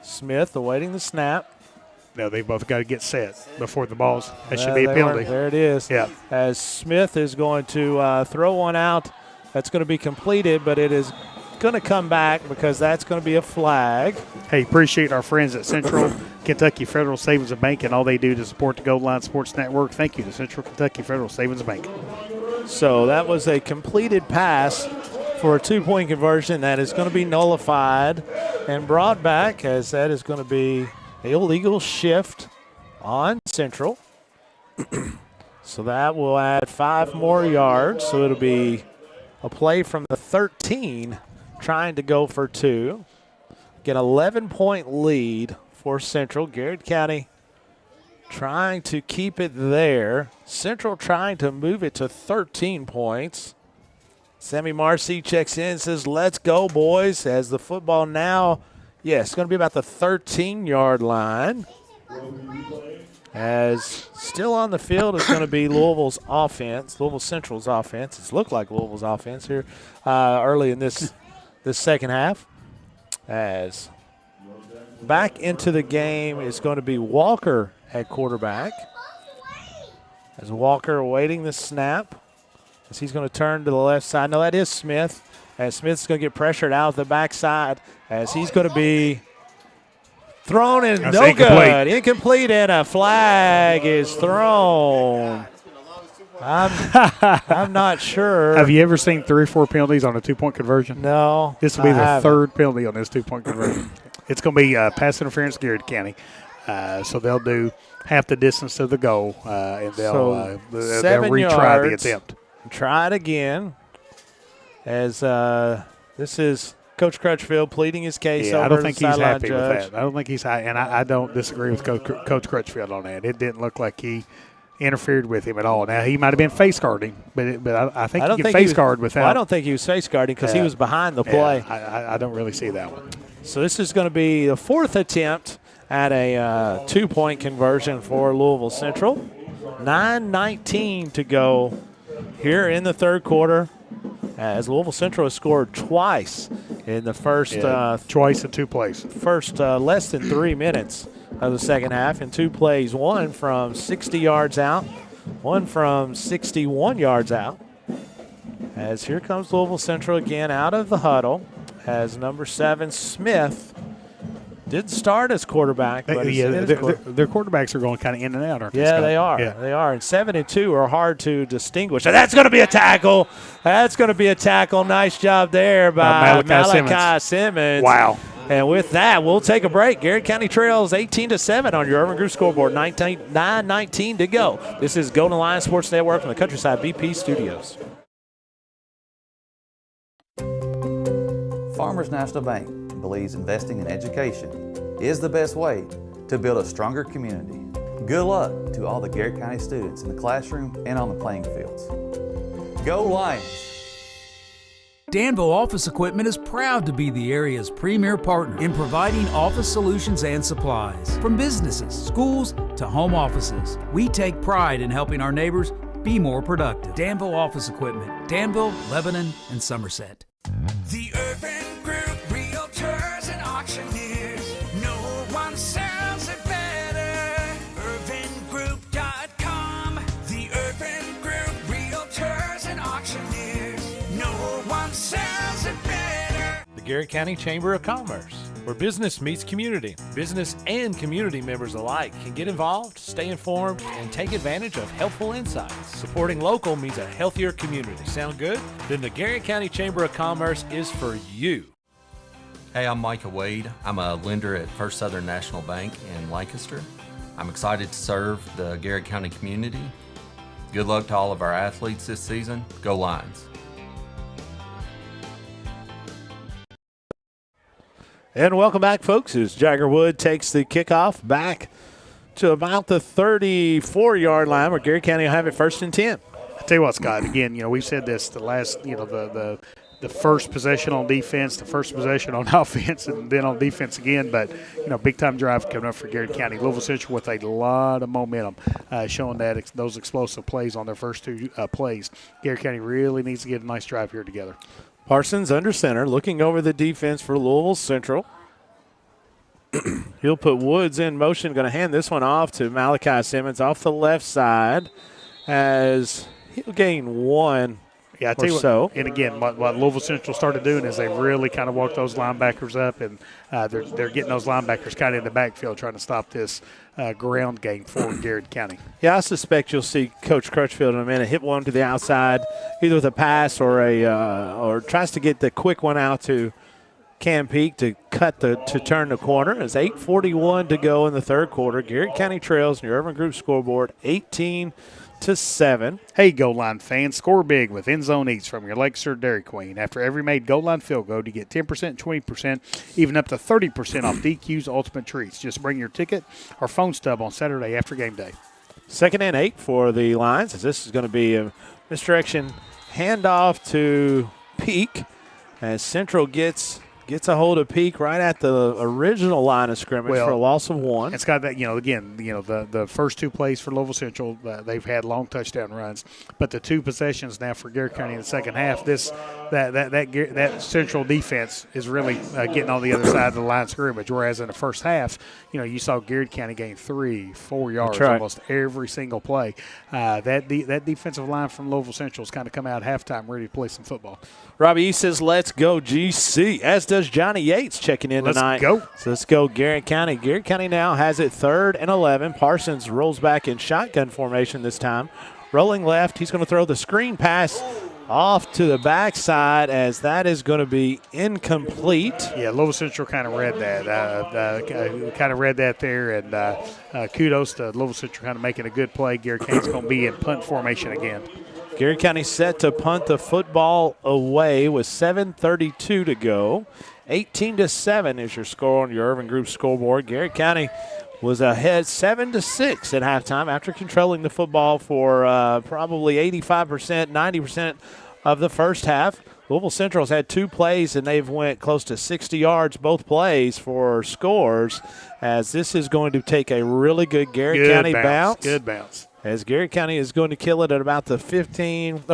Smith awaiting the snap. No, they both got to get set before the balls. That should be a penalty. There it is. Yeah. As Smith is going to throw one out, that's going to be completed, but it is going to come back because that's going to be a flag. Hey, appreciate our friends at Central Kentucky Federal Savings and Bank and all they do to support the Gold Line Sports Network. Thank you to Central Kentucky Federal Savings and Bank. So that was a completed pass for a 2-point conversion that is going to be nullified and brought back, as that is going to be illegal shift on Central. So that will add 5 more yards. So it'll be a play from the 13 trying to go for 2. Get 11-point lead for Central. Garrett County trying to keep it there. Central trying to move it to 13 points. Sammy Marcy checks in and says, let's go, boys, as the football now – yes, it's going to be about the 13-yard line. As still on the field is going to be Louisville's offense, Louisville Central's offense. It's looked like Louisville's offense here early in this second half. As back into the game is going to be Walker at quarterback. As Walker awaiting the snap. As he's going to turn to the left side. No, that is Smith. As Smith's going to get pressured out of the backside, as he's going to be thrown in. No good. Incomplete, and a flag is thrown. I'm not sure. Have you ever seen 3 or 4 penalties on a 2-point conversion? No. This will be the third penalty on this 2-point conversion. It's going to be pass interference, Garrett County. So they'll do half the distance to the goal, and they'll retry the attempt. Try it again. As this is Coach Crutchfield pleading his case over I don't think he's happy judge. with that. I don't think he's happy, and I don't disagree with Coach Crutchfield on that. It didn't look like he interfered with him at all. Now, he might have been face guarding, but I think he can face guard without. Well, I don't think he was face guarding because he was behind the play. I don't really see that one. So this is going to be the 4th attempt at a 2-point conversion for Louisville Central. 9:19 to go here in the third quarter. As Louisville Central has scored twice in the first twice in 2 plays. First less than 3 minutes of the second half in 2 plays. One from 60 yards out, one from 61 yards out. As here comes Louisville Central again out of the huddle. As number 7 Smith didn't start as quarterback, but their quarterbacks are going kind of in and out, aren't they? Yeah, they are. Yeah. They are. And 7 and 2 are hard to distinguish. And that's going to be a tackle. That's going to be a tackle. Nice job there by Malachi Simmons. Wow. And with that, we'll take a break. Garrett County trails 18-7 on your Urban Group scoreboard. 9:19 to go. This is Golden Lion Sports Network from the Countryside BP Studios. Farmers National Bank believes investing in education is the best way to build a stronger community. Good luck to all the Garrett County students in the classroom and on the playing fields. Go Lions! Danville Office Equipment is proud to be the area's premier partner in providing office solutions and supplies. From businesses, schools, to home offices, we take pride in helping our neighbors be more productive. Danville Office Equipment, Danville, Lebanon, and Somerset. The Urban Group, Realtors and Auctioneers. No one sells it better. UrbanGroup.com. The Urban Group, Realtors and Auctioneers. No one sells it better. The Garrett County Chamber of Commerce, where business meets community. Business and community members alike can get involved, stay informed, and take advantage of helpful insights. Supporting local means a healthier community. Sound good? Then the Garrett County Chamber of Commerce is for you. Hey, I'm Micah Wade. I'm a lender at First Southern National Bank in Lancaster. I'm excited to serve the Garrett County community. Good luck to all of our athletes this season. Go Lions. And welcome back, folks, as Jagger Wood takes the kickoff back to about the 34-yard line, where Garrett County will have it 1st and 10. I tell you what, Scott, again, we've said this the last, the first possession on defense, the first possession on offense, and then on defense again. But, big-time drive coming up for Garrett County. Louisville Central with a lot of momentum, showing that those explosive plays on their first two plays. Garrett County really needs to get a nice drive here together. Parsons under center, looking over the defense for Louisville Central. He'll put Woods in motion, going to hand this one off to Malachi Simmons off the left side as he'll gain one. Yeah, I tell you what, and again, what Louisville Central started doing is they really kind of walked those linebackers up, and they're getting those linebackers kind of in the backfield trying to stop this ground game for Garrett County. Yeah, I suspect you'll see Coach Crutchfield in a minute hit one to the outside, either with a pass or or tries to get the quick one out to Cam Peak to turn the corner. As 8:41 to go in the third quarter, Garrett County trails in your Urban Group scoreboard 18-7. Hey, goal line fans, score big with End Zone Eats from your Lakeshore Dairy Queen. After every made goal line field goal, you get 10%, 20%, even up to 30% off DQ's Ultimate Treats. Just bring your ticket or phone stub on Saturday after game day. 2nd and 8 for the Lions, as this is going to be a misdirection handoff to Peak as Central gets a hold of Peak right at the original line of scrimmage for a loss of 1. It's got that, the first two plays for Louisville Central, they've had long touchdown runs. But the two possessions now for Garrett County in the second half, that Central defense is really getting on the other side of the line of scrimmage. Whereas in the first half, you saw Garrett County gain 3-4 yards almost every single play. That defensive line from Louisville Central has kind of come out at halftime ready to play some football. Robbie E says, let's go GC, as does Johnny Yates checking in tonight. Let's go. So let's go Garrett County. Garrett County now has it 3rd and 11. Parsons rolls back in shotgun formation this time. Rolling left, he's going to throw the screen pass off to the backside, as that is going to be incomplete. Yeah, Louisville Central kind of read that. There, and kudos to Louisville Central kind of making a good play. Garrett County's going to be in punt formation again. Garrett County set to punt the football away with 7:32 to go. 18-7 is your score on your Urban Group scoreboard. Garrett County was ahead 7-6 at halftime after controlling the football for probably 85%, 90% of the first half. Louisville Central's had 2 plays, and they've went close to 60 yards both plays for scores, as this is going to take a really good Garrett County bounce. Good bounce. As Garrett County is going to kill it at about the 25,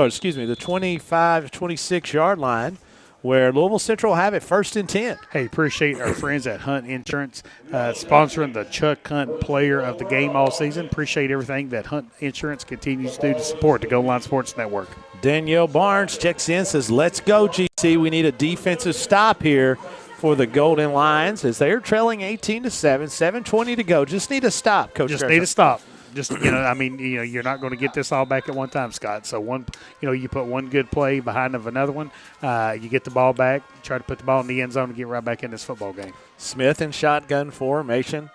26-yard line, where Louisville Central have it 1st and 10. Hey, appreciate our friends at Hunt Insurance sponsoring the Chuck Hunt Player of the Game all season. Appreciate everything that Hunt Insurance continues to do to support the Goal Line Sports Network. Danielle Barnes checks in, says, let's go, GC. We need a defensive stop here for the Golden Lions, as they're trailing 18-7, 7:20 to go. Just need a stop, Coach. Just need a stop. Just, you're not going to get this all back at one time, Scott. So you put one good play behind of another one, you get the ball back, try to put the ball in the end zone and get right back in this football game. Smith in shotgun formation,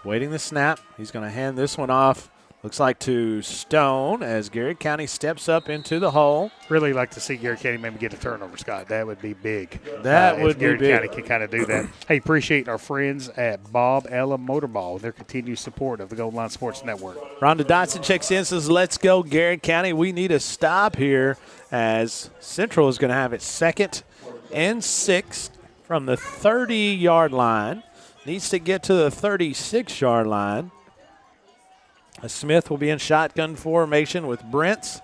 waiting the snap. He's going to hand this one off Looks like to Stone as Garrett County steps up into the hole. Really like to see Garrett County maybe get a turnover, Scott. That would be big. That would be Garrett big. County can kind of do that. Hey, appreciate our friends at Bob Ella Motorball and their continued support of the Golden Line Sports Network. Rhonda Dotson checks in, says, let's go, Garrett County. We need a stop here as Central is going to have it 2nd and 6 from the 30-yard line. Needs to get to the 36-yard line. Smith will be in shotgun formation with Brents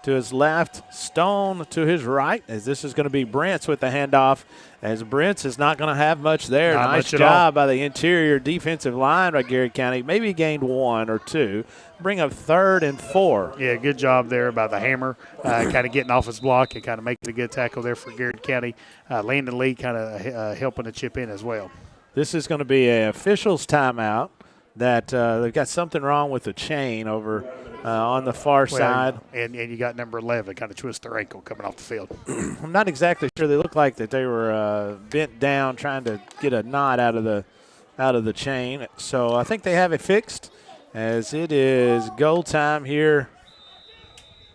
to his left, Stone to his right, as this is going to be Brents with the handoff, as Brents is not going to have much there. Not nice much at job all. by the interior defensive line by Garrett County. Maybe gained 1 or 2. Bring up 3rd and 4. Yeah, good job there by the hammer, kind of getting off his block and kind of making a good tackle there for Garrett County. Landon Lee kind of helping to chip in as well. This is going to be an official's timeout. That they've got something wrong with the chain over on the far side. And you got number 11 kind of twist their ankle coming off the field. I'm not exactly sure. They look like that they were bent down trying to get a knot out of the chain. So I think they have it fixed, as it is goal time here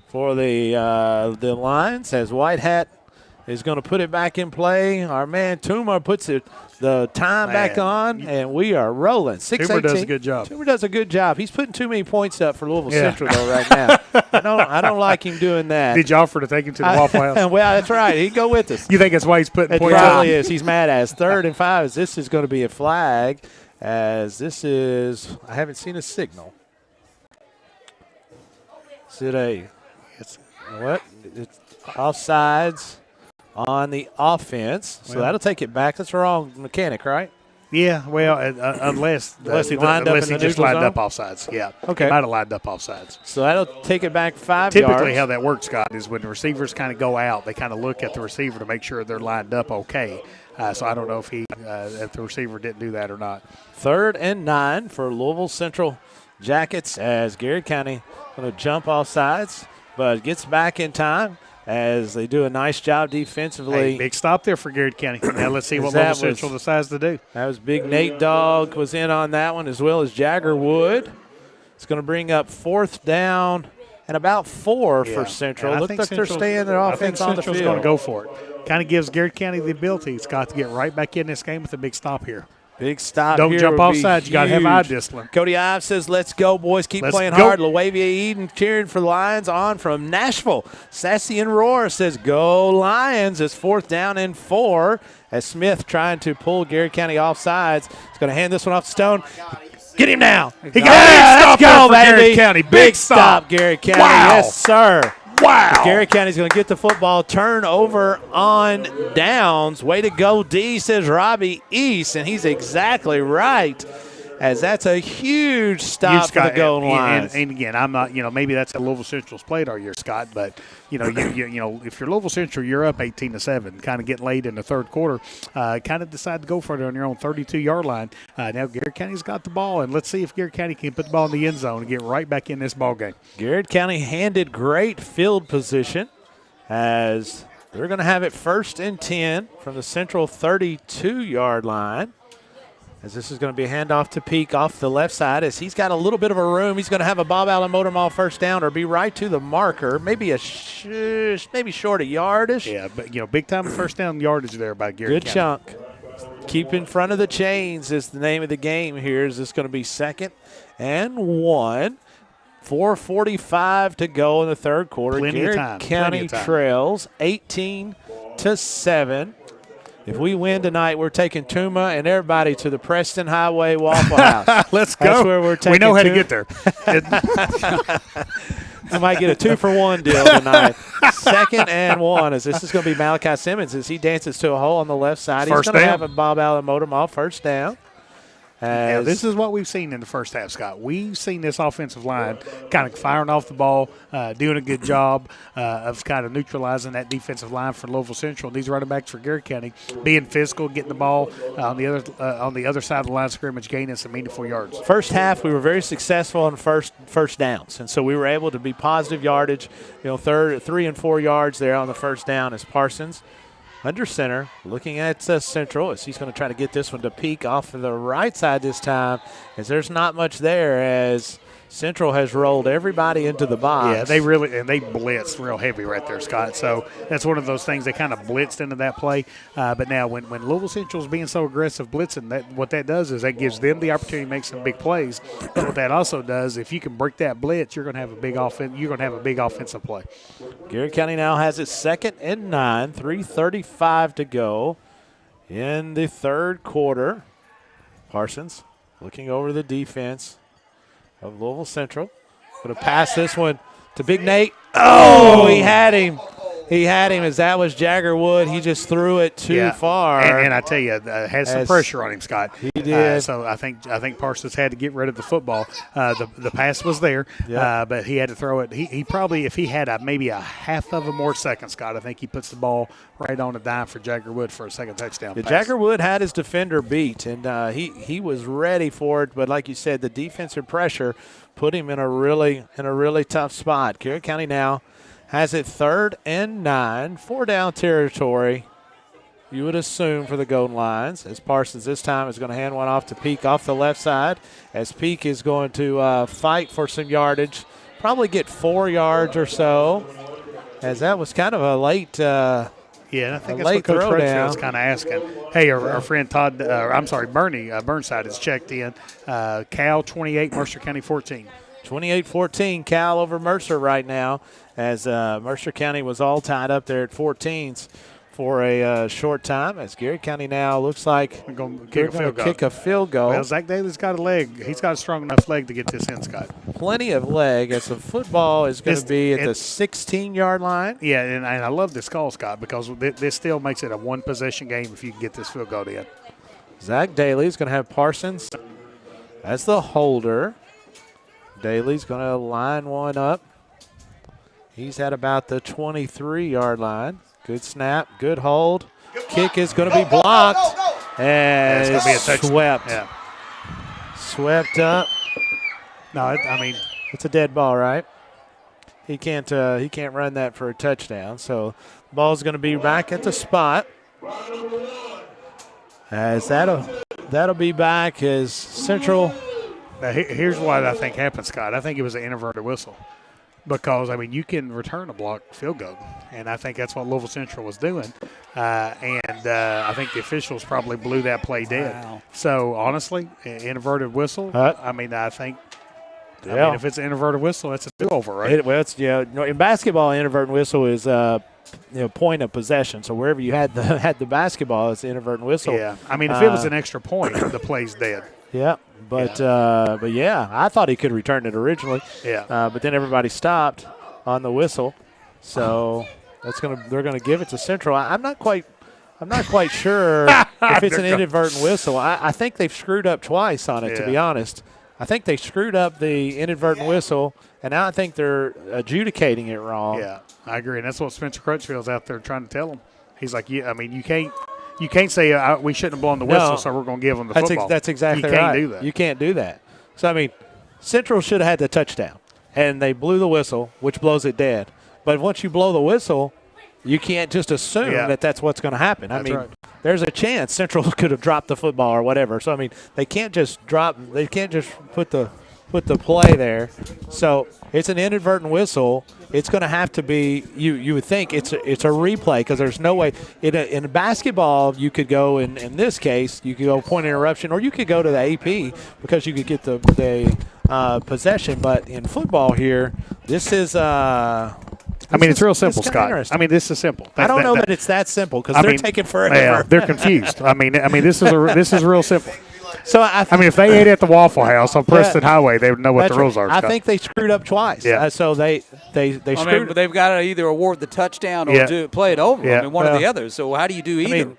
for the Lions, as White Hat is going to put it back in play. Our man Toomer puts the time back on, and we are rolling. 6-18. Toomer does a good job. Toomer does a good job. He's putting too many points up for Louisville Central, though, right now. I don't like him doing that. Did you offer to take him to the Waffle House? Well, that's right. He'd go with us. You think that's why he's putting It points up? probably is. He's mad at us. 3rd and 5, as this is going to be a flag, as this is – I haven't seen a signal. Is it it's offsides on the offense, so that'll take it back. That's the wrong mechanic, right? Yeah, well, unless he just lined up offsides. Yeah, okay. He might have lined up offsides. So that'll take it back 5 Typically, yards. how that works, Scott, is when the receivers kind of go out, they kind of look at the receiver to make sure they're lined up okay. So I don't know if the receiver didn't do that or not. 3rd and 9 for Louisville Central Jackets, as Garrett County going to jump off sides, but gets back in time as they do a nice job defensively. Hey, big stop there for Garrett County. Now let's see what Louisville Central decides to do. That was big. Nate Dogg was in on that one, as well as Jagger Wood. It's going to bring up 4th down and about 4 for Central. Looks like they're staying their offense on the field. Central's going to go for it. Kind of gives Garrett County the ability, Scott, to get right back in this game with a big stop here. Big stop. Don't here jump would off be sides. You got to have huge. eye discipline. Cody Ives says, let's go, boys. Keep playing go. hard. Loavia Eden cheering for the Lions on from Nashville. Sassy and Roar says, go Lions. It's 4th down and 4 as Smith trying to pull Garrett County off sides. He's going to hand this one off to Stone. Get him now. He got a big stop there for Garrett County. Big stop, Garrett County. Wow. Yes, sir. Wow. Garrett County's going to get the football. Turnover on downs. Way to go, D, says Robbie East, and he's exactly right, as that's a huge stop for the goal line. And again, I'm not, maybe that's how Louisville Central's played all year, Scott, but, if you're Louisville Central, you're up 18-7, kind of getting late in the 3rd quarter, kind of decide to go for it on your own 32-yard line. Now Garrett County's got the ball, and let's see if Garrett County can put the ball in the end zone and get right back in this ball game. Garrett County handed great field position, as they're going to have it 1st and 10 from the Central 32-yard line. As this is going to be a handoff to Peak off the left side, as he's got a little bit of a room. He's going to have a Bob Allen Motor Mall 1st down, or be right to the marker, maybe maybe short a yardish. Yeah, but big time 1st down yardage there by Garrett Good County. chunk. Keep in front of the chains is the name of the game here. Is this going to be 2nd and 1? 4:45 to go in the 3rd quarter. Plenty of time. County trails 18-7. If we win tonight, we're taking Tuma and everybody to the Preston Highway Waffle House. Let's go. That's where we're taking. We know how to get there. I might get a 2-for-1 deal tonight. 2nd and 1, as this is going to be Malachi Simmons as he dances to a hole on the left side. He's going to have a Bob Allen Motor Mall 1st down. Now, this is what we've seen in the first half, Scott. We've seen this offensive line kind of firing off the ball, doing a good job of kind of neutralizing that defensive line for Louisville Central. And these running backs for Garrett County being physical, getting the ball on the other side of the line of scrimmage, gaining some meaningful yards. First half, we were very successful on first downs, and so we were able to be positive yardage. 3 and 4 yards there on the 1st down as Parsons under center, looking at Central as he's going to try to get this one to Peak off of the right side this time, as there's not much there, as Central has rolled everybody into the box. Yeah, they blitzed real heavy right there, Scott. So that's one of those things they kind of blitzed into that play. But now when Louisville Central's being so aggressive blitzing, what that does is that gives them the opportunity to make some big plays. But what that also does, if you can break that blitz, you're going to have a big offense. You're going to have a big offensive play. Garrett County now has it 2nd and 9, 3:35 to go in the third quarter. Parsons looking over the defense of Louisville Central. Going to pass this one to Big Nate. Oh, he had him. He had him as that was Jagger Wood. He just threw it too far. And I tell you, had some pressure on him, Scott. He did. So I think Parsons had to get rid of the football. The pass was there, but he had to throw it. He probably, if he had maybe a half of a more second, Scott, I think he puts the ball right on a dime for Jagger Wood for a second touchdown pass. Jagger Wood had his defender beat, and he was ready for it. But like you said, the defensive pressure put him in a really tough spot. Garrett County now has it 3rd and 9, 4-down territory, you would assume, for the Golden Lions, as Parsons this time is going to hand one off to Peak off the left side, as Peak is going to fight for some yardage, probably get 4 yards or so, as that was kind of a late and I think that's what Coach Crutchfield's kind of asking. Hey, our friend Bernie Burnside has checked in. Cal 28, Mercer County 14. 28-14, Cal over Mercer right now, as Mercer County was all tied up there at 14s for a short time, as Garrett County now looks like they're going to kick a field goal. Well, Zach Daly's got a leg. He's got a strong enough leg to get this in, Scott. Plenty of leg, as the football is going to be at the 16-yard line. Yeah, and I love this call, Scott, because this still makes it a one-possession game if you can get this field goal in. Zach Daly is going to have Parsons as the holder. Daly's going to line one up. He's at about the 23-yard line. Good snap, good hold. Kick is going to be blocked. And it's going to be a swept. Yeah. Swept up. No, it's a dead ball, right? He can't run that for a touchdown. So the ball's going to be back at the spot. As that'll be back as Central. Now, here's what I think happened, Scott. I think it was an inverted whistle because, you can return a blocked field goal, and I think that's what Louisville Central was doing. I think the officials probably blew that play dead. Wow. So, honestly, inverted whistle, I think if it's an inverted whistle, it's a do-over, right? In basketball, an inverted whistle is point of possession. So wherever you had the basketball, it's an inverted whistle. Yeah, if it was an extra point, the play's dead. Yeah, but I thought he could return it originally. Yeah, but then everybody stopped on the whistle, so they're gonna give it to Central. I'm not quite sure if it's an inadvertent whistle. I think they've screwed up twice on it. To be honest, I think they screwed up the inadvertent whistle, and now I think they're adjudicating it wrong. Yeah, I agree, and that's what Spencer Crutchfield's out there trying to tell them. He's like, you can't say we shouldn't have blown the whistle, so we're going to give them the football. That's exactly right. You can't do that. You can't do that. So, Central should have had the touchdown, and they blew the whistle, which blows it dead. But once you blow the whistle, you can't just assume that that's what's going to happen. Right. There's a chance Central could have dropped the football or whatever. So, they can't just put the play there. So it's an inadvertent whistle. It's going to have to be. You would think it's a replay because there's no way in basketball you could go in this case you could go point interruption or you could go to the AP because you could get the possession. But in football here, this is. It's real simple, Scott. This is simple. I don't know that it's that simple because they're taking forever. Yeah, they're confused. This is real simple. So if they ate at the Waffle House on Preston Highway, they would know what the rules are. I think they screwed up twice. Yeah. So they screwed. But they've got to either award the touchdown or play it over. Yeah. One or the other. So how do you do either?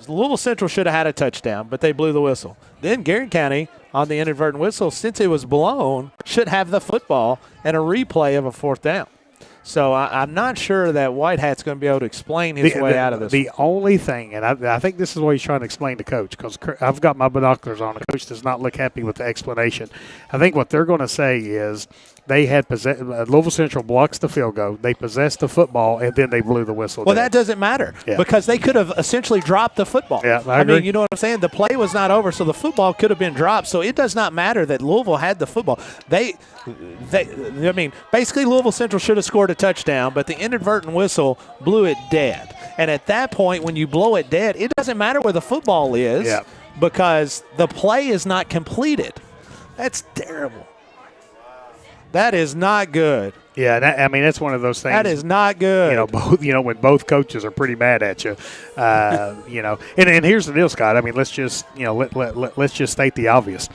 Louisville Central should have had a touchdown, but they blew the whistle. Then Garrett County on the inadvertent whistle, since it was blown, should have the football and a replay of a fourth down. So I'm not sure that White Hat's going to be able to explain his way out of this. The only thing, and I think this is what he's trying to explain to Coach, because I've got my binoculars on. The coach does not look happy with the explanation. I think what they're going to say is they had Louisville Central blocks the field goal. They possessed the football, and then they blew the whistle. Well, down. that doesn't matter because they could have essentially dropped the football. Yeah, I agree. mean, you know what I'm saying? The play was not over, so the football could have been dropped. So it does not matter that Louisville had the football. I mean, basically Louisville Central should have scored a touchdown, but the inadvertent whistle blew it dead. And at that point, when you blow it dead, it doesn't matter where the football is because the play is not completed. That's terrible. That is not good. Yeah, that's one of those things. That is not good. When both coaches are pretty mad at you, And here's the deal, Scott. I mean, let's just let's just state the obvious.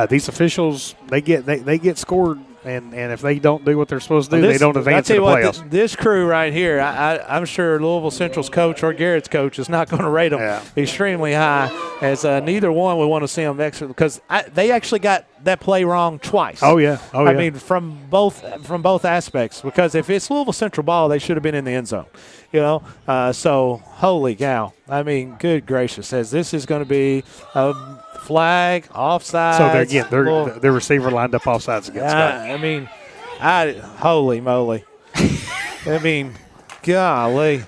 These officials, they get scored. And if they don't do what they're supposed to do, they don't advance to the playoffs. This crew right here, I'm sure Louisville Central's coach or Garrett's coach is not going to rate them extremely high, as neither one would want to see them extra because they actually got that play wrong twice. Oh yeah, I mean from both aspects because if it's Louisville Central ball, they should have been in the end zone. So holy cow! I mean, good gracious, as this is going to be a flag, offside. So their receiver lined up offsides against Scott. I mean, holy moly. I mean, golly.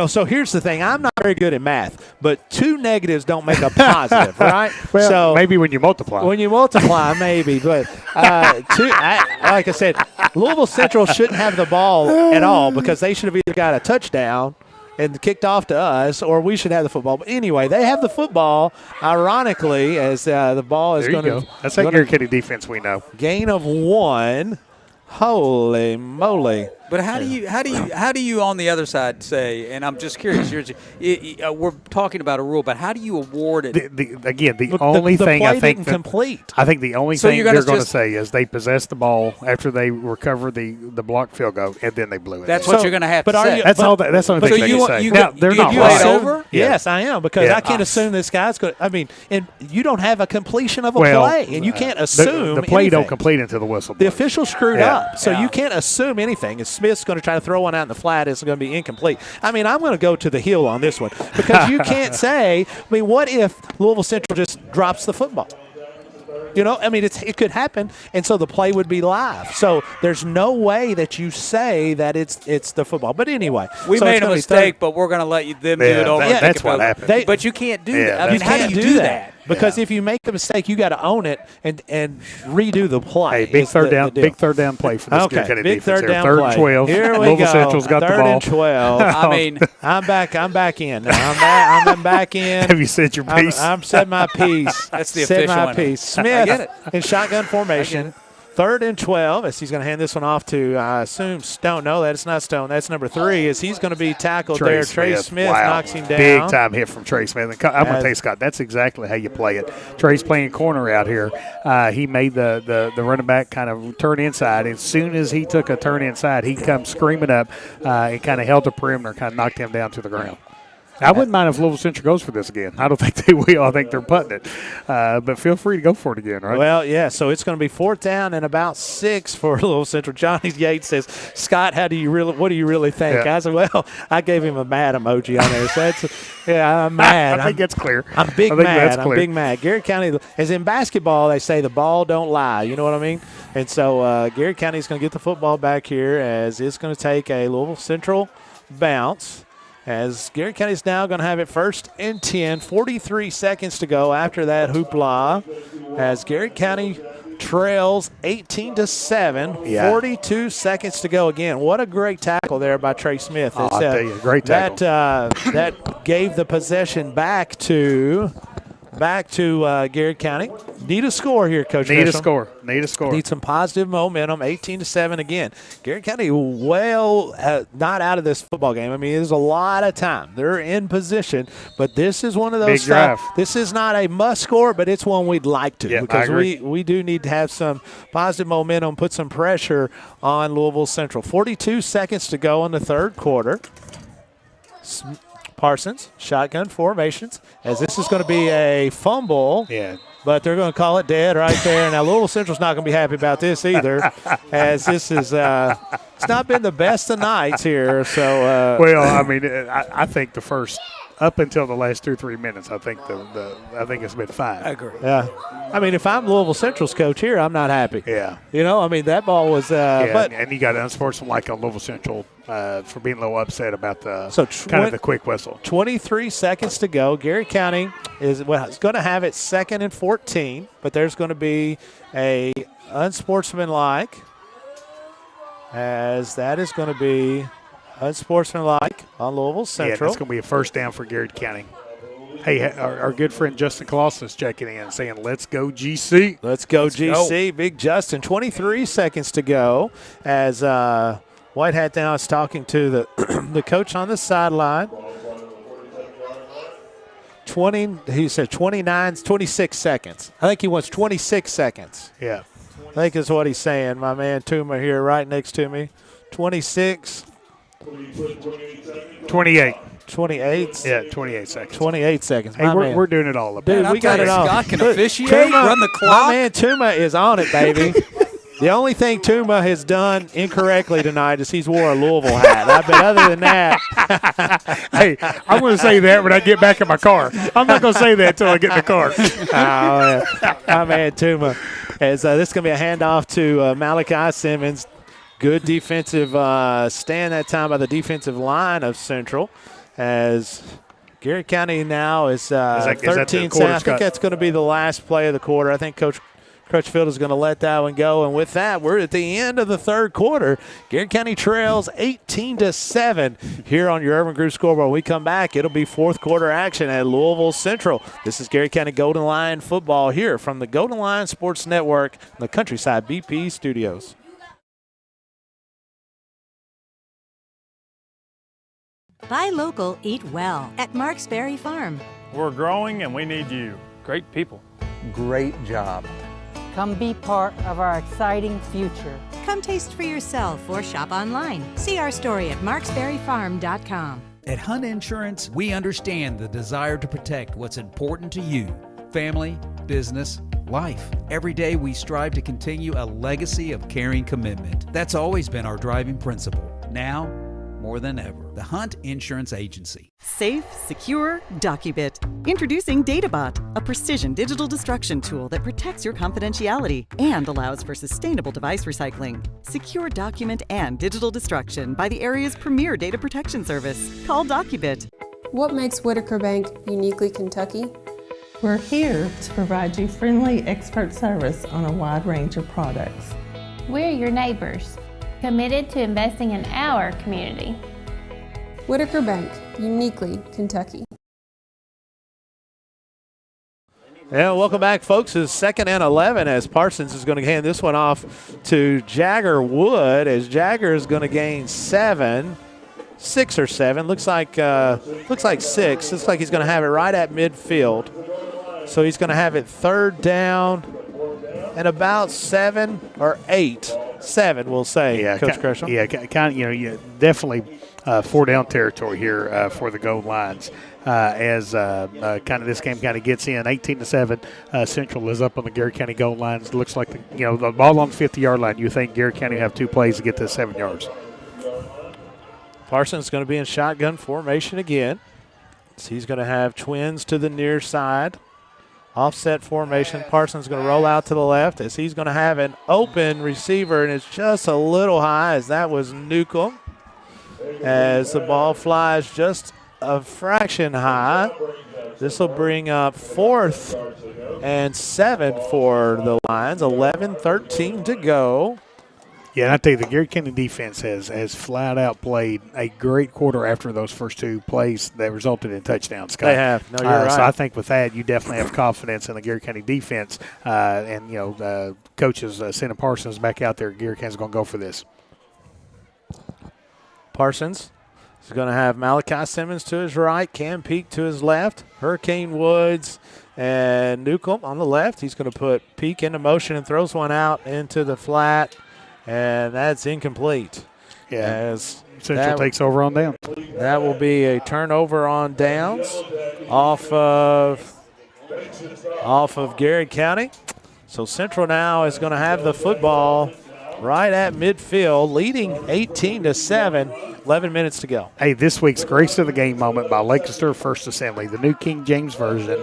So here's the thing. I'm not very good at math, but 2 negatives don't make a positive, right? Well, so maybe when you multiply. When you multiply, maybe. But, like I said, Louisville Central shouldn't have the ball at all because they should have either got a touchdown and kicked off to us, or we should have the football. But anyway, they have the football, ironically, as the ball is going to – That's that Garrett County defense we know. Gain of 1. Holy moly. But how do you on the other side say, and I'm just curious, we're talking about a rule, but how do you award it? The only thing I think complete. I think the only thing they're going to say is they possessed the ball after they recovered the blocked field goal, and then they blew it. That's what you're going to have to say. That's the only thing they can say. Now, they're not right over? Yes, I am, because I can't assume this guy's going to – I mean, and you don't have a completion of a play, and you can't assume the play anything. don't complete until the whistle blows. The official screwed up, so you can't assume anything. If Smith's going to try to throw one out in the flat, it's going to be incomplete. I mean, I'm going to go to the hill on this one because you can't say, I mean, what if Louisville Central just drops the football? I mean, it could happen, and so the play would be live. So there's no way that you say that it's the football. But anyway. We made a mistake, but we're going to let them do it over. That's what happened. But you can't do that. I mean, how do you do that? Because if you make a mistake, you got to own it and redo the play. Hey, big third down play for this okay, County big defense. third down Third play. and 12. Here we Louisville go. Central's got the ball. Third and 12. I mean, I'm back in. I'm back in. Have you said your piece? I'm said my piece. That's the official my one. piece. Smith in shotgun formation. 3rd and 12 as he's going to hand this one off to, I assume, Stone. No, that's not Stone. That's number 3 as he's going to be tackled there. Trey Smith knocks him down. Big time hit from Trey Smith. I'm going to tell you, Scott, that's exactly how you play it. Trey's playing corner out here. He made the running back kind of turn inside. As soon as he took a turn inside, he comes screaming up and kind of held the perimeter, kind of knocked him down to the ground. I wouldn't mind if Louisville Central goes for this again. I don't think they will. I think they're putting it. But feel free to go for it again, right? Well, yeah, so it's going to be 4th down and about 6 for Louisville Central. Johnny Yates says, Scott, what do you really think? I said, well, I gave him a mad emoji on there. So that's, I'm mad. I think it's clear. I'm big mad. Garrett County, as in basketball, they say the ball don't lie. You know what I mean? And so Garrett County is going to get the football back here as it's going to take a Louisville Central bounce. As Garrett County is now going to have it 1st and 10, 43 seconds to go after that hoopla. As Garrett County trails 18-7, 42 seconds to go again. What a great tackle there by Trey Smith. I'll tell you, great tackle. That gave the possession back to Garrett County. Need a score here, Coach. Need a Gresham. score. Need some positive momentum. 18-7 again. Garrett County not out of this football game. I mean, there's a lot of time. They're in position, but this is one of those. Big drive. This is not a must score, but it's one we'd like to because we do need to have some positive momentum, put some pressure on Louisville Central. 42 seconds to go in the 3rd quarter. Parsons, shotgun formations, as this is going to be a fumble. Yeah. But they're going to call it dead right there. Now, Louisville Central's not going to be happy about this either, as this is it's not been the best of nights here. So, well, I mean, I think the first up until the last 2 or 3 minutes, I think I think it's been 5. I agree. Yeah. I mean, if I'm Louisville Central's coach here, I'm not happy. Yeah. You know, I mean, that ball was but and you got unsportsmanlike on Louisville Central for being a little upset about the kind of the quick whistle. 23 seconds to go. Garrett County is going to have it 2nd and 14, but there's going to be a unsportsmanlike, as that is going to be unsportsmanlike on Louisville Central. Yeah, that's going to be a first down for Garrett County. Hey, our good friend Justin Clausen is checking in saying, let's go GC. Let's go GC. Big Justin. 23 seconds to go as White Hat now is talking to the coach on the sideline. He said 26 seconds. I think he wants 26 seconds. Yeah. I think is what he's saying. My man Tuma here right next to me. 26. 28. 28? Yeah, 28 seconds. 28 seconds. Hey, we're doing it all up Dude, we got it all. Scott can officiate, Tuma, run the clock. My man Tuma is on it, baby. The only thing Tuma has done incorrectly tonight is he's wore a Louisville hat. I bet other than that. Hey, I'm going to say that when I get back in my car. I'm not going to say that until I get in the car. Oh, yeah. My man Tuma. As this is going to be a handoff to Malachi Simmons. Good defensive stand that time by the defensive line of Central. As Garrett County now is 13 seconds. I think that's going to be the last play of the quarter. I think Coach Crutchfield is going to let that one go. And with that, we're at the end of the third quarter. Garrett County trails 18-7 here on your Urban Group scoreboard. When we come back, it'll be fourth quarter action at Louisville Central. This is Garrett County Golden Lion football here from the Golden Lion Sports Network in the Countryside BP studios. Buy local, eat well at Marks Berry Farm. We're growing and we need you. Great people. Great job. Come be part of our exciting future. Come taste for yourself or shop online. See our story at marksberryfarm.com. At Hunt Insurance, we understand the desire to protect what's important to you. Family, business, life. Every day we strive to continue a legacy of caring commitment. That's always been our driving principle. Now, more than ever, the Hunt Insurance Agency. Safe, secure, Docubit. Introducing DataBot, a precision digital destruction tool that protects your confidentiality and allows for sustainable device recycling. Secure document and digital destruction by the area's premier data protection service. Call Docubit. What makes Whitaker Bank uniquely Kentucky? We're here to provide you friendly expert service on a wide range of products. We're your neighbors, committed to investing in our community. Whitaker Bank, uniquely Kentucky. Yeah, welcome back, folks. It's 2nd and 11 as Parsons is going to hand this one off to Jagger Wood as Jagger is going to gain 6 or 7. Looks like 6. Looks like he's going to have it right at midfield. So he's going to have it 3rd down and about 7 or 8. 7, we'll say, yeah, Coach Gresham. Yeah, kind of, definitely 4-down territory here for the Gold Lions as kind of this game kind of gets in. 18-7, Central is up on the Garrett County Gold Lines. It looks like the ball on the 50-yard line. You think Garrett County will have 2 plays to get to 7 yards. Parsons is going to be in shotgun formation again. So he's going to have twins to the near side. Offset formation. Parsons going to roll out to the left as he's going to have an open receiver, and it's just a little high as that was Newcomb. As the ball flies just a fraction high. This will bring up 4th and 7 for the Lions. 11-13 to go. Yeah, and I tell you, the Garrett County defense has flat out played a great quarter after those first 2 plays that resulted in touchdowns. Scott. They have. No, you're right. So I think with that, you definitely have confidence in the Garrett County defense. And coaches sending Parsons back out there. Garrett County's going to go for this. Parsons is going to have Malachi Simmons to his right, Cam Peak to his left, Hurricane Woods and Newcomb on the left. He's going to put Peak into motion and throws one out into the flat. And that's incomplete. Yeah, as Central takes over on down. That will be a turnover on downs off of Garrett County. So Central now is going to have the football right at midfield, leading 18-7. 11 minutes to go. Hey, this week's Grace of the Game moment by Lancaster First Assembly, the New King James Version,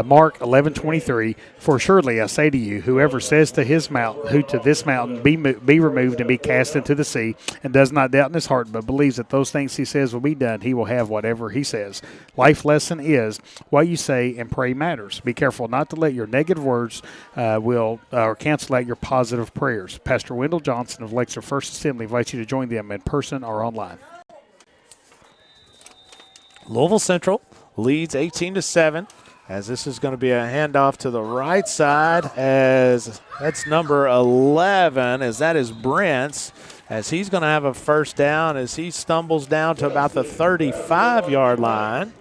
Mark 11:23. For surely I say to you, whoever says to this mountain, be removed and be cast into the sea, and does not doubt in his heart, but believes that those things he says will be done, he will have whatever he says. Life lesson is what you say and pray matters. Be careful not to let your negative words cancel out your positive prayers. Pastor Wendell Johnson of Lancaster First Assembly invites you to join them in person or online. Louisville Central leads 18-7, as this is going to be a handoff to the right side, as that's number 11, as that is Brent's, as he's going to have a first down as he stumbles down to about the 35-yard line.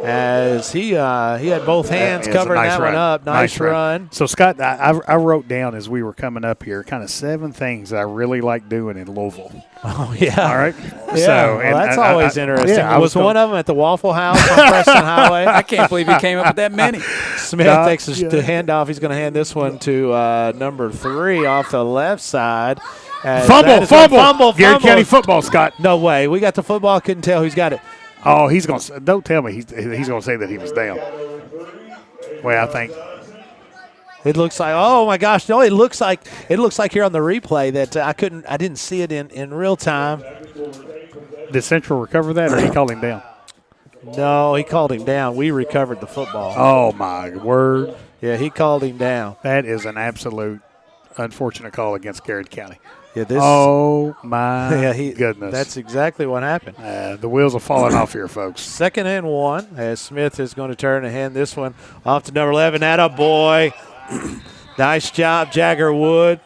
As he had both hands covering that one up. Nice run. So, Scott, I wrote down as we were coming up here kind of 7 things that I really like doing in Louisville. Oh, yeah. All right. Yeah, so, that's always interesting. Yeah, was one of them at the Waffle House on Preston Highway? I can't believe he came up with that many. Smith takes the handoff. He's going to hand this one to number 3 off the left side. Fumble. Garrett County football, Scott. No way. We got the football. Couldn't tell who's got it. Oh, he's going to – don't tell me he's going to say that he was down. Well, I think – it looks like – oh, my gosh. No, it looks like here on the replay that I didn't see it in real time. Did Central recover that or he called him down? No, he called him down. We recovered the football. Oh, my word. Yeah, he called him down. That is an absolute unfortunate call against Garrard County. Yeah, oh, my goodness. That's exactly what happened. The wheels are falling off here, folks. 2nd and 1 as Smith is going to turn and hand this one off to number 11. Atta boy. Nice job, Jagger Wood.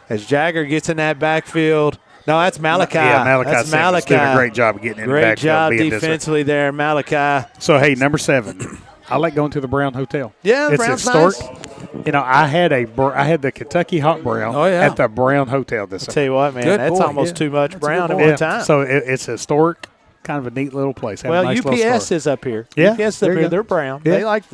As Jagger gets in that backfield. No, that's Malachi. Yeah, Malachi. That's Malachi. Doing a great job getting in the backfield. Great job defensively there, Malachi. So, hey, number 7. I like going to the Brown Hotel. Yeah, the Brown's historic. Nice. You know, I had the Kentucky Hot Brown at the Brown Hotel this summer. I'll tell you what, man, that's almost too much Brown at one time. So it's historic, kind of a neat little place. Well, nice UPS is up here. Yeah, UPS is up here. They're Brown. Yeah. They like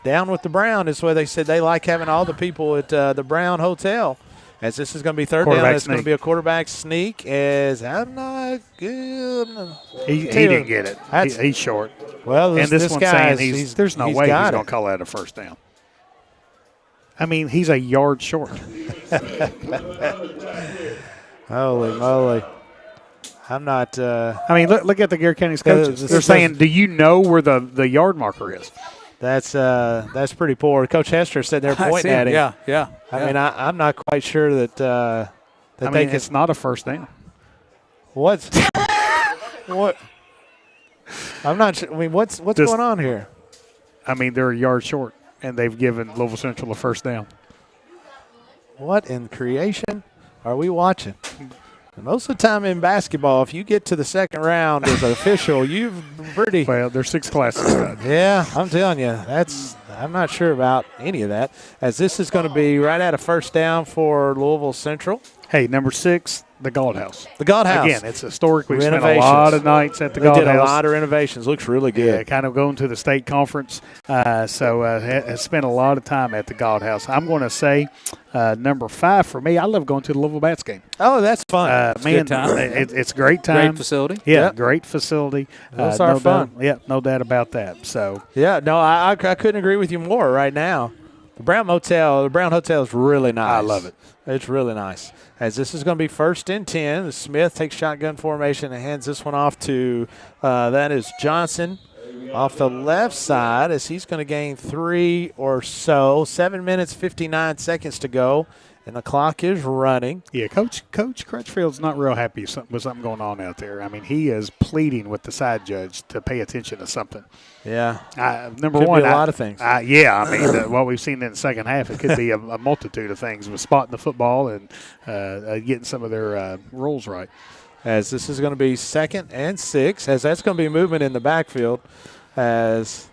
down with the Brown is where they said they like having all the people at the Brown Hotel. As this is going to be 3rd down, it's going to be a quarterback sneak. As I'm not good. He didn't get it. He's short. Well, this guy there's no way he's going to call that a first down. I mean, he's a yard short. Holy moly. I'm not I mean, look at the Garrett County's coaches. They're saying, do you know where the yard marker is? That's pretty poor. Coach Hester said they're pointing at him. Yeah. I mean, I'm not quite sure that it's not a first down. What? I'm not sure. I mean, what's going on here? I mean, they're a yard short, and they've given Louisville Central a first down. What in creation are we watching? And most of the time in basketball, if you get to the 2nd round as an official, you've pretty – well, there's 6 classes. Yeah, I'm telling you, I'm not sure about any of that, as this is going to be right at a first down for Louisville Central. Hey, number 6, the Gauld House. The Gauld House. Again, it's historic. We've spent a lot of nights at the Gauld House. They did a lot of renovations. Looks really good. Yeah, kind of going to the state conference. So spent a lot of time at the Gauld House. I'm going to say number 5 for me. I love going to the Louisville Bats game. Oh, that's fun. Man, good time. It's a great time. Great facility. Yeah, great facility. Those are fun. No doubt about that. So yeah, no, I couldn't agree with you more right now. The Brown Hotel is really nice. I love it. It's really nice. As this is going to be 1st and 10, Smith takes shotgun formation and hands this one off to that is Johnson off the left side as he's going to gain 3 or so. 7 minutes, 59 seconds to go, and the clock is running. Yeah, Coach Crutchfield's not real happy with something going on out there. I mean, he is pleading with the side judge to pay attention to something. Yeah. Number could one, be a lot of things. Yeah, I mean, what we've seen in the second half, it could be a multitude of things with spotting the football and getting some of their rules right. As this is going to be 2nd and 6, as that's going to be movement in the backfield, as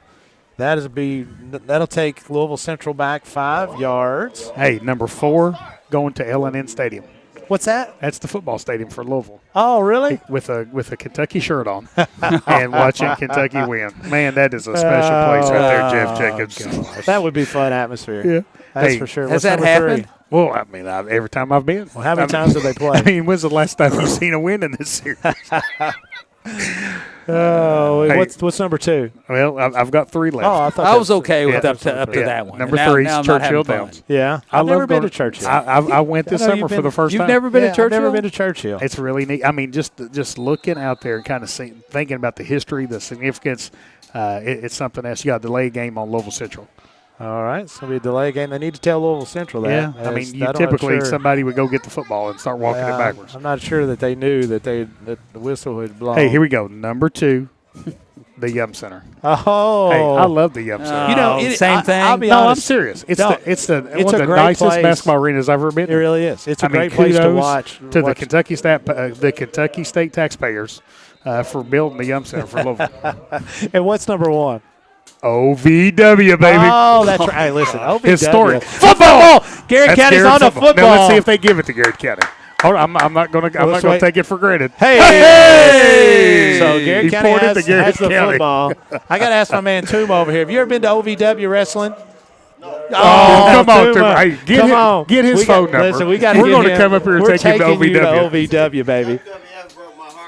that'll take Louisville Central back 5 yards. Hey, number 4, going to L&N Stadium. What's that? That's the football stadium for Louisville. Oh, really? With a Kentucky shirt on and watching Kentucky win. Man, that is a special place right there, Jeff Jacobs. Gosh. That would be fun atmosphere. Yeah. That's for sure. Has that happened? Well, I mean, every time I've been. Well, how many times did they play? I mean, when's the last time you've seen a win in this series? Oh, Hey. what's number 2? Well, I've got 3 left. Oh, I thought I was okay with up to Yeah. that one. Number Now- 3 now is I'm not having Churchill fun. Downs. Yeah, I I've never love been going to Churchill. I went this I know summer you've for the been- first You've time. never been to I've never Churchill? been to Churchill. It's really neat. I mean, just looking out there and kind of thinking about the history, the significance. It's something else. You got a delay game on Louisville Central. All right, it's going to be a delay game. They need to tell Louisville Central that. Yeah, I mean, typically somebody would go get the football and start walking it backwards. I'm not sure that they knew that the whistle had blown. Hey, here we go. Number 2, the Yum Center. Oh, Hey, I love the Yum Center. You know, same thing. I'll be No, I'm honest. serious. It's No, one it's of a the great nicest place. basketball arenas I've ever been. It really is. It's a I mean, great place to kudos watch. to the Kentucky State taxpayers for building the Yum Center for Louisville. And what's number 1? OVW, baby. Oh, that's right. Hey, listen, OVW. Historic. Football. Garrett That's County's Garrett on the football. football. Now let's see if they give it to Garrett County. Hold on, I'm not going to take it for granted. Hey! So Garrett He County poured it has to Garrett the County. football. I got to ask my man Toom over here. Have you ever been to OVW wrestling? Oh, come on, Toom. Toom. Hey, get his phone number. Listen, we got. We're going to come up here and take him to you to OVW. OVW, baby.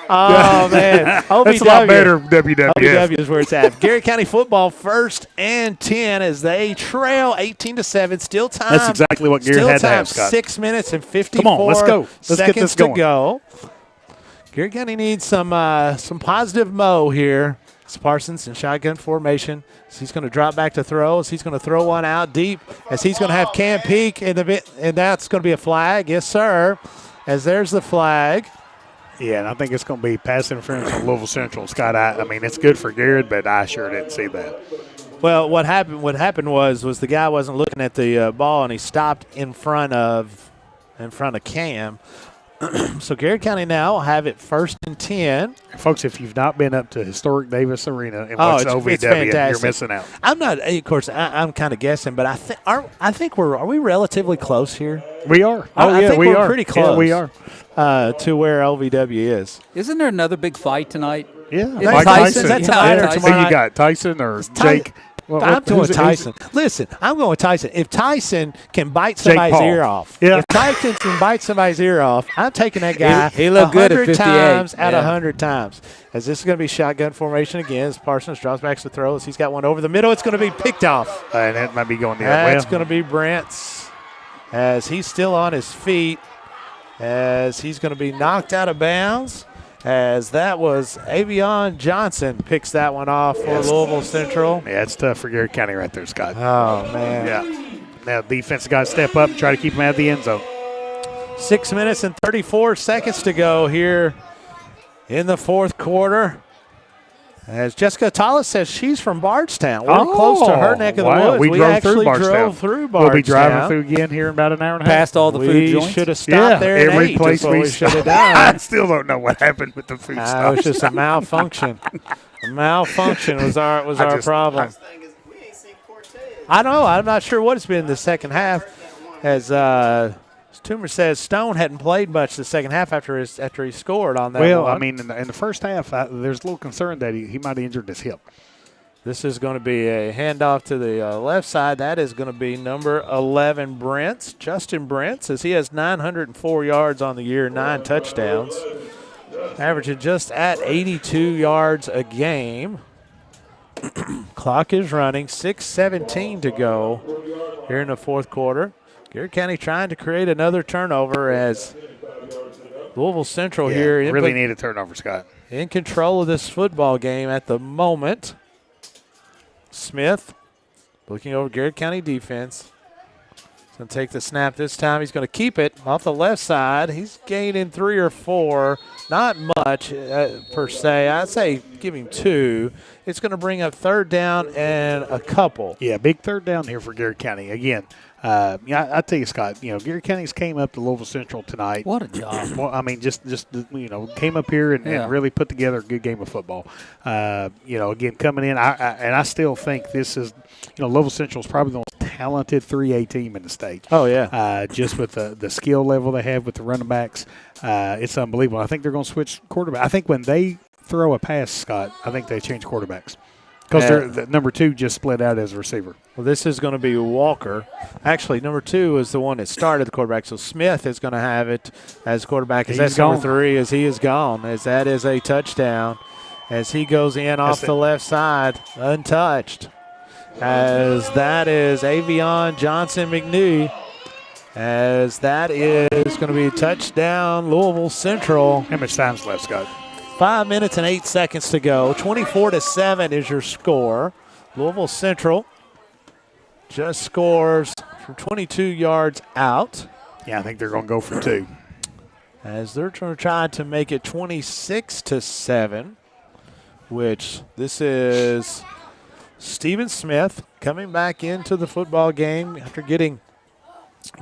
Oh man, OVW. That's a lot better WWF. OVW is where it's at. Garrett County football 1st and 10 as they trail 18-7. Still time. That's exactly what Garrett had to have, Scott. 6 minutes and 54 Come on, let's go. Let's get this seconds to going. go. Garrett County needs some positive mo here. It's Parsons in shotgun formation. So he's going to drop back to throw. So he's going to throw one out deep as he's going to have Cam Peak in the bit, and that's going to be a flag. Yes, sir. As there's the flag. Yeah, and I think it's going to be pass interference on Louisville Central. Scott, I mean, it's good for Garrett, but I sure didn't see that. Well, what happened was the guy wasn't looking at the ball, and he stopped in front of Cam. So Garrett County now will have it 1st and 10. Folks, if you've not been up to historic Davis Arena and watched it's OVW, fantastic. you're missing out. I'm not, of course, I'm kind of guessing, but I think are we relatively close here? We are. I think we we're are pretty close. Yeah, we are. To where OVW is. Isn't there another big fight tonight? Yeah, Mike Tyson. Is that tonight or Who tomorrow you night? got, Tyson or Jake? I'm going who's it? Tyson. Listen, I'm going Tyson. If Tyson can bite somebody's Paul. ear off, Yeah. if Tyson can bite somebody's ear off, I'm taking that guy He looked good at 100 58. times out of Yeah. 100 times. As this is going to be shotgun formation again, as Parsons drops back to throw. As he's got one over the middle, it's going to be picked off. And that might be going the other way. That's going to be Brent's as he's still on his feet, as he's going to be knocked out of bounds. As that was Avion Johnson picks that one off for Louisville Central. Yeah, it's tough for Garrett County right there, Scott. Oh, man. Yeah. Now, defense got to step up and try to keep him out of the end zone. 6 minutes and 34 seconds to go here in the 4th quarter. As Jessica Tallis says she's from Bardstown. We're close to her neck of the woods. We drove through actually Bardstown. drove through Bardstown. We'll be driving through again here in about an hour and a half. Past all the food We joints. should have stopped there and every ate. place That's what we should have done. I still don't know what happened with the food It stuff. was just a malfunction. A malfunction was our problem. I know. I'm not sure what it's been in the second half. As Toomer says, Stone hadn't played much the second half after he scored on that Well, one. I mean, in the first half, there's a little concern that he might have injured his hip. This is going to be a handoff to the left side. That is going to be number 11, Brents, Justin Brents, as he has 904 yards on the year, 9 touchdowns, averaging just at 82 yards a game. Clock is running, 6:17 to go here in the 4th quarter. Garrett County trying to create another turnover as Louisville Central here really need a turnover, Scott. in control of this football game at the moment. Smith looking over Garrett County defense. He's going to take the snap this time. He's going to keep it off the left side. He's gaining 3 or 4. Not much per se. I'd say give him 2. It's going to bring up 3rd down and a couple. Yeah, big 3rd down here for Garrett County. Again, I tell you, Scott, Garrett County's came up to Louisville Central tonight. What a job. Well, I mean, just came up here and really put together a good game of football. Again, coming in, I still think this is, Louisville Central is probably the most talented 3A team in the state. Oh, yeah. Just with the skill level they have with the running backs, it's unbelievable. I think they're going to switch quarterback. I think when they throw a pass, Scott, I think they change quarterbacks. Because number 2 just split out as a receiver. Well, this is going to be Walker. Actually, number 2 is the one that started the quarterback. So Smith is going to have it as quarterback. As that's number 3 as he is gone. As that is a touchdown. As he goes in off the left side, untouched. As that is Avion Johnson McNee. As that is going to be a touchdown, Louisville Central. How much time's left, Scott? 5 minutes and 8 seconds to go. 24-7 is your score. Louisville Central just scores from 22 yards out. Yeah, I think they're going to go for 2. As they're trying to make it 26-7, which this is Stephen Smith coming back into the football game after getting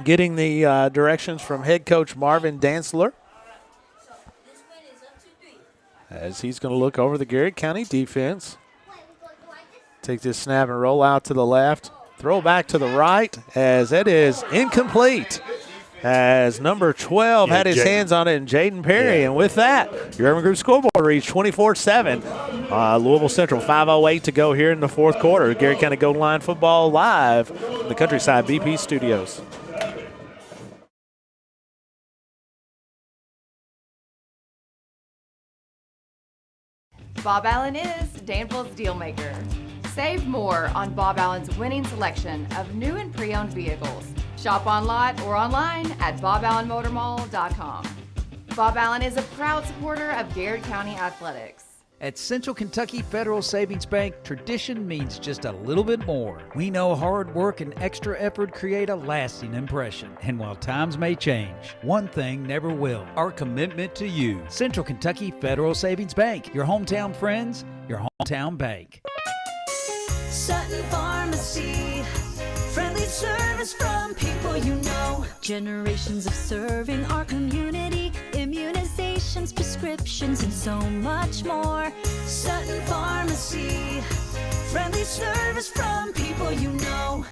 the directions from head coach Marvin Dantzler. As he's going to look over the Garrett County defense. Take this snap and roll out to the left. Throw back to the right as it is incomplete. As number 12 had his hands on it, and Jaden Perry. And with that, your Urban Group scoreboard reached 24-7. Louisville Central, 5:08 to go here in the fourth quarter. Garrett County Golden Line football live in the Countryside BP studios. Bob Allen is Danville's deal maker. Save more on Bob Allen's winning selection of new and pre-owned vehicles. Shop on lot or online at boballenmotormall.com. Bob Allen is a proud supporter of Garrard County Athletics. At Central Kentucky Federal Savings Bank, tradition means just a little bit more. We know hard work and extra effort create a lasting impression. And while times may change, one thing never will: our commitment to you. Central Kentucky Federal Savings Bank, your hometown friends, your hometown bank. Sutton Pharmacy, friendly service from people you know. Generations of serving our community, immunizations, prescriptions, and so much more. Sutton Pharmacy, friendly service from people you know.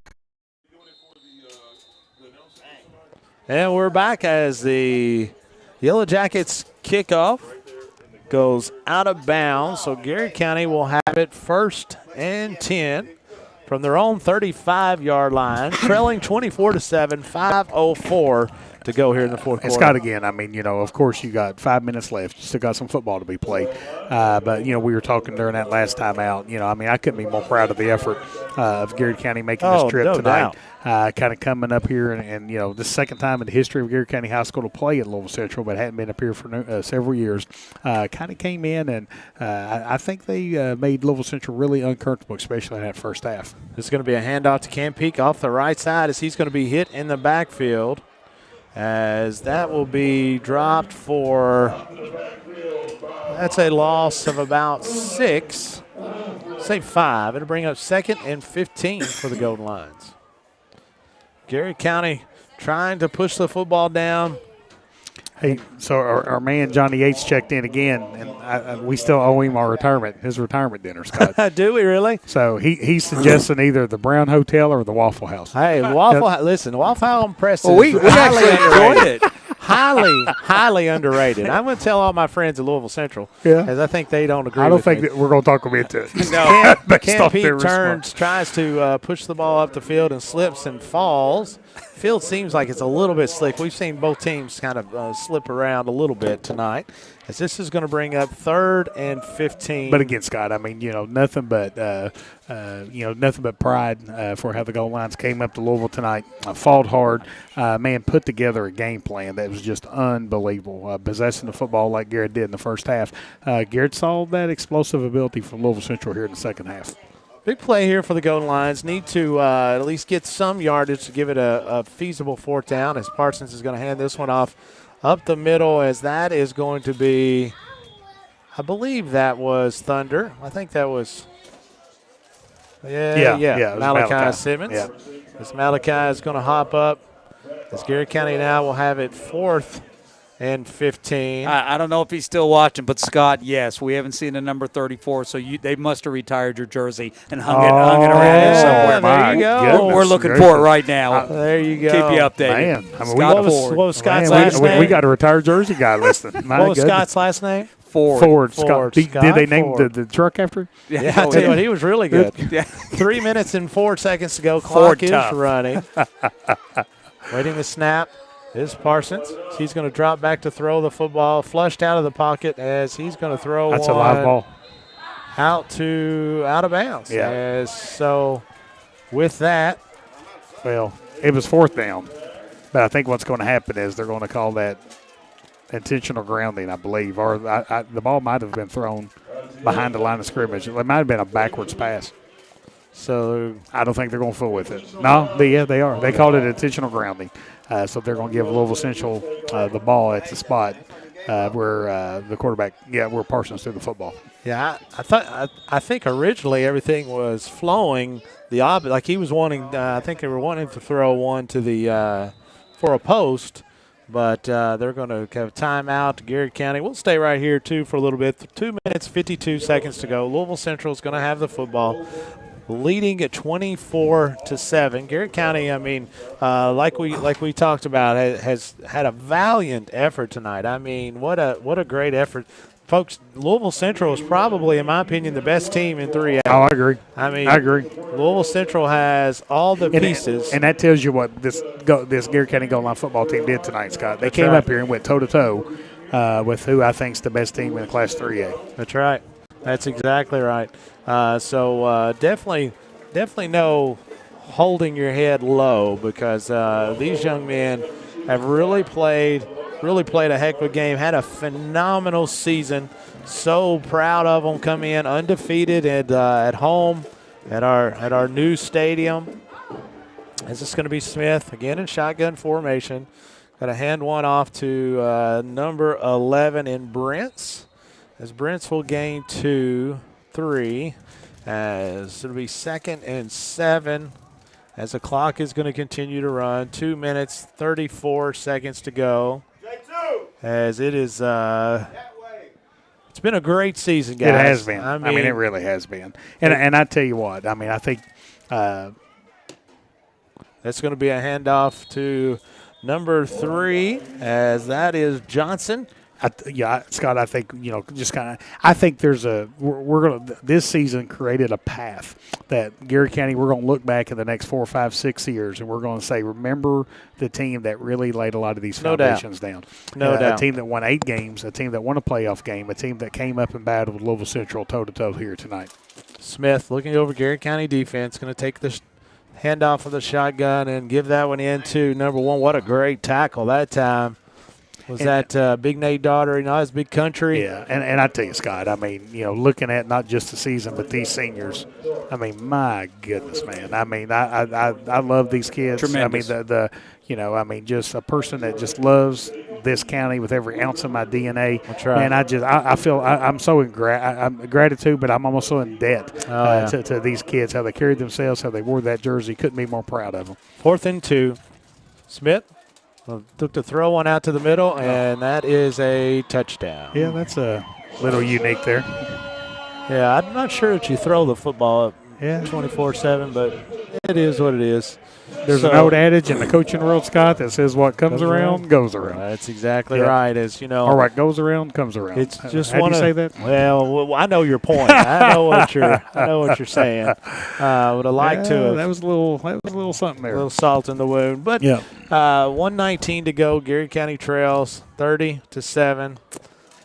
And we're back as the Yellow Jackets kickoff goes out of bounds. So Garrett County will have it 1st and 10 from their own 35-yard line, trailing 24-7, 5:04 to go here in the fourth quarter. And Scott, again, I mean, of course you got 5 minutes left. You still got some football to be played. But, we were talking during that last time out. I couldn't be more proud of the effort of Garrett County making this trip tonight. Kind of coming up here and the second time in the history of Garrett County High School to play at Louisville Central, but hadn't been up here for several years. Kind of came in, and I think they made Louisville Central really uncomfortable, especially in that first half. This is going to be a handoff to Cam Peak off the right side as he's going to be hit in the backfield. As that will be dropped that's a loss of about 6, say 5. It'll bring up 2nd and 15 for the Golden Lions. Garrett County trying to push the football down. Hey, so our man Johnny Yates checked in again, and we still owe him his retirement dinner, Scott. Do we really? So he's suggesting either the Brown Hotel or the Waffle House. Hey, listen, the Waffle House impressive. Well, we actually enjoyed it. Highly underrated. I'm going to tell all my friends at Louisville Central, as I think they don't agree. I don't with think me. that we're going to talk them into it. No, Ken Pete tries to push the ball up the field and slips and falls. Field seems like it's a little bit slick. We've seen both teams kind of slip around a little bit tonight. As this is going to bring up 3rd and 15. But again, Scott, I mean, nothing but pride for how the goal lines came up to Louisville tonight. Fought hard, put together a game plan that was just unbelievable. Possessing the football like Garrett did in the first half. Garrett saw that explosive ability from Louisville Central here in the second half. Big play here for the Golden Lions. Need to at least get some yardage to give it a feasible 4th down, as Parsons is going to hand this one off up the middle, as that is going to be, I believe that was Thunder. I think that was, Malachi Simmons. Yeah. As Malachi is going to hop up, as Garrett County now will have it 4th and 15. I don't know if he's still watching, but Scott, yes, we haven't seen a number 34, so they must have retired your jersey and hung it around somewhere. There you go. We're looking for it right now. There you go. Keep you updated. Man, what was Scott's last name? We got a retired jersey guy listening. What was Scott's last name? Ford. Scott. Did they name Ford. the truck after him? Yeah, I'll tell you what, he was really good. Yeah. 3 minutes and 4 seconds to go. Ford Clock is tough. running. Waiting the snap is Parsons. He's going to drop back to throw the football. Flushed out of the pocket as he's going to throw That's one a live ball. out of bounds. Yeah. So with that, Well, it was 4th down. But I think what's going to happen is they're going to call that intentional grounding, I believe. Or the ball might have been thrown behind the line of scrimmage. It might have been a backwards pass. So I don't think they're going to fool with it. No, they are. They called it intentional grounding. So they're going to give Louisville Central the ball at the spot where the quarterback, where Parsons threw the football. yeah, I think originally everything was flowing the opposite. Like he was wanting, I think they were wanting to throw one to the for a post, but they're going to have timeout to Garrard County. We'll stay right here too for a little bit. 2 minutes 52 seconds to go. Louisville Central is going to have the football, leading at 24-7. Garrard County, I mean, like we talked about, has had a valiant effort tonight. I mean, what a great effort. Folks, Louisville Central is probably, in my opinion, the best team in 3A. Oh, I agree. I agree. Louisville Central has all the pieces. And that tells you what this Garrard County Gold Line football team did tonight, Scott. They came up here and went toe-to-toe with who I think is the best team in Class 3A. That's right. That's exactly right. So definitely no holding your head low, because these young men have really played a heck of a game, had a phenomenal season. So proud of them, come in undefeated at home at our new stadium. Is this going to be Smith again in shotgun formation? Got to hand one off to number 11 in Brents, as Brents will gain 2-3, as it'll be 2nd and 7. As the clock is going to continue to run, 2 minutes, 34 seconds to go. As it is, it's been a great season, guys. It has been. I mean, it really has been. And I tell you what, I mean, I think that's going to be a handoff to number 3, as that is Johnson. Scott, I think, I think there's this season created a path that Garrard County, we're going to look back in the next 4, 5, 6 years, and we're going to say, remember the team that really laid a lot of these foundations down. No doubt. A team that won 8 games, a team that won a playoff game, a team that came up and battled with Louisville Central toe-to-toe here tonight. Smith looking over Garrard County defense, going to take the handoff of the shotgun and give that one in to number 1. What a great tackle that time. Was that Big Nate Daugherty, his big country? Yeah, and I tell you, Scott, I mean, looking at not just the season, but these seniors, I mean, my goodness, man. I mean, I love these kids. Tremendous. I mean, just a person that just loves this county with every ounce of my DNA. That's right. And I feel I'm so in gratitude, but I'm almost so in debt to these kids, how they carried themselves, how they wore that jersey. Couldn't be more proud of them. 4th and 2. Smith took the throw one out to the middle, and that is a touchdown. Yeah, that's a little unique there. Yeah, I'm not sure that you throw the football up 24/7, but it is what it is. There's an old adage in the coaching world, Scott, that says what comes around goes around. That's exactly right. As you know, or what goes around comes around. It's just how do you say that? Well, I know your point. I know what you're saying. Would have liked to. That was a little something there. A little salt in the wound. But 1:19 to go. Garrard County trails 30-7.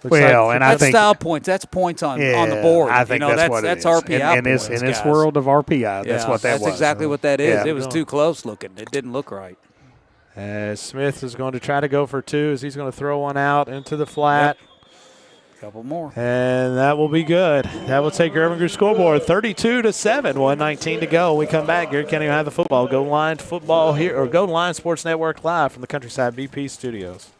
And I think style points. That's points on the board. I think that's what that's it is. RPI in this world of RPI, that's what that was. That's exactly what that is. Yeah. It was too close looking. It didn't look right. As Smith is going to try to go for 2, as he's going to throw one out into the flat. Couple more. And that will be good. That will take your Urban Group scoreboard 32-7, 1:19 to go. We come back. Garrard County will have the football. Golden Line football here, or Golden Line Sports Network live from the Countryside BP studios.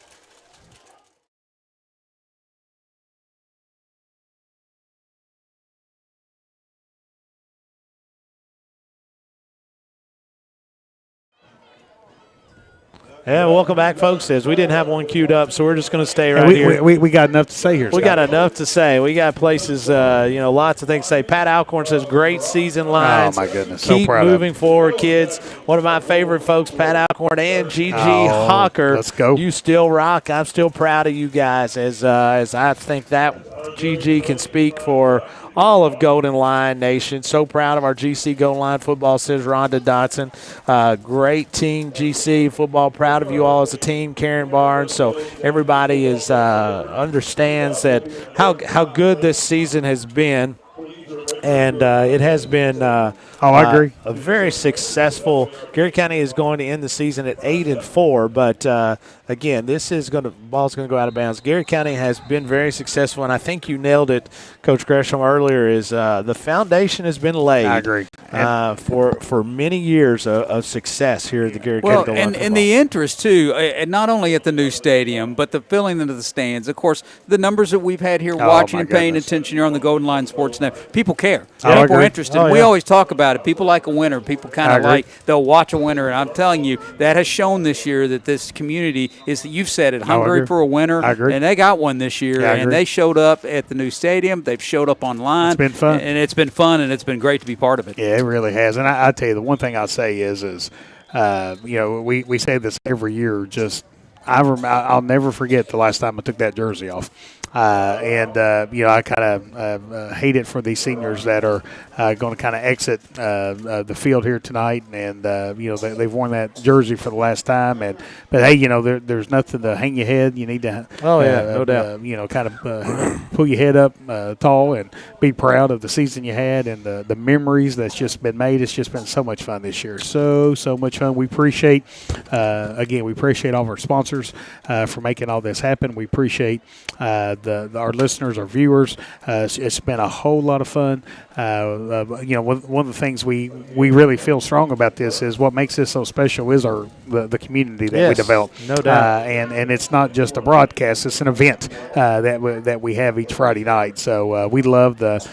Yeah, welcome back, folks. As we didn't have one queued up, so we're just going to stay right here. We got enough to say here, Scott. We got enough to say. We got places, lots of things to say. Pat Alcorn says, great season lines. Oh, my goodness. Keep so proud moving forward, kids. One of my favorite folks, Pat Alcorn and Gigi Hawker. Let's go. You still rock. I'm still proud of you guys, as I think that GG can speak for all of Golden Lion Nation. So proud of our GC Golden Lion football, says Rhonda Dotson. Great team, GC football. Proud of you all as a team, Karen Barnes. So everybody is understands that how good this season has been. And it has been I agree. A very successful. Garrett County is going to end the season at 8-4, but again, this is ball's going to go out of bounds. Garrett County has been very successful, and I think you nailed it, Coach Gresham, earlier. Is the foundation has been laid. I agree. For many years of success here at the Garrett County. Well, and the interest too, and not only at the new stadium, but the filling into the stands. Of course, the numbers that we've had here, watching and paying attention here on the Golden Lion Sports Net, people care. People are interested. We always talk about it. People like a winner. People kind of they'll watch a winner. And I'm telling you, that has shown this year that this community is, you've said it, hungry for a winner. I agree. And they got one this year. And they showed up at the new stadium. They've showed up online. It's been fun. And it's been fun, and it's been great to be part of it. Yeah, it really has. And I tell you, the one thing I'll say is we say this every year. I'll never forget the last time I took that jersey off. I kind of hate it for these seniors that are going to kind of exit the field here tonight, and they've worn that jersey for the last time. But hey, there's nothing to hang your head. You need to no doubt. Kind of pull your head up tall and be proud of the season you had and the memories that's just been made. It's just been so much fun this year. So much fun. We appreciate we appreciate all of our sponsors for making all this happen. We appreciate our listeners, our viewers. It's been a whole lot of fun. One of the things we really feel strong about this is what makes this so special is the community that we develop. No doubt. And it's not just a broadcast; it's an event that we have each Friday night. So we love the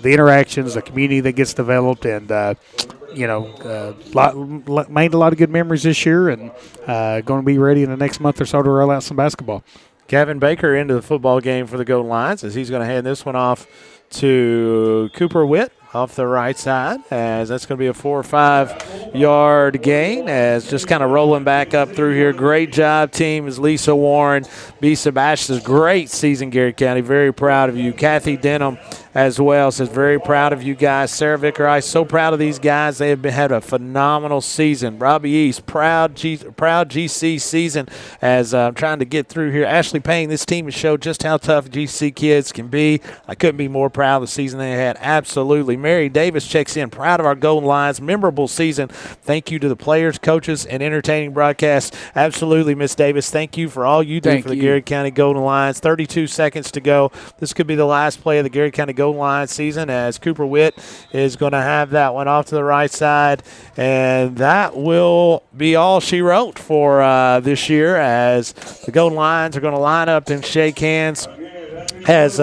interactions, the community that gets developed, and made a lot of good memories this year, and going to be ready in the next month or so to roll out some basketball. Kevin Baker into the football game for the Golden Lions as he's going to hand this one off to Cooper Witt off the right side, as that's going to be a 4 or 5 yard gain, as just kind of rolling back up through here. Great job, team, as Lisa Warren, B. Sebastian's great season, Garrett County. Very proud of you. Kathy Denham as well says, very proud of you guys. Sarah Vicker, so proud of these guys. They have had a phenomenal season. Robbie East, proud GC season, as I'm trying to get through here. Ashley Payne, this team has showed just how tough GC kids can be. I couldn't be more proud of the season they had. Absolutely. Mary Davis checks in, proud of our Golden Lions. Memorable season. Thank you to the players, coaches, and entertaining broadcasts. Absolutely, Miss Davis. Thank you for all you do for the Garrett County Golden Lions. 32 seconds to go. This could be the last play of the Garrett County Golden Lions season, as Cooper Witt is going to have that one off to the right side. And that will be all she wrote for this year, as the Golden Lions are going to line up and shake hands. As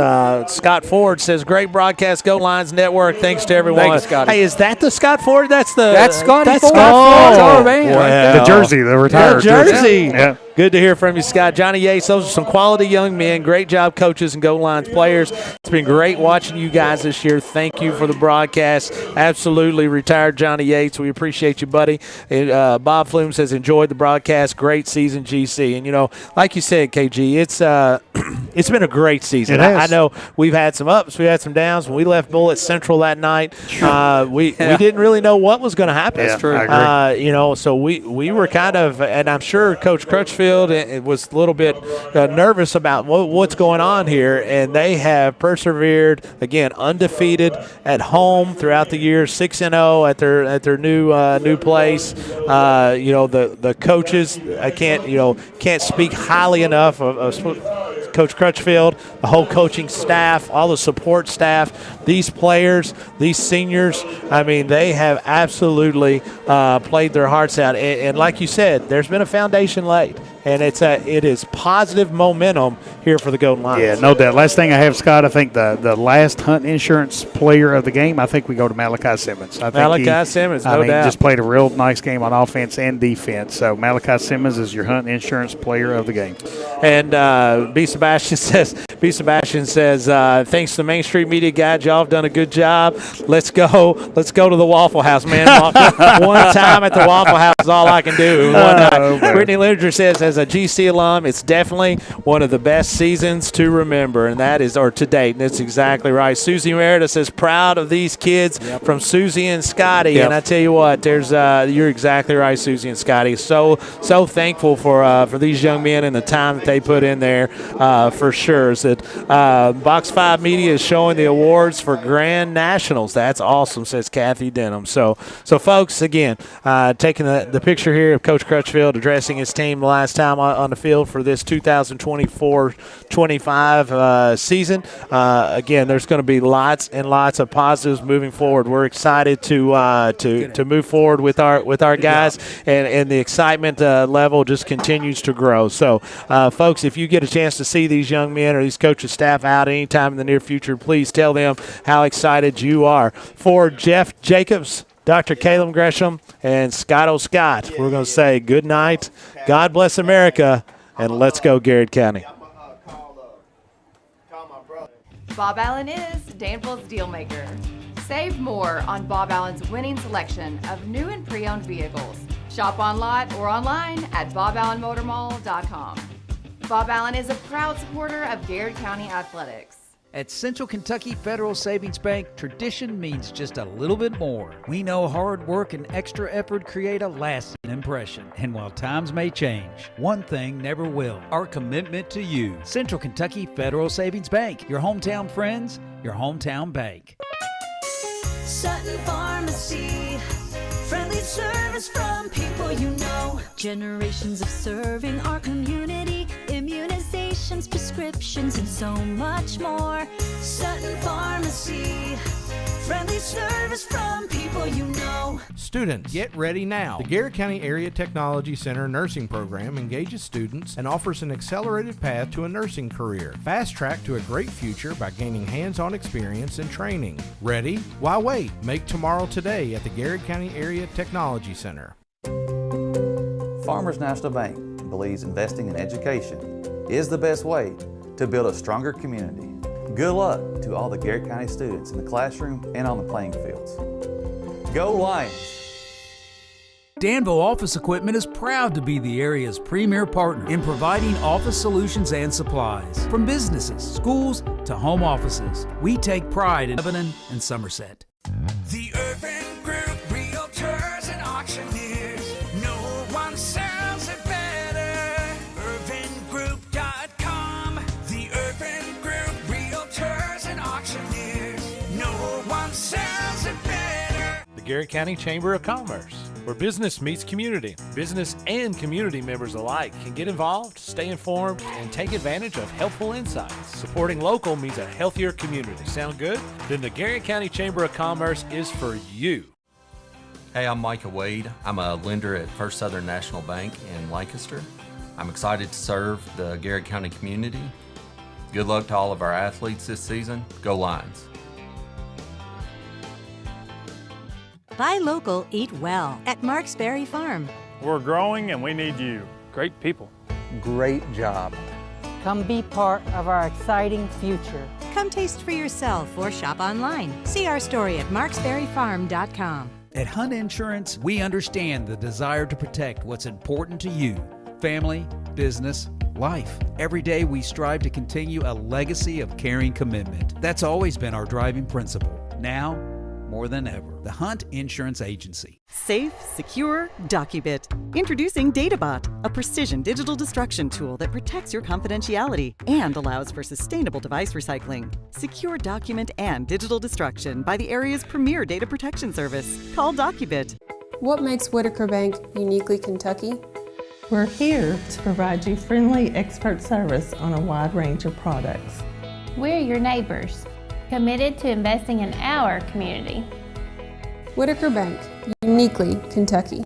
Scott Ford says, great broadcast, Golden Lions Network. Thanks to everyone. Thanks, Scotty. Hey, is that the Scott Ford? That's Scotty Ford. Oh, the jersey, the retired jersey. Yeah. Good to hear from you, Scott. Johnny Yates, those are some quality young men. Great job, coaches and Golden Lions players. It's been great watching you guys this year. Thank you for the broadcast. Absolutely, retired Johnny Yates. We appreciate you, buddy. Bob Flume says, enjoyed the broadcast. Great season, GC. And, like you said, KG, it's been a great season. I know we've had some ups, we had some downs. When we left Bullitt Central that night, we didn't really know what was going to happen. That's true. I agree. So we were kind of, and I'm sure Coach Crutchfield was a little bit nervous about what's going on here, and they have persevered. Again, undefeated at home throughout the year, 6-0 at their new place. The coaches, I can't speak highly enough of Coach Crutchfield, the whole coaching staff, all the support staff, these players, these seniors. I mean, they have absolutely played their hearts out. And like you said, there's been a foundation laid, and it is positive momentum here for the Golden Lions. Yeah, no doubt. Last thing I have, Scott, I think the last Hunt Insurance player of the game, I think we go to Malachi Simmons. Malachi Simmons, no doubt. Just played a real nice game on offense and defense. So Malachi Simmons is your Hunt Insurance player of the game. And B. Sebastian says, thanks to the Main Street Media guys, y'all have done a good job. Let's go to the Waffle House, man. One time at the Waffle House is all I can do. Brittany Linder says, as as a GC alum, it's definitely one of the best seasons to remember, and that is, or to date, and that's exactly right. Susie Meredith says, proud of these kids from Susie and Scotty, and I tell you what, there's you're exactly right, Susie and Scotty. So thankful for these young men and the time that they put in there, for sure. So, Box 5 Media is showing the awards for Grand Nationals. That's awesome, says Kathy Denham. So folks, again, taking the picture here of Coach Crutchfield addressing his team the last time on the field for this 2024-25 season. Again, there's going to be lots and lots of positives moving forward. We're excited to move forward with our guys, and the excitement level just continues to grow. So, folks, if you get a chance to see these young men or these coaches staff out anytime in the near future, please tell them how excited you are. For Jeff Jacobs, Dr. Caleb Gresham, and Scott O'Scott, we're going to say good night, God bless America, and let's go Garrard County. Bob Allen is Danville's deal maker. Save more on Bob Allen's winning selection of new and pre-owned vehicles. Shop on lot or online at boballenmotormall.com. Bob Allen is a proud supporter of Garrard County Athletics. At Central Kentucky Federal Savings Bank, tradition means just a little bit more. We know hard work and extra effort create a lasting impression. And while times may change, one thing never will: our commitment to you. Central Kentucky Federal Savings Bank, your hometown friends, your hometown bank. Sutton Pharmacy, friendly service from people you know. Generations of serving our community, immunizations, prescriptions, and so much more. Sutton Pharmacy, friendly service from people you know. Students, get ready now. The Garrard County Area Technology Center nursing program engages students and offers an accelerated path to a nursing career. Fast track to a great future by gaining hands-on experience and training. Ready? Why wait? Make tomorrow today at the Garrard County Area Technology Center. Farmers National Bank believes investing in education is the best way to build a stronger community. Good luck to all the Garrard County students in the classroom and on the playing fields. Go Lions! Danville Office Equipment is proud to be the area's premier partner in providing office solutions and supplies. From businesses, schools, to home offices, we take pride in Lebanon and Somerset. The Urban Group Realtors and Auctioneers. No one sells it better. UrbanGroup.com. The Urban Group Realtors and Auctioneers. No one sells it better. The Garrard County Chamber of Commerce, where business meets community. Business and community members alike can get involved, stay informed, and take advantage of helpful insights. Supporting local means a healthier community. Sound good? Then the Garrard County Chamber of Commerce is for you. Hey, I'm Micah Wade. I'm a lender at First Southern National Bank in Lancaster. I'm excited to serve the Garrard County community. Good luck to all of our athletes this season. Go Lions! Buy local, eat well at Marks Berry Farm. We're growing and we need you. Great people. Great job. Come be part of our exciting future. Come taste for yourself or shop online. See our story at marksberryfarm.com. At Hunt Insurance, we understand the desire to protect what's important to you: family, business, life. Every day we strive to continue a legacy of caring commitment. That's always been our driving principle. Now, more than ever, the Hunt Insurance Agency. Safe, secure, Docubit. Introducing DataBot, a precision digital destruction tool that protects your confidentiality and allows for sustainable device recycling. Secure document and digital destruction by the area's premier data protection service. Call Docubit. What makes Whitaker Bank uniquely Kentucky? We're here to provide you friendly expert service on a wide range of products. We're your neighbors, committed to investing in our community. Whitaker Bank, uniquely Kentucky.